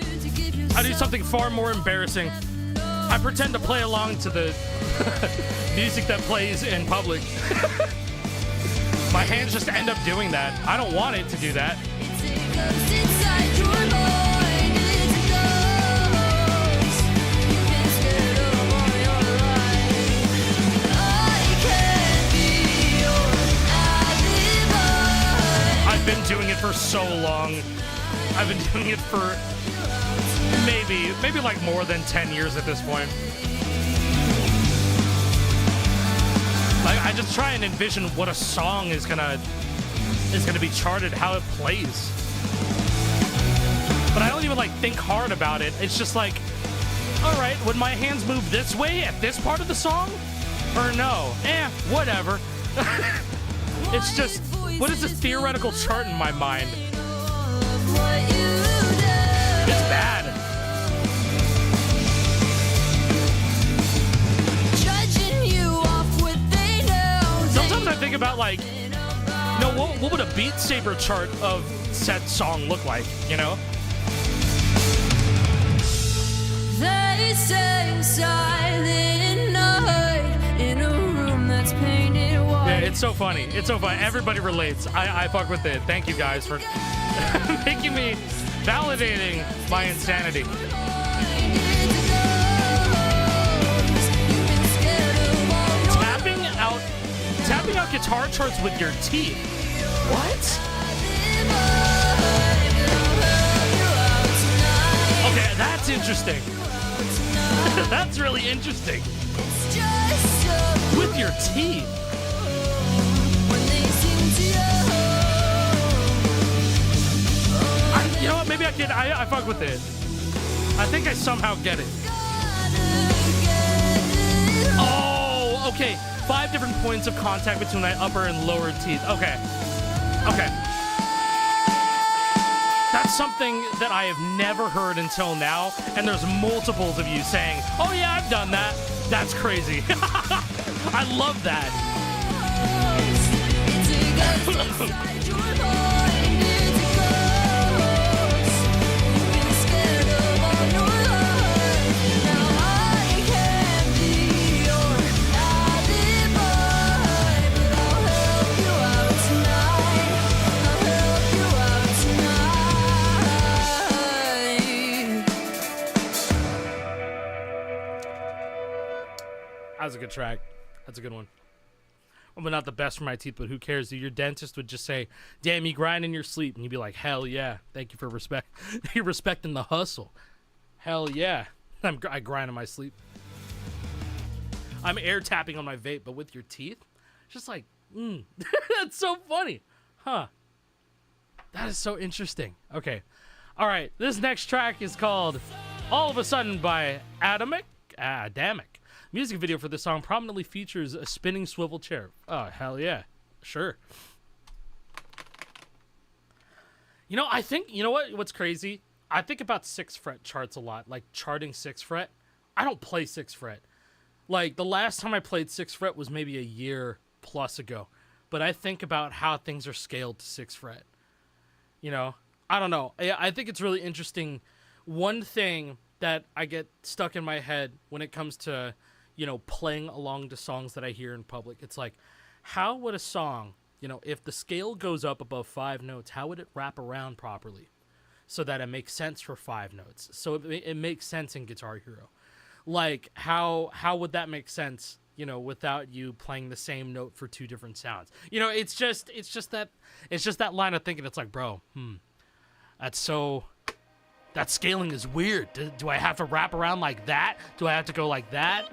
I do something far more embarrassing. I pretend to play along to the music that plays in public. My hands just end up doing that. I don't want it to do that. It's a ghost inside your mind. It's a ghost. You've been scared of all your life. I can be your alibi. I've been doing it for so long. I've been doing it for maybe like more than 10 years at this point. Like, I just try and envision what a song is gonna be charted, how it plays. But I don't even like think hard about it. It's just like, all right, would my hands move this way at this part of the song? Or no? Whatever. It's just, what is a theoretical chart in my mind? It's bad. Sometimes I think about like, what would a Beat Saber chart of said song look like, you know? They say silent night in a room that's painted white. Yeah, it's so funny. It's so funny. Everybody relates. I fuck with it. Thank you guys for making me, validating my insanity. Tapping out guitar charts with your teeth. What? Okay, that's interesting. That's really interesting. With your teeth. You know what? Maybe I can. I fuck with it. I think I somehow get it. Oh, okay. 5 different points of contact between my upper and lower teeth. Okay. Okay. That's something that I have never heard until now, and there's multiples of you saying, oh yeah, I've done that. That's crazy. I love that. That was a good track. That's a good one. Well, but not the best for my teeth, but who cares? Dude, your dentist would just say, damn, you grind in your sleep. And you'd be like, hell yeah. Thank you for respect. You're respecting the hustle. Hell yeah. I grind in my sleep. I'm air tapping on my vape, but with your teeth? Just like, That's so funny. Huh. That is so interesting. Okay. All right. This next track is called All of a Sudden by Adamic. Music video for this song prominently features a spinning swivel chair. Oh, hell yeah. Sure. You know, I think, you know what's crazy? I think about 6th fret charts a lot, like charting 6th fret. I don't play 6th fret. Like, the last time I played 6th fret was maybe a year plus ago. But I think about how things are scaled to 6th fret. You know? I don't know. I think it's really interesting. One thing that I get stuck in my head when it comes to, you know, playing along to songs that I hear in public. It's like, how would a song, you know, if the scale goes up above 5 notes, how would it wrap around properly so that it makes sense for 5 notes? So it makes sense in Guitar Hero. Like, how would that make sense, you know, without you playing the same note for 2 different sounds? You know, it's just that line of thinking. It's like, bro, that scaling is weird. Do I have to wrap around like that? Do I have to go like that?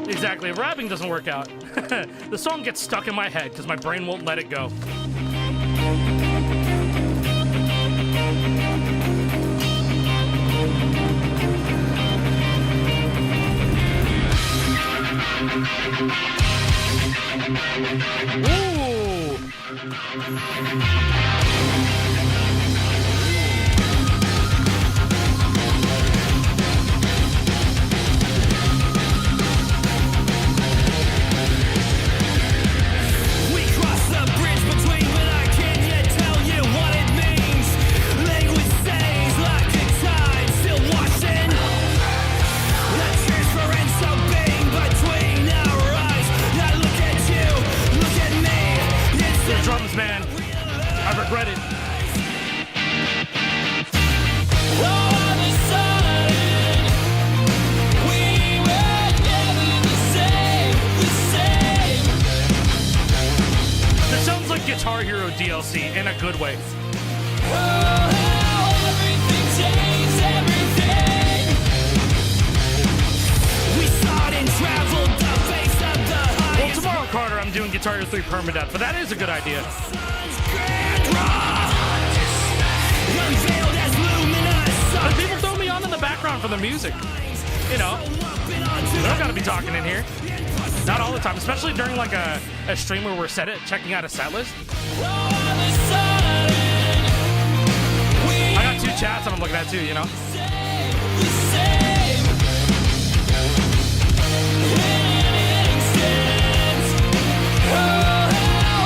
Exactly. Rapping doesn't work out. The song gets stuck in my head because my brain won't let it go. Ooh. We cross the bridge between, but I can't yet tell you what it means. Language stays like a tide, still washing. The transference of being between our eyes. Now look at you, look at me. It's The drums, man. I regret it. all of a sudden, we were never the same. This sounds like Guitar Hero DLC in a good way. Everything changed, everything. We sought and traveled the face of the Well, highest tomorrow, Carter, I'm doing Guitar Hero 3 Permadeath, but that is a good idea. grand rock. Unveiled as luminous But people throw me on in the background for the music. You know, I don't gotta be talking in here. Not all the time, especially during like a stream where we're checking out a set list. I got 2 chats and I'm looking at 2, you know?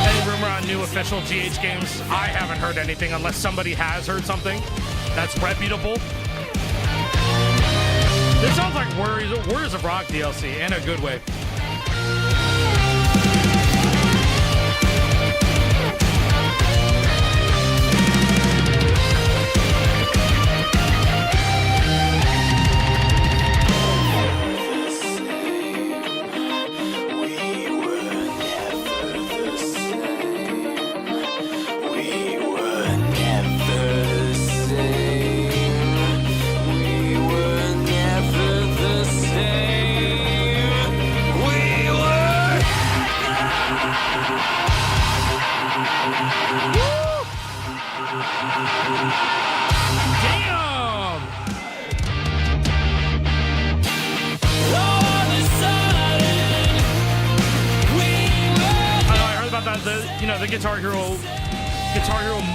Any rumor on new official GH games? I haven't heard anything unless somebody has heard something that's reputable. This sounds like Warriors of Rock DLC in a good way. Damn! I heard about that. The Guitar Hero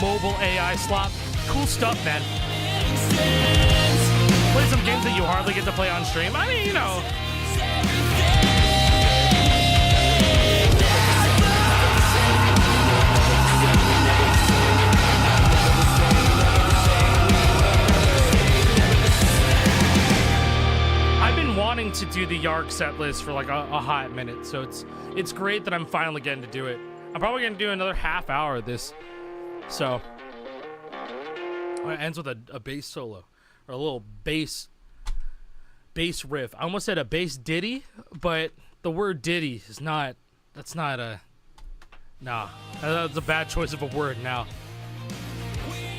mobile AI slot. Cool stuff, man. Play some games that you hardly get to play on stream. I mean, you know. I've been wanting to do the YARG set list for like a hot minute, so it's great that I'm finally getting to do it. I'm probably gonna do another half hour of this, so it ends with a bass solo or a little bass riff. I almost said a bass ditty, but the word ditty is not. That's not a. Nah, that's a bad choice of a word now.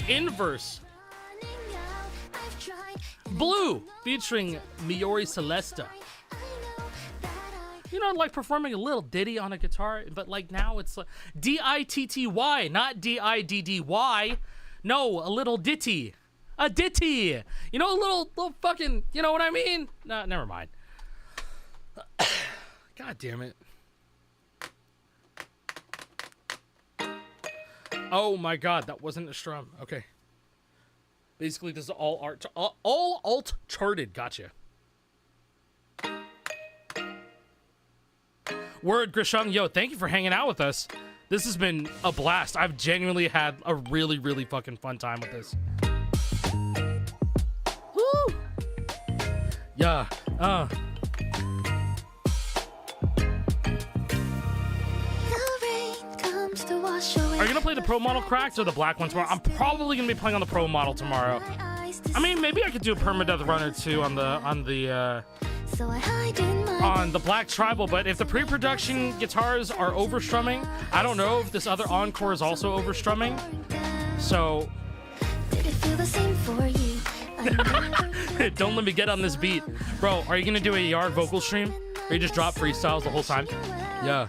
Inverse. Blue, featuring Miori Celesta. You know, like performing a little ditty on a guitar, but like now it's like D-I-T-T-Y, not D-I-D-D-Y. No, a little ditty. A ditty. You know, a little fucking, you know what I mean? No, never mind. God damn it. Oh my god, that wasn't a strum. Okay. Basically, this is all art, all alt charted. Gotcha. Word, Grisham. Yo, thank you for hanging out with us. This has been a blast. I've genuinely had a really, really fucking fun time with this. Woo! Yeah. Are you gonna play the Pro model cracked or the black one tomorrow? I'm probably gonna be playing on the Pro model tomorrow. I mean, maybe I could do a Permadeath run or two on the Black Tribal, but if the pre-production guitars are overstrumming, I don't know if this other encore is also overstrumming. So don't let me get on this beat. Bro, are you gonna do a YARG vocal stream? Or you just drop freestyles the whole time? Yeah.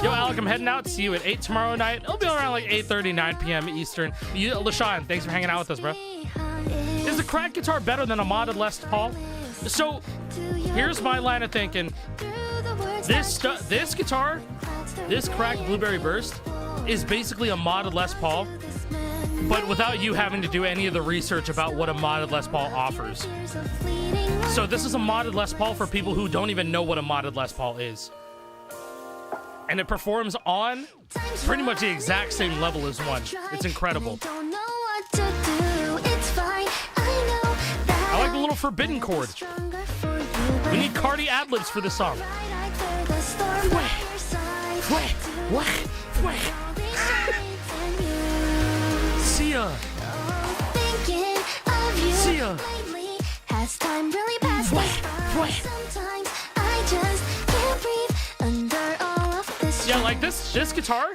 Yo, Alec, I'm heading out. See you at 8 tomorrow night. It'll be around like 8:30, 9 p.m. Eastern. LaShawn, thanks for hanging out with us, bro. Is the cracked guitar better than a modded Les Paul? So, here's my line of thinking. This guitar, this cracked Blueberry Burst, is basically a modded Les Paul, but without you having to do any of the research about what a modded Les Paul offers. So this is a modded Les Paul for people who don't even know what a modded Les Paul is. And it performs on pretty much the exact same level as one. It's incredible. I like the little forbidden chord. We need Cardi ad-libs for this song. See ya. See ya. Has time really passed us by? Sometimes I just can't breathe under all of this. Yeah, like this guitar,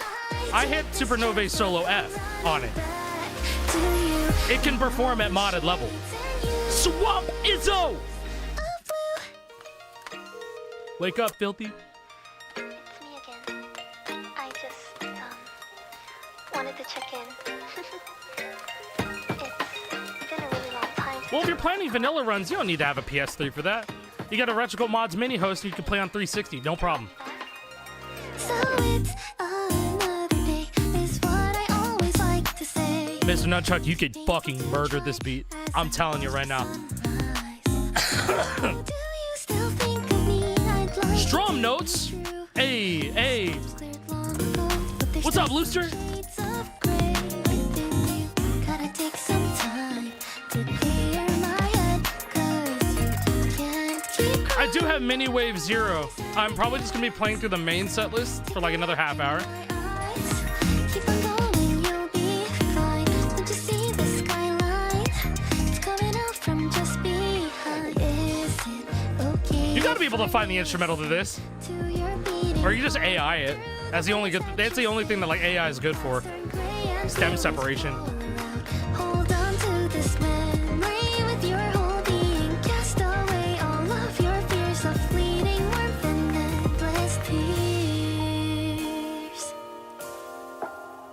I hit Supernovae Solo F on it. It can perform at modded level. Swamp Izzo! Wake up, filthy. It's me again. I just wanted to check in. It's been a really long time. Well, if you're planning vanilla runs, you don't need to have a PS3 for that. You got a Electrical Mods mini host and you can play on 360, no problem. So it's another day, is what I always like to say. Mr. Nunchuck, you could fucking murder this beat. I'm telling you right now. Do you still think of me? I'd like Strum notes. Hey, hey. What's up, Looster? shades of gray within you. Gotta take some time to clear my head, 'cause you can't keep I do have Mini Wave Zero. I'm probably just gonna be playing through the main set list for like another half hour. eyes. Keep on going, you'll be fine. Don't you see the skyline? It's coming out from just behind. Is it okay? You gotta be able to find the instrumental to this, to your beating or you just AI it. That's the only thing that like AI is good for. Stem separation. Hold on to this memory with your whole being. Cast away all of your fears of fleeting warmth and endless tears.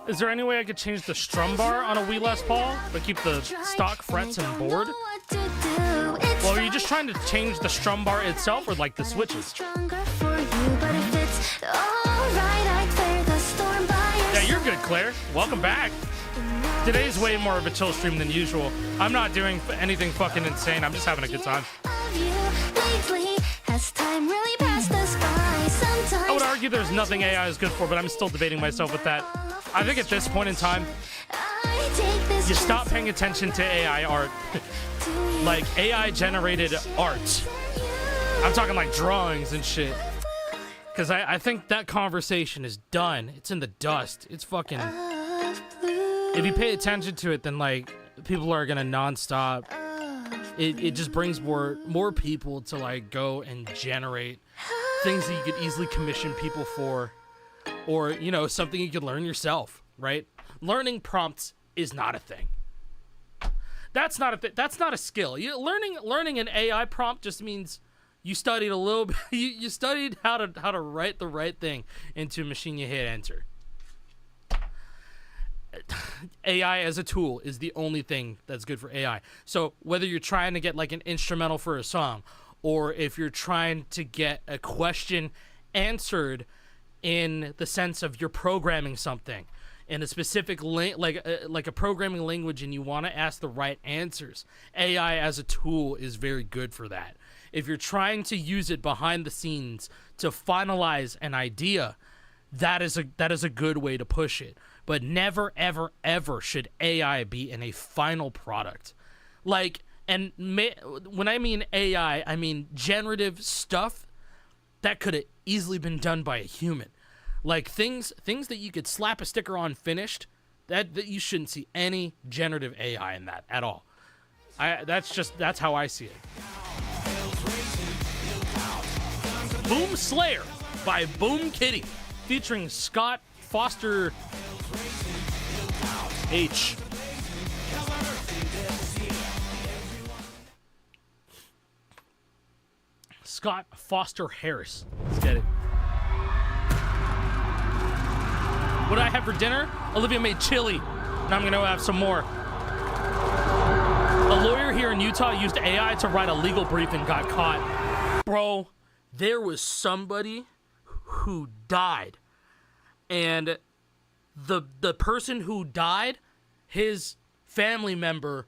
Is there any way I could change the strum bar on a Wii Les Paul, but keep the stock frets and board? Well, are you just trying to change the strum bar itself, or like the switches? Yeah, you're good, Claire. Welcome back. Today's way more of a chill stream than usual. I'm not doing anything fucking insane. I'm just having a good time. I would argue there's nothing AI is good for, but I'm still debating myself with that. I think at this point in time, you stop paying attention to AI art. Like AI generated art. I'm talking like drawings and shit. Because I think that conversation is done. It's in the dust. It's fucking... If you pay attention to it, then like people are gonna nonstop. It just brings more people to like go and generate things that you could easily commission people for, or you know, something you could learn yourself, right? Learning prompts is not a thing. That's not a thing. That's not a skill. Learning an AI prompt just means you studied a little bit. You studied how to write the right thing into a machine. You hit enter. AI as a tool is the only thing that's good for AI. So whether you're trying to get like an instrumental for a song, or if you're trying to get a question answered in the sense of you're programming something in a specific like a programming language and you want to ask the right answers, AI as a tool is very good for that. If you're trying to use it behind the scenes to finalize an idea, that is a good way to push it. But never, ever, ever should AI be in a final product. Like, and when I mean AI, I mean generative stuff that could have easily been done by a human. Like things that you could slap a sticker on finished, that you shouldn't see any generative AI in that at all. That's how I see it. Boom Slayer by Boom Kitty, featuring Scott Foster H. Scott Foster Harris. Let's get it. What did I have for dinner? Olivia made chili. Now I'm gonna have some more. A lawyer here in Utah used AI to write a legal brief and got caught. Bro, there was somebody who died. And the person who died, his family member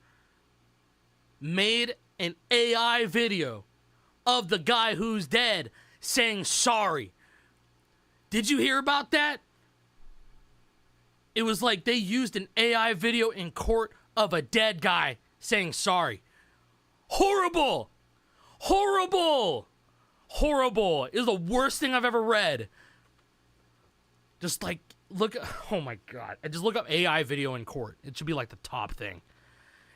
made an AI video of the guy who's dead saying sorry. Did you hear about that? It was like they used an AI video in court of a dead guy saying sorry. Horrible! Horrible! Horrible. It was the worst thing I've ever read. Just like, look, oh my God. I just look up AI video in court. It should be like the top thing.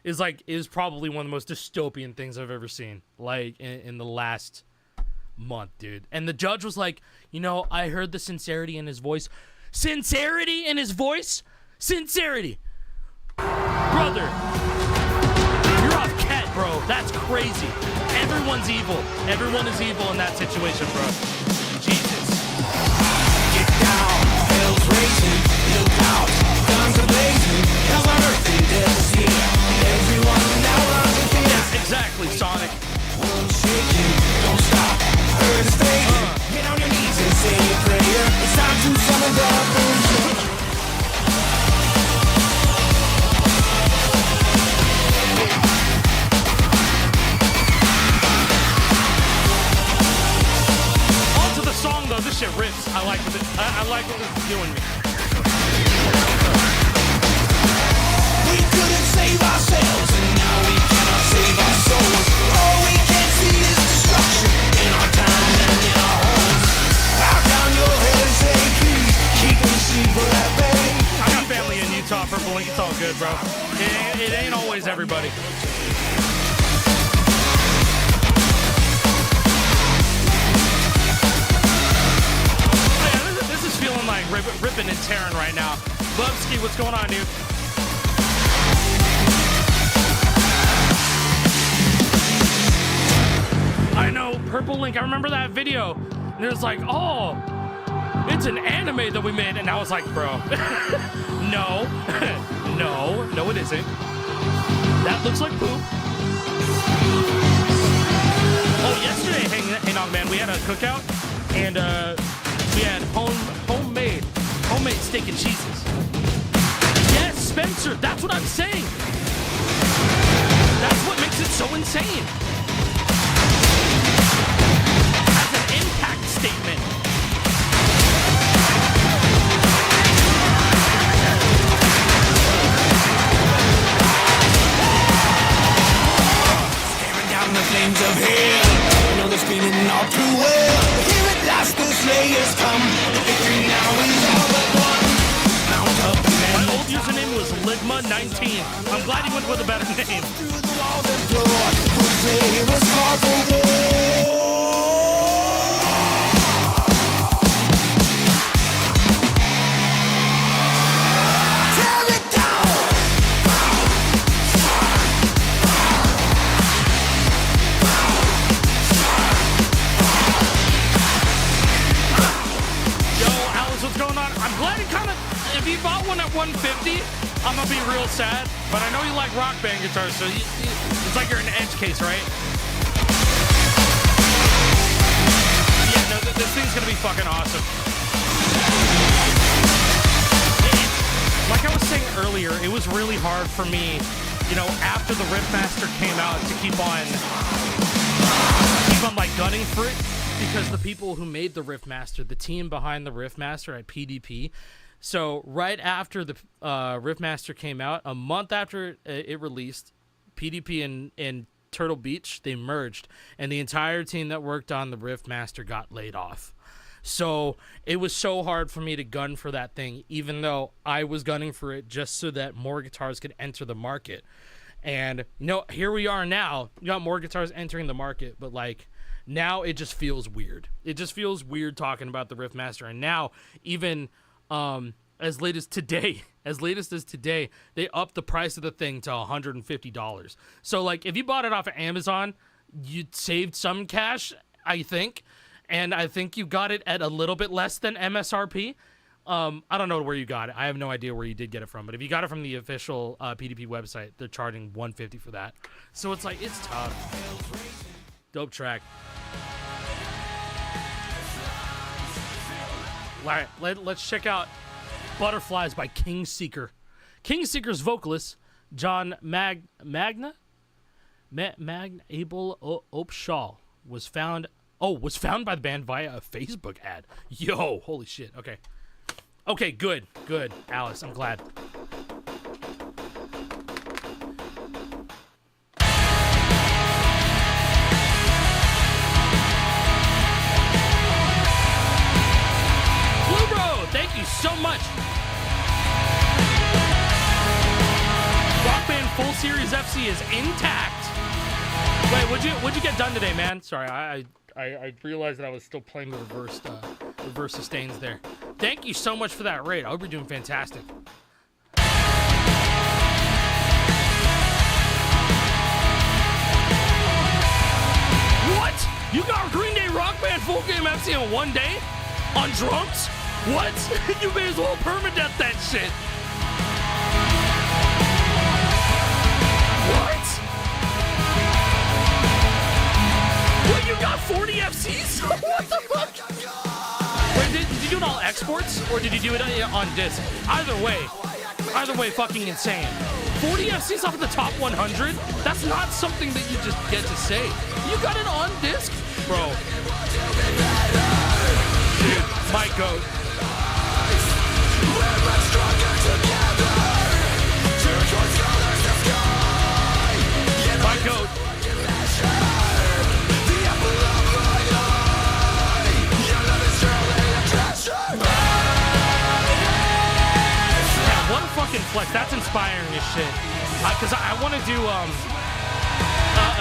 It is probably one of the most dystopian things I've ever seen. Like in the last month, dude. And the judge was like, you know, I heard the sincerity in his voice. Sincerity in his voice? Sincerity. Brother, you're off ket, bro. That's crazy. Everyone's evil. Everyone is evil in that situation, bro. Jesus. Get down, hell's raging, look out, guns are blazing, hell's on earth and death's here. Everyone now runs in fear. Yes, exactly, Sonic. World shaking, don't stop, earth is fading. Get on your knees and say a prayer. It's time to summon the illusion. On to the song though, this shit rips. I like what this is doing. We couldn't save ourselves, and now we cannot save our souls. All we can see is destruction in our time and in our homes. Bow down your head and say please, keep us evil at bay. I got family in Utah, Purple Link. It's all good, bro. It ain't always everybody. Oh, yeah, this is feeling like ripping and tearing right now. Bubsky, what's going on, dude? I know, Purple Link, I remember that video. And it was like, oh, it's an anime that we made. And I was like, bro, no, no, it isn't. That looks like poop. Oh, yesterday, hey, Nog Man, we had a cookout. And we had homemade steak and cheeses. Yes, Spencer, that's what I'm saying. That's what makes it so insane. As an impact statement. Staring down the flames of hell. You know they're screaming all too well. Here at last the slayers come. The victory now is all but won. Mount up and My old username was Ligma19. I'm glad you went with a better name. through the walls and floor. Who'd say it was hard for war? Tear it down. Yo, Alice, what's going on? I'm glad you kind of, if you bought one at 150, I'm gonna be real sad. But I know you like rock band guitars, so it's like you're an edge case, right? fucking awesome. Like I was saying earlier, it was really hard for me, you know, after the Riffmaster came out to keep on like gunning for it, because the people who made the Riffmaster, the team behind the Riffmaster at PDP, so right after the Riffmaster came out, a month after it released, PDP and Turtle Beach, they merged, and the entire team that worked on the Riffmaster got laid off. So it was so hard for me to gun for that thing, even though I was gunning for it just so that more guitars could enter the market. And, you know, here we are now. You got more guitars entering the market, but, like, now it just feels weird. It just feels weird talking about the Riffmaster. And now, even as late as today, they upped the price of the thing to $150. So, like, if you bought it off of Amazon, you saved some cash, I think. And I think you got it at a little bit less than MSRP. I don't know where you got it. I have no idea where you did get it from. But if you got it from the official PDP website, they're charging $150 for that. So it's like, it's tough. Dope track. All right, let's check out Butterflies by King Seeker. King Seeker's vocalist, John Abel Opshaw, was found by the band via a Facebook ad. Yo, holy shit. Okay, good, Alice, I'm glad. Blue Bro, thank you so much. Rock Band Full Series FC is intact. Wait, what'd you get done today, man? Sorry, I realized that I was still playing the reverse sustains there. Thank you so much for that raid. I hope you're doing fantastic. What? You got Green Day Rock Band Full Game FC in one day? On drums? What? You may as well permadeath that shit. What, you got 40 FCs? What the fuck? Wait, did you do it all exports, or did you do it on disc? Either way, fucking insane. 40 FCs off of the top 100? That's not something that you just get to say. You got it on disc? Bro. Dude, my goat. My goat. One fucking flex. That's inspiring as shit. Because I want to do a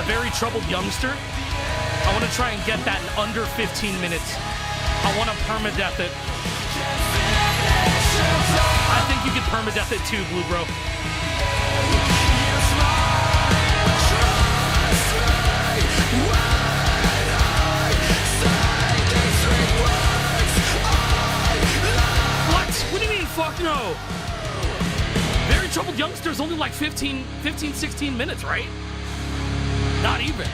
very troubled youngster. I want to try and get that in under 15 minutes. I want to permadeath it. I think you could permadeath it too, Blue Bro. What do you mean, fuck no? Very Troubled Youngster's only like 15, 16 minutes, right? Not even.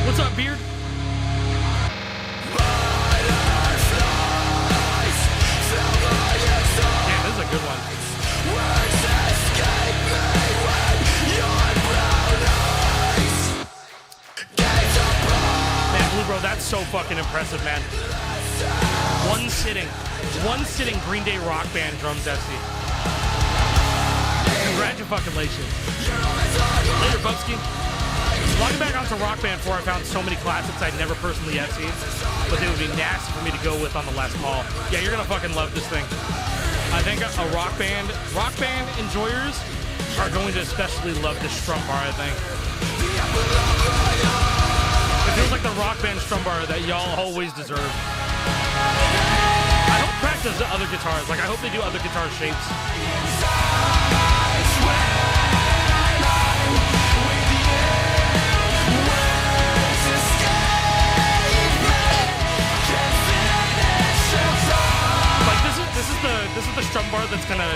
What's up, Beard? Damn, this is a good one. Man, Blue Bro, that's so fucking impressive, man. One sitting Green Day Rock Band drums FC. Congratulations. Later, Bubsky. Logging back onto Rock Band 4, I found so many classics I'd never personally FC'd, but they would be nasty for me to go with on the Les Paul. Yeah, you're gonna fucking love this thing. I think a Rock Band enjoyers are going to especially love this strum bar, I think. It feels like the Rock Band strum bar that y'all always deserve. I hope Crack does other guitars. Like, I hope they do other guitar shapes. Like, this is the strum bar that's gonna,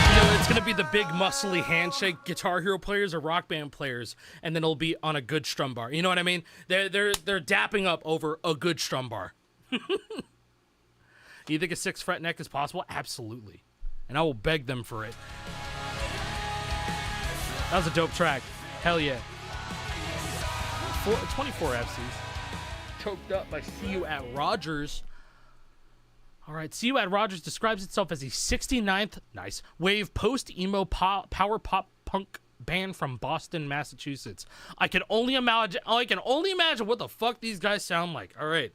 you know, It's gonna be the big muscly handshake Guitar Hero players or Rock Band players, and then it'll be on a good strum bar. You know what I mean? They're dapping up over a good strum bar. You think a 6-fret neck is possible? Absolutely, and I will beg them for it. That was a dope track. Hell yeah. 24 FCs. Choked up by See You at Rogers. All right, See You at Rogers describes itself as a 69th wave post-emo power pop punk band from Boston, Massachusetts. I can only imagine what the fuck these guys sound like. All right.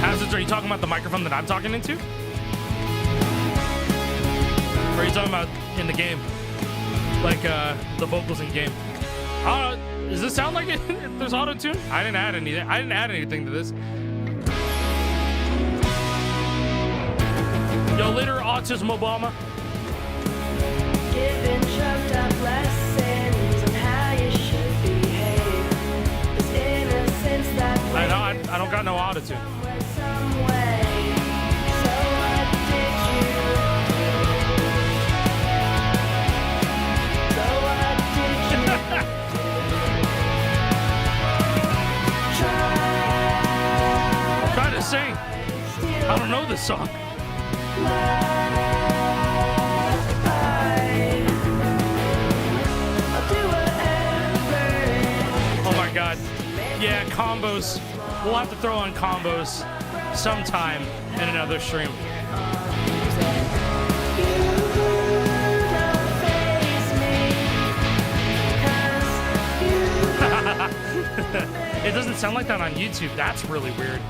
Hazards, are you talking about the microphone that I'm talking into? Or are you talking about in the game? Like the vocals in game. I don't know. Does this sound like it? There's auto-tune? I didn't add anything to this. Yo, later, Autism Obama. Giving choked up lessons on how you should behave. This innocence that I don't got no auto-tune. somewhere, some way. So what did you do? So what did you Try to sing. I don't know this song. Oh my god. Yeah, combos. We'll have to throw on combos sometime in another stream. It doesn't sound like that on YouTube. That's really weird.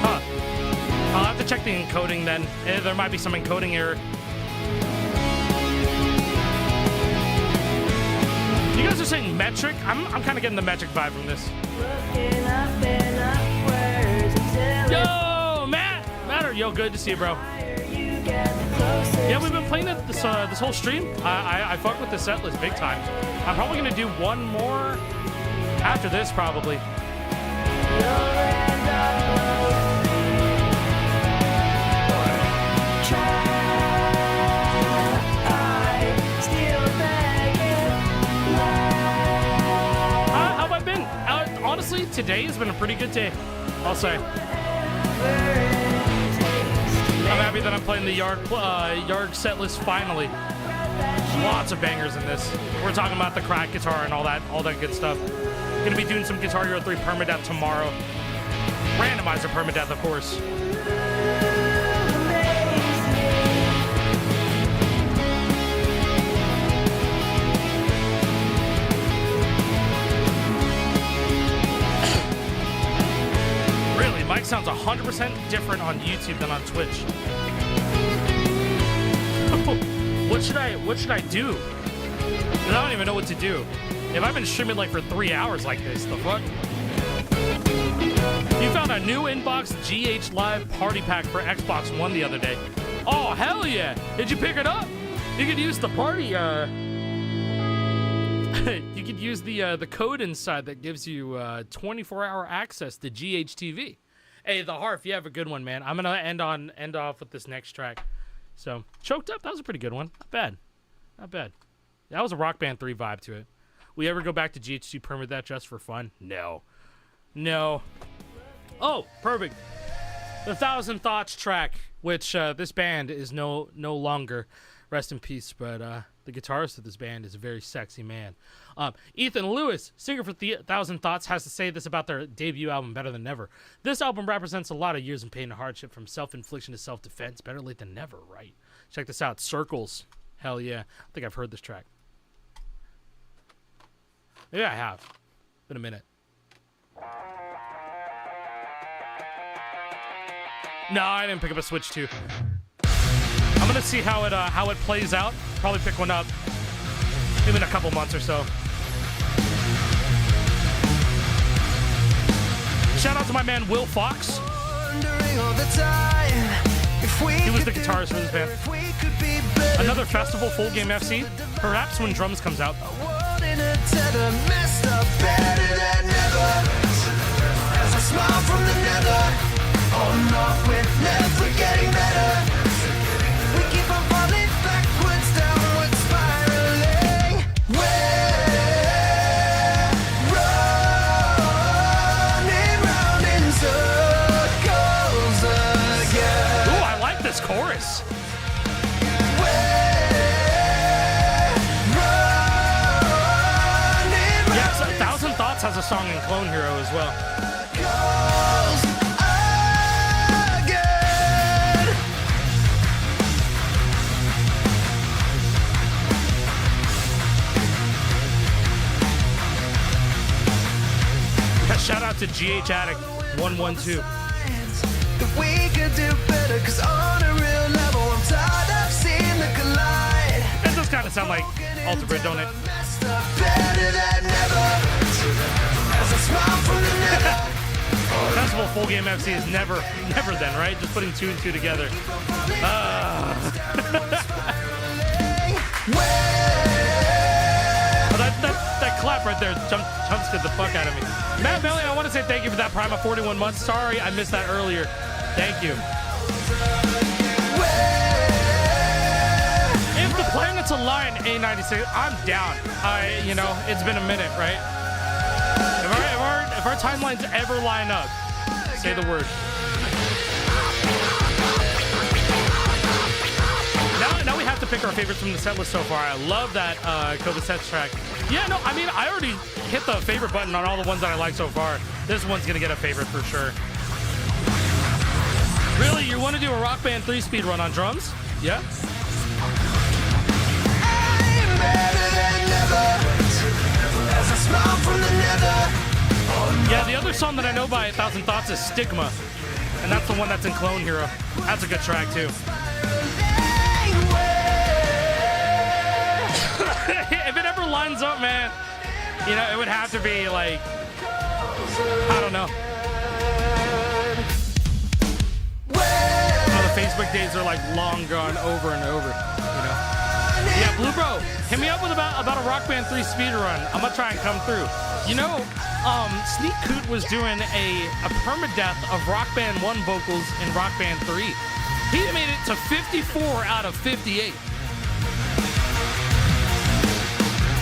Huh. I'll have to check the encoding then. There might be some encoding error. You guys are saying metric? I'm kind of getting the metric vibe from this. Yo, Matter. Yo, good to see you, bro. Yeah, we've been playing it this whole stream. I fuck with the setlist big time. I'm probably gonna do one more after this, probably. How have I been? Honestly, today has been a pretty good day, I'll say. I'm happy that I'm playing the YARG set list finally. Lots of bangers in this. We're talking about the crack guitar and all that good stuff. Gonna be doing some Guitar Hero 3 Permadeath tomorrow. Randomizer Permadeath, of course. Really, Mike sounds 100% different on YouTube than on Twitch. What should I do? 'Cause I don't even know what to do. If I've been streaming like for 3 hours like this, the fuck? You found a new inbox GH Live party pack for Xbox One the other day. Oh, hell yeah! Did you pick it up? You could use the party, you could use the code inside that gives you 24-hour access to GHTV. Hey, the Harf, you have a good one, man. I'm gonna end off with this next track. So, Choked Up, that was a pretty good one. Not bad. Not bad. That was a Rock Band 3 vibe to it. We ever go back to GH2 Permadeath just for fun? No. No. Oh, perfect. The 1,000 Thoughts track, which this band is no longer. Rest in peace, but the guitarist of this band is a very sexy man. Ethan Lewis, singer for 1,000 Thoughts, has to say this about their debut album, Better Than Never. This album represents a lot of years of pain and hardship, from self-infliction to self-defense. Better late than never, right? Check this out. Circles. Hell yeah. I think I've heard this track. Maybe I have. Been a minute. No, I didn't pick up a Switch 2. I'm gonna see how it plays out. Probably pick one up maybe in a couple months or so. Shout out to my man Will Fox. He was the guitarist for this band. Another festival, Full Game FC. Perhaps when drums comes out. Better than never. smile from the nether. On off, we're never getting better. We keep on falling backwards, downwards, spiraling. We're running round in circles again. Ooh, I like this chorus. Yeah, so 1,000 Thoughts has a song in Clone Hero as well. Shout out to GH Addict 112. If we could do better, 'cause on a real level, I'm tired of seeing the collide. That does kind of sound like Alter Bridge, don't it? Better than ever. As I smile from the nether. Festival Full Game FC is never then, right? Just putting 2 and 2 together. Oh, that clap right there jumpscared the fuck out of me. Matt Bailey, I want to say thank you for that Prime of 41 months. Sorry, I missed that earlier. Thank you. If the planets align, A96, I'm down. It's been a minute, right? If our timelines ever line up, say the word. Now we have to pick our favorites from the set list so far. I love that Koba Sets track. Yeah, no, I mean, I already hit the favorite button on all the ones that I like so far. This one's gonna get a favorite for sure. Really, you want to do a Rock Band 3 speed run on drums? Yeah? Yeah, the other song that I know by 1,000 Thoughts is Stigma. And that's the one that's in Clone Hero. That's a good track, too. If it ever lines up, man, it would have to be like, I don't know. The Facebook days are like long gone over and over, Yeah, Blue Bro, hit me up with about a Rock Band 3 speed run. I'm gonna try and come through. Sneak Coot was doing a permadeath of Rock Band 1 vocals in Rock Band 3. He made it to 54 out of 58.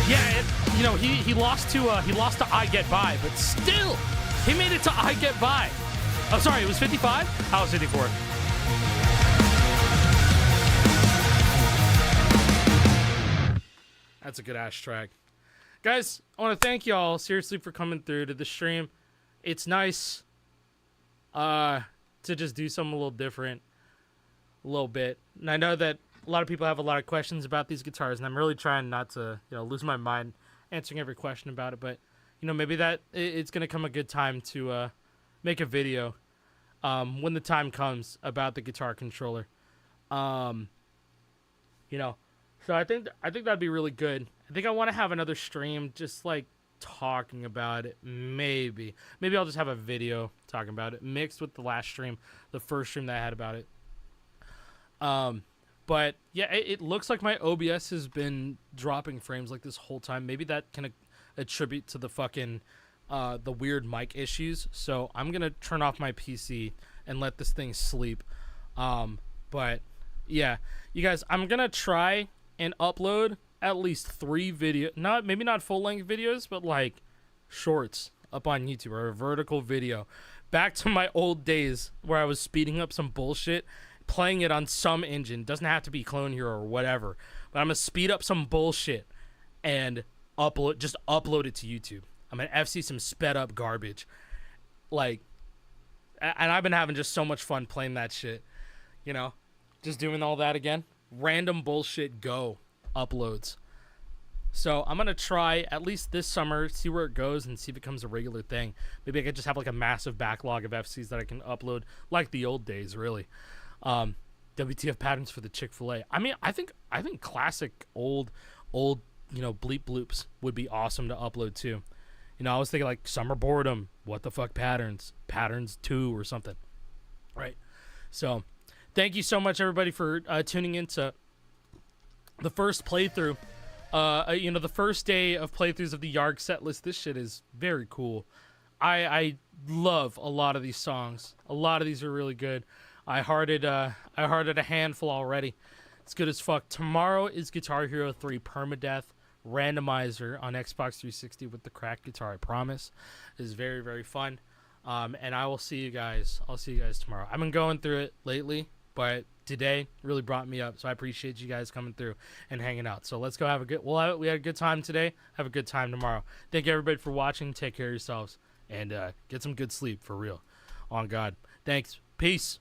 Yeah, he lost to I Get By, but still, he made it to I Get By. Oh, sorry, it was 55? I was 54. That's a good ass track. Guys, I want to thank y'all seriously for coming through to the stream. It's nice to just do something a little different, a little bit. And I know that a lot of people have a lot of questions about these guitars, and I'm really trying not to, lose my mind answering every question about it. But, maybe that it's going to come a good time to make a video when the time comes about the guitar controller. So I think that'd be really good. I think I want to have another stream just like talking about it. Maybe I'll just have a video talking about it mixed with the last stream, the first stream that I had about it. But yeah, it looks like my OBS has been dropping frames like this whole time. Maybe that can attribute to the fucking the weird mic issues. So I'm gonna turn off my PC and let this thing sleep. But yeah, you guys, I'm gonna try and upload at least 3 maybe not full-length videos, but like shorts up on YouTube, or a vertical video. Back to my old days where I was speeding up some bullshit, playing it on some engine. Doesn't have to be Clone Hero or whatever, but I'm gonna speed up some bullshit and upload it to YouTube. I'm gonna FC some sped up garbage. And I've been having just so much fun playing that shit. Just doing all that again. Random bullshit uploads. So I'm gonna try at least this summer, see where it goes, and see if it becomes a regular thing. Maybe I could just have like a massive backlog of FCs that I can upload like the old days, really. WTF patterns for the Chick-fil-A. I mean, I think classic old bleep bloops would be awesome to upload too. I was thinking like Summer Boredom, what the fuck patterns 2 or something, right? So thank you so much everybody for tuning into the first playthrough. The first day of playthroughs of the YARG set list. This shit is very cool. I love a lot of these songs. A lot of these are really good. I hearted a handful already. It's good as fuck. Tomorrow is Guitar Hero 3 Permadeath Randomizer on Xbox 360 with the cracked guitar. I promise. It is very, very fun. And I will see you guys. I'll see you guys tomorrow. I've been going through it lately, but today really brought me up. So I appreciate you guys coming through and hanging out. So let's go have a good. We had a good time today. Have a good time tomorrow. Thank you everybody for watching. Take care of yourselves and get some good sleep for real. On God. Thanks. Peace.